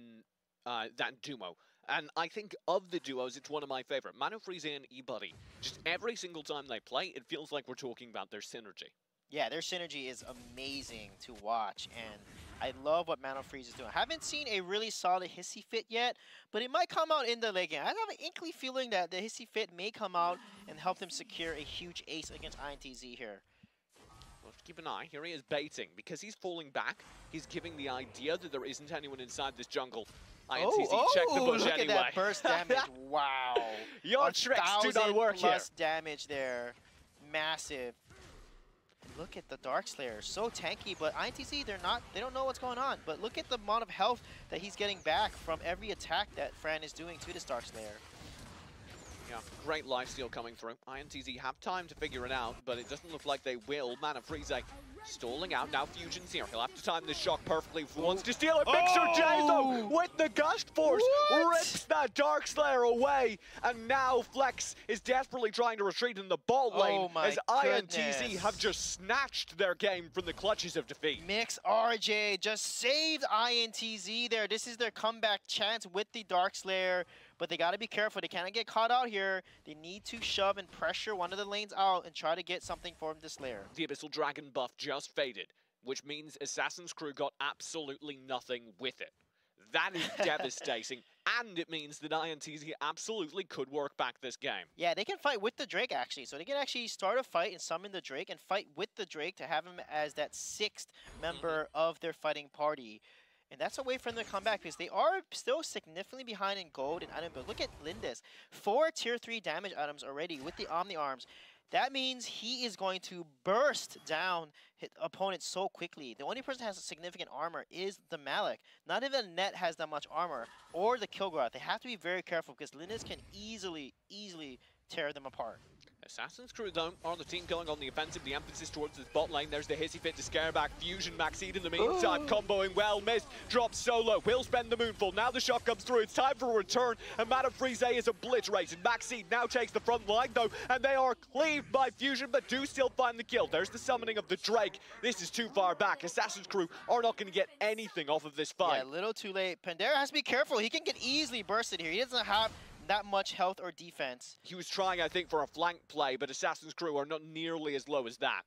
that duo. And I think of the duos, it's one of my favorite. Mano Freeze and E-Buddy. Just every single time they play, it feels like we're talking about their synergy. Yeah, their synergy is amazing to watch, and I love what Mano Freeze is doing. I haven't seen a really solid Hissy Fit yet, but it might come out in the late game. I have an inkly feeling that the Hissy Fit may come out and help them secure a huge ace against INTZ here. We'll have to keep an eye. Here he is baiting. Because he's falling back, he's giving the idea that there isn't anyone inside this jungle. INTZ check the bush look anyway. At that burst damage. Wow. Your tricks do not work here. 1,000+ damage there. Massive. Look at the Dark Slayer. So tanky, but INTZ, they don't know what's going on. But look at the amount of health that he's getting back from every attack that Fran is doing to this Dark Slayer. Yeah, great lifesteal coming through. INTZ have time to figure it out, but it doesn't look like they will. Mana Freeze stalling out. Now Fusion's here. He'll have to time this shock perfectly if he wants to steal it. Mixer J, though, with the Gust Force, rips that Dark Slayer away. And now Flex is desperately trying to retreat in the bot lane as INTZ have just snatched their game from the clutches of defeat. Mix RJ just saved INTZ there. This is their comeback chance with the Dark Slayer. But they got to be careful. They can't get caught out here. They need to shove and pressure one of the lanes out and try to get something from the Slayer. The Abyssal Dragon buff just faded, which means Assassin's Crew got absolutely nothing with it. That is devastating, and it means that INTZ absolutely could work back this game. Yeah, they can fight with the Drake, actually. So they can actually start a fight and summon the Drake and fight with the Drake to have him as that 6th member of their fighting party. And that's a way for them to come back because they are still significantly behind in gold and item build. Look at Lindis. 4 tier 3 damage items already with the Omni Arms. That means he is going to burst down his opponents so quickly. The only person that has significant armor is the Malik. Not even Net has that much armor, or the Kilgore. They have to be very careful because Lindis can easily tear them apart. Assassin's Crew, though, are the team going on the offensive. The emphasis towards the bot lane. There's the Hissy Fit to scare back. Fusion, Maxine in the meantime, comboing well. Missed, drops solo, will spend the Moonfall. Now the shot comes through. It's time for a return, and Madame Frise is obliterated. Maxine now takes the front line, though, and they are cleaved by Fusion, but do still find the kill. There's the summoning of the Drake. This is too far back. Assassin's Crew are not going to get anything off of this fight. Yeah, a little too late. Pandera has to be careful. He can get easily bursted here. He doesn't have that much health or defense. He was trying, I think, for a flank play, but Assassin's Crew are not nearly as low as that.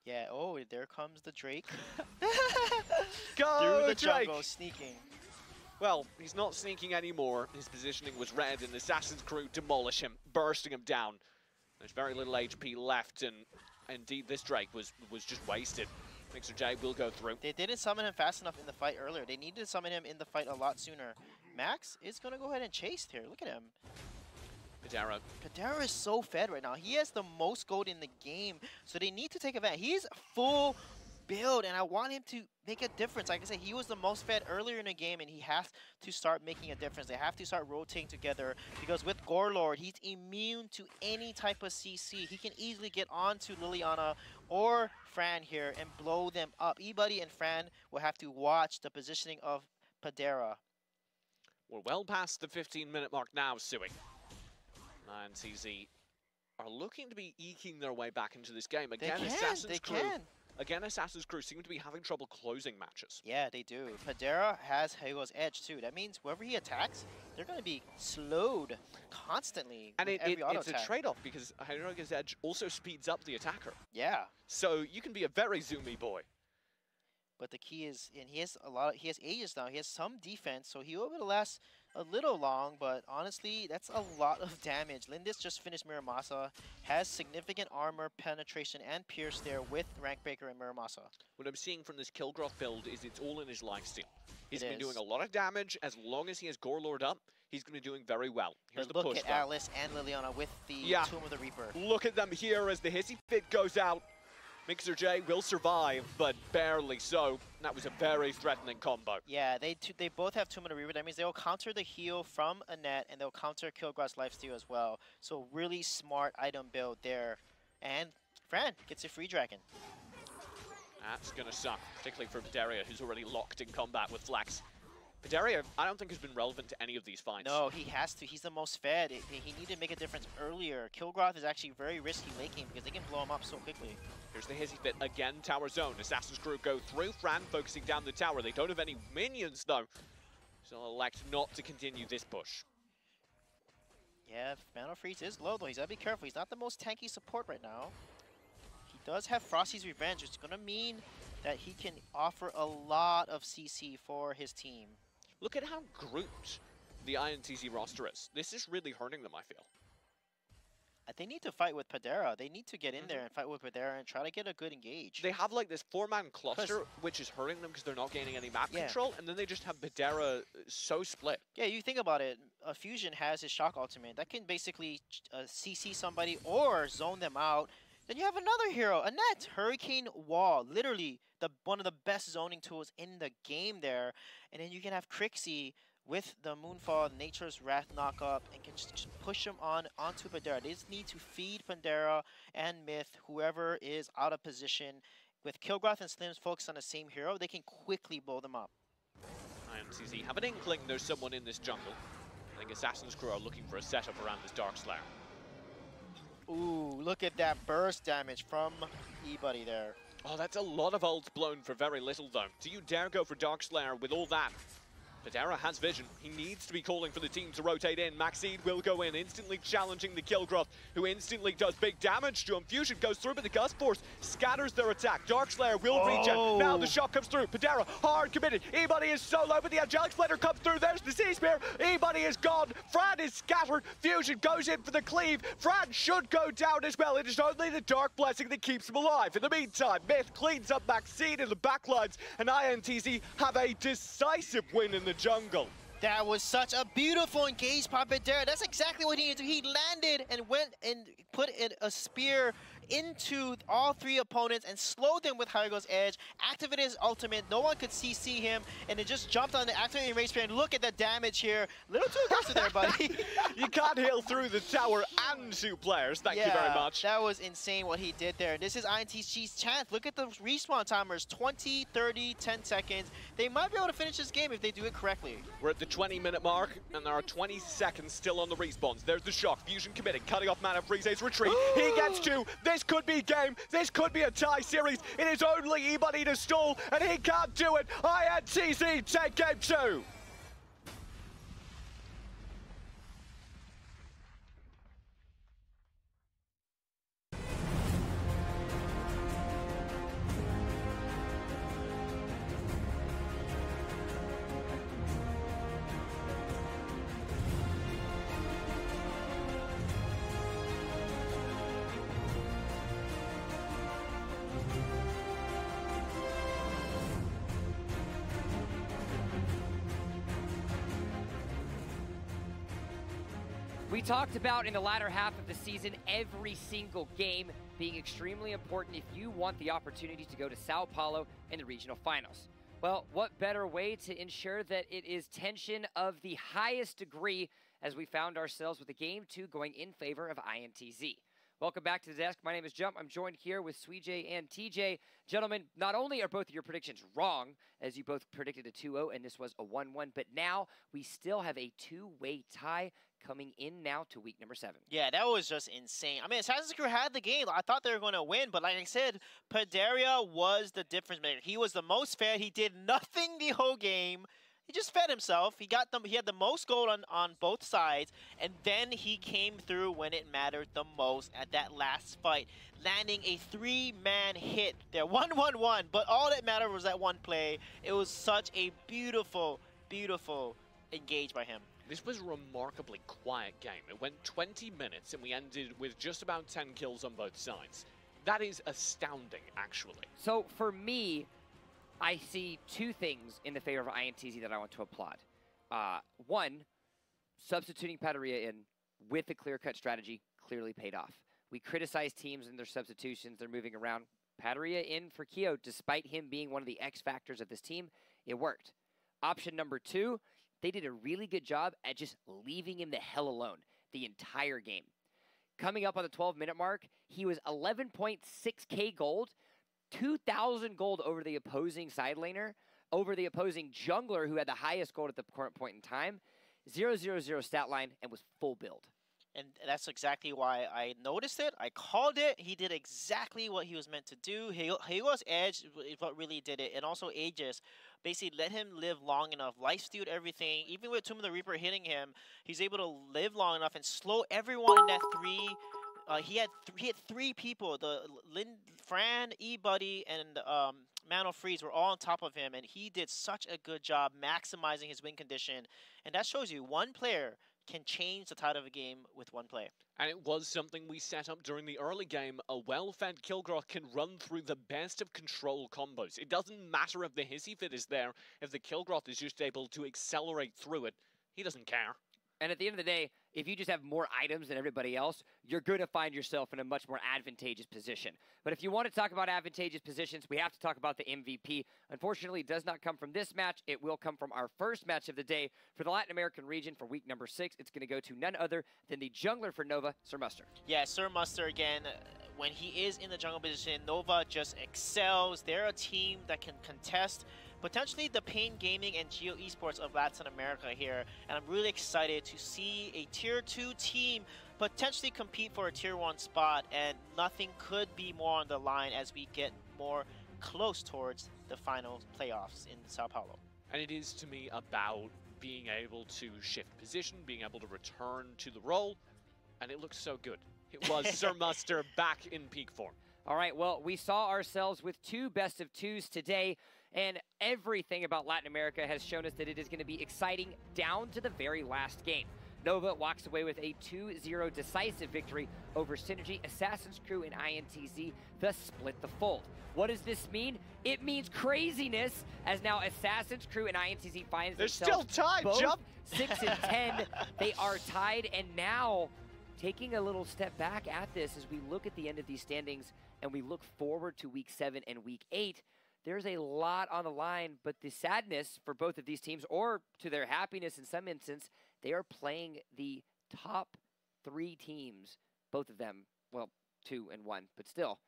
Yeah, oh, there comes the Drake. Go, Through the Drake! jungle, sneaking. Well, he's not sneaking anymore. His positioning was red, and Assassin's Crew demolish him, bursting him down. There's very little HP left, and indeed, this Drake was just wasted. Mixer J will go through. They didn't summon him fast enough in the fight earlier. They needed to summon him in the fight a lot sooner. Max is going to go ahead and chase here. Look at him. Padera is so fed right now. He has the most gold in the game, so they need to take advantage. He's full build, and I want him to make a difference. Like I said, he was the most fed earlier in the game, and he has to start making a difference. They have to start rotating together, because with Gorelord, he's immune to any type of CC. He can easily get onto Liliana or Fran here and blow them up. E-Buddy and Fran will have to watch the positioning of Padera. We're well past the 15-minute mark now, Suey. And CZ are looking to be eking their way back into this game. Again, Assassin's Crew seem to be having trouble closing matches. Yeah, they do. Padera has Heigo's edge too. That means whoever he attacks, they're going to be slowed constantly. And it's attack. a trade-off because Heigo's edge also speeds up the attacker. Yeah. So you can be a very zoomy boy. But the key is, and he has Aegis now. He has some defense, so he will be able to last a little long, but honestly, that's a lot of damage. Lindis just finished Miramasa, has significant armor, penetration, and pierce there with Rankbreaker and Miramasa. What I'm seeing from this Kilgroth build is it's all in his lifesteal. He's been doing a lot of damage. As long as he has Gorelord up, he's going to be doing very well. Here's the push, look at Alice and Liliana with the Tomb of the Reaper. Look at them here as the Hissy Fit goes out. Mixer J will survive, but barely so. That was a very threatening combo. Yeah, they both have Tomb of the Reaper. That means they'll counter the heal from Annette, and they'll counter Kilgroth's lifesteal as well. So really smart item build there. And Fran gets a free dragon. That's going to suck, particularly for Daria, who's already locked in combat with Flax. Daria, I don't think has been relevant to any of these fights. No, he has to. He's the most fed. He needed to make a difference earlier. Kilgroth is actually very risky late game because they can blow him up so quickly. Here's the Hissy Fit again, tower zone. Assassin's Crew go through. Fran focusing down the tower. They don't have any minions though, so they'll elect not to continue this push. Yeah, Mana Freeze is low though. He's got to be careful. He's not the most tanky support right now. He does have Frosty's Revenge, which is going to mean that he can offer a lot of CC for his team. Look at how grouped the INTZ roster is. This is really hurting them, I feel. They need to fight with Padera. They need to get in there and fight with Padera and try to get a good engage. They have like this 4-man cluster, which is hurting them because they're not gaining any map control, and then they just have Padera so split. Yeah, you think about it. Fusion has his shock ultimate. That can basically CC somebody or zone them out. Then you have another hero, Annette, Hurricane Wall. Literally one of the best zoning tools in the game there. And then you can have Crixie with the Moonfall, Nature's Wrath knockup, and can just push him onto Pandera. They just need to feed Pandera and Myth, whoever is out of position. With Kilgroth and Slims focused on the same hero, they can quickly blow them up. INTZ have an inkling there's someone in this jungle. I think Assassin's Crew are looking for a setup around this Darkslayer. Ooh, look at that burst damage from E-Buddy there. Oh, that's a lot of ults blown for very little, though. Do you dare go for Darkslayer with all that? Pantera has vision. He needs to be calling for the team to rotate in. Maxine will go in, instantly challenging the Kilgroth, who instantly does big damage to him. Fusion goes through, but the Gust Force scatters their attack. Darkslayer will regen. Now the shot comes through. Pantera hard committed. E-Buddy is so low, but the Angelic Splitter comes through. There's the Sea Spear. E-Buddy is gone. Fran is scattered. Fusion goes in for the cleave. Fran should go down as well. It is only the Dark Blessing that keeps him alive. In the meantime, Myth cleans up Maxine in the backlines, and INTZ have a decisive win in the jungle. That was such a beautiful engage by Pantera. That's exactly what he needed to do. He landed and went and put a spear into all three opponents and slowed them with Hygo's Edge, activated his ultimate, no one could CC him, and it just jumped on the activating race spear, and look at the damage here. A little too aggressive there, buddy. You can't heal through the tower and 2 players, thank you very much. That was insane what he did there. This is INTZ's chance. Look at the respawn timers, 20, 30, 10 seconds. They might be able to finish this game if they do it correctly. We're at the 20-minute mark, and there are 20 seconds still on the respawns. There's the shock. Fusion committed, cutting off Mana Freeze's retreat. He gets 2. This could be game. This could be a tie series. It is only E-Buddy to stall, and he can't do it. INTZ take game 2. We talked about in the latter half of the season every single game being extremely important if you want the opportunity to go to Sao Paulo in the regional finals. Well, what better way to ensure that it is tension of the highest degree as we found ourselves with a game 2 going in favor of INTZ. Welcome back to the desk. My name is Jump. I'm joined here with Sweej and TJ. Gentlemen, not only are both of your predictions wrong, as you both predicted a 2-0 and this was a 1-1, but now we still have a 2-way tie coming in now to week number 7. Yeah, that was just insane. I mean, Assassin's Creed had the game. I thought they were going to win, but like I said, Pantera was the difference maker. He was the most fed. He did nothing the whole game. He just fed himself. He had the most gold on both sides, and then he came through when it mattered the most at that last fight, landing a 3-man hit there. 1-1-1, but all that mattered was that one play. It was such a beautiful, beautiful engage by him. This was a remarkably quiet game. It went 20 minutes, and we ended with just about 10 kills on both sides. That is astounding, actually. So for me, I see 2 things in the favor of INTZ that I want to applaud. One, substituting Padaria in with a clear-cut strategy clearly paid off. We criticize teams and their substitutions, they're moving around. Padaria in for Kyo, despite him being one of the X factors of this team, it worked. Option number 2, they did a really good job at just leaving him the hell alone the entire game. Coming up on the 12-minute mark, he was 11.6k gold, 2,000 gold over the opposing side laner, over the opposing jungler who had the highest gold at the current point in time, 0-0-0 stat line, and was full build. And that's exactly why I noticed it. I called it. He did exactly what he was meant to do. Hygo's Edge is what really did it. And also Aegis basically let him live long enough. Lifestealed everything. Even with Tomb of the Reaper hitting him, he's able to live long enough and slow everyone in that 3. He hit 3 people. Fran, E-Buddy, and Mano Freeze were all on top of him, and he did such a good job maximizing his win condition. And that shows you one player can change the tide of a game with one play. And it was something we set up during the early game. A well-fed Kilgroth can run through the best of control combos. It doesn't matter if the Hissy Fit is there, if the Kilgroth is just able to accelerate through it, he doesn't care. And at the end of the day, if you just have more items than everybody else, you're going to find yourself in a much more advantageous position. But if you want to talk about advantageous positions, we have to talk about the MVP. Unfortunately, it does not come from this match. It will come from our first match of the day for the Latin American region for week number 6. It's going to go to none other than the jungler for Nova, Sir Muster. Yeah, Sir Muster again. When he is in the jungle position, Nova just excels. They're a team that can contest potentially the Pain Gaming and Geo Esports of Latin America here. And I'm really excited to see a Tier 2 team potentially compete for a Tier 1 spot. And nothing could be more on the line as we get more close towards the final playoffs in Sao Paulo. And it is, to me, about being able to shift position, being able to return to the role, and it looks so good. It was Sir Muster back in peak form. All right, well, we saw ourselves with 2 best of 2s today, and everything about Latin America has shown us that it is going to be exciting down to the very last game. Nova walks away with a 2-0 decisive victory over Synergy, Assassin's Crew, and INTZ, thus split the fold. What does this mean? It means craziness, as now Assassin's Crew and INTZ finds They're themselves still tied, both Jump! 6 and 10. They are tied, and now taking a little step back at this as we look at the end of these standings and we look forward to Week 7 and Week 8, there's a lot on the line, but the sadness for both of these teams, or to their happiness in some instance, they are playing the top 3 teams, both of them, well, 2 and 1, but still,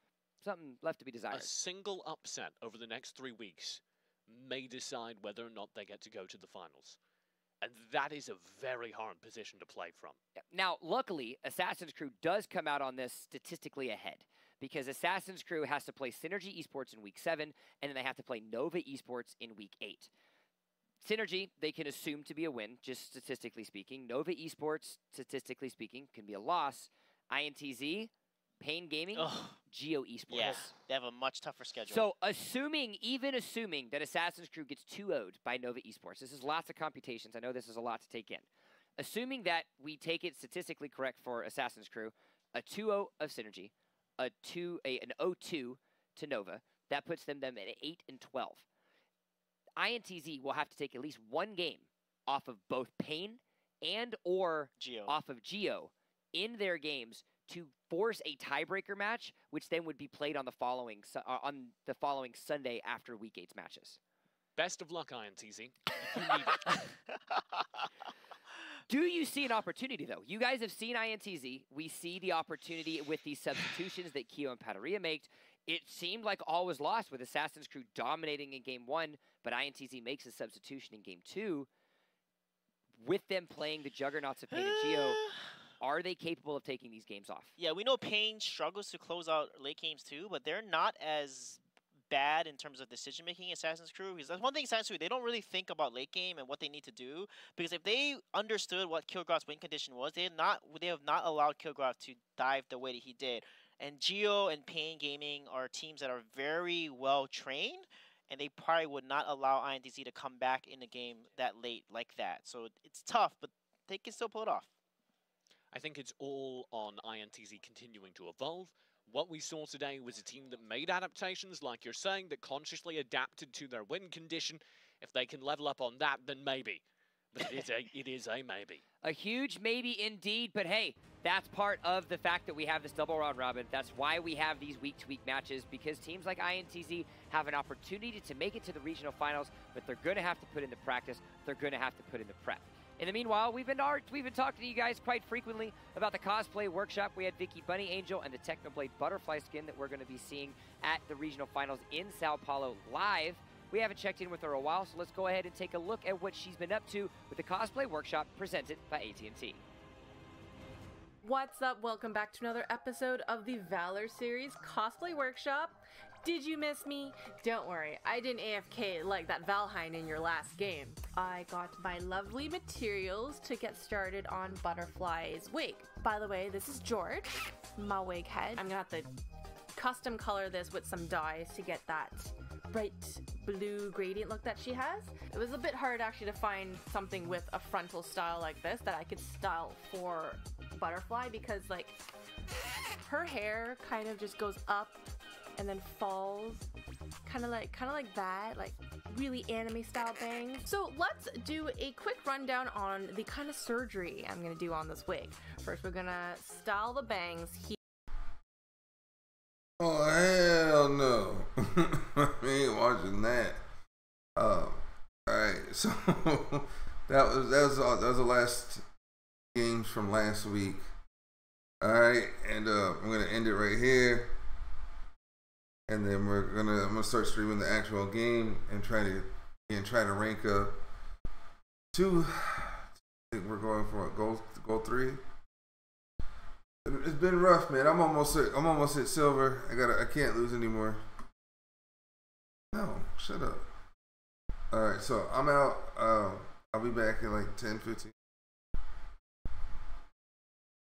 something left to be desired. A single upset over the next 3 weeks may decide whether or not they get to go to the finals. And that is a very hard position to play from. Now, luckily, Assassin's Crew does come out on this statistically ahead, because Assassin's Crew has to play Synergy Esports in Week 7, and then they have to play Nova Esports in Week 8. Synergy, they can assume to be a win, just statistically speaking. Nova Esports, statistically speaking, can be a loss. INTZ, Pain Gaming, Geo Esports. Yeah, they have a much tougher schedule. So even assuming that Assassin's Crew gets 2-0'd by Nova Esports, this is lots of computations. I know this is a lot to take in. Assuming that we take it statistically correct for Assassin's Crew, a 2-0 of Synergy, an 0-2 to Nova, that puts them at 8 and 12. INTZ will have to take at least 1 game off of both Pain and or off of Geo in their games to force a tiebreaker match, which then would be played on the following Sunday after Week 8's matches. Best of luck, INTZ. You need it. Do you see an opportunity, though? You guys have seen INTZ. We see the opportunity with these substitutions that Kyo and Padaria made. It seemed like all was lost with Assassin's Crew dominating in Game 1, but INTZ makes a substitution in Game 2. With them playing the juggernauts of Pain and Geo, are they capable of taking these games off? Yeah, we know Pain struggles to close out late games too, but they're not as bad in terms of decision making. Assassin's Crew, because that's one thing. Assassin's Crew, they don't really think about late game and what they need to do. Because if they understood what Kilgroth's win condition was, they have not allowed Kilgroth to dive the way that he did. And Geo and Pain Gaming are teams that are very well trained, and they probably would not allow INTZ to come back in the game that late like that. So it's tough, but they can still pull it off. I think it's all on INTZ continuing to evolve. What we saw today was a team that made adaptations, like you're saying, that consciously adapted to their win condition. If they can level up on that, then maybe. But it is a maybe. A huge maybe indeed, but hey, that's part of the fact that we have this double round robin. That's why we have these week-to-week matches, because teams like INTZ have an opportunity to make it to the regional finals, but they're going to have to put in the practice. They're going to have to put in the prep. In the meanwhile, we've been talking to you guys quite frequently about the cosplay workshop. We had Vicky Bunny Angel and the Technoblade Butterfly skin that we're going to be seeing at the regional finals in Sao Paulo live. We haven't checked in with her a while, so let's go ahead and take a look at what she's been up to with the cosplay workshop presented by AT&T. What's up? Welcome back to another episode of the Valor series Cosplay Workshop. Did you miss me? Don't worry, I didn't AFK like that Valheim in your last game. I got my lovely materials to get started on Butterfly's wig. By the way, this is George, my wig head. I'm gonna have to custom color this with some dyes to get that bright blue gradient look that she has. It was a bit hard actually to find something with a frontal style like this that I could style for Butterfly, because like her hair kind of just goes up and then falls, kind of like that, like really anime style bangs. So let's do a quick rundown on the kind of surgery I'm gonna do on this wig. First, we're gonna style the bangs here. Oh hell no! I ain't watching that. All right, so that was the last games from last week. All right, and I'm gonna end it right here, and then I'm gonna start streaming the actual game and try to rank up to. I think we're going for a gold 3. It's been rough, man. I'm almost at silver. I can't lose anymore. No, shut up. All right, so I'm out. I'll be back in like 10, 15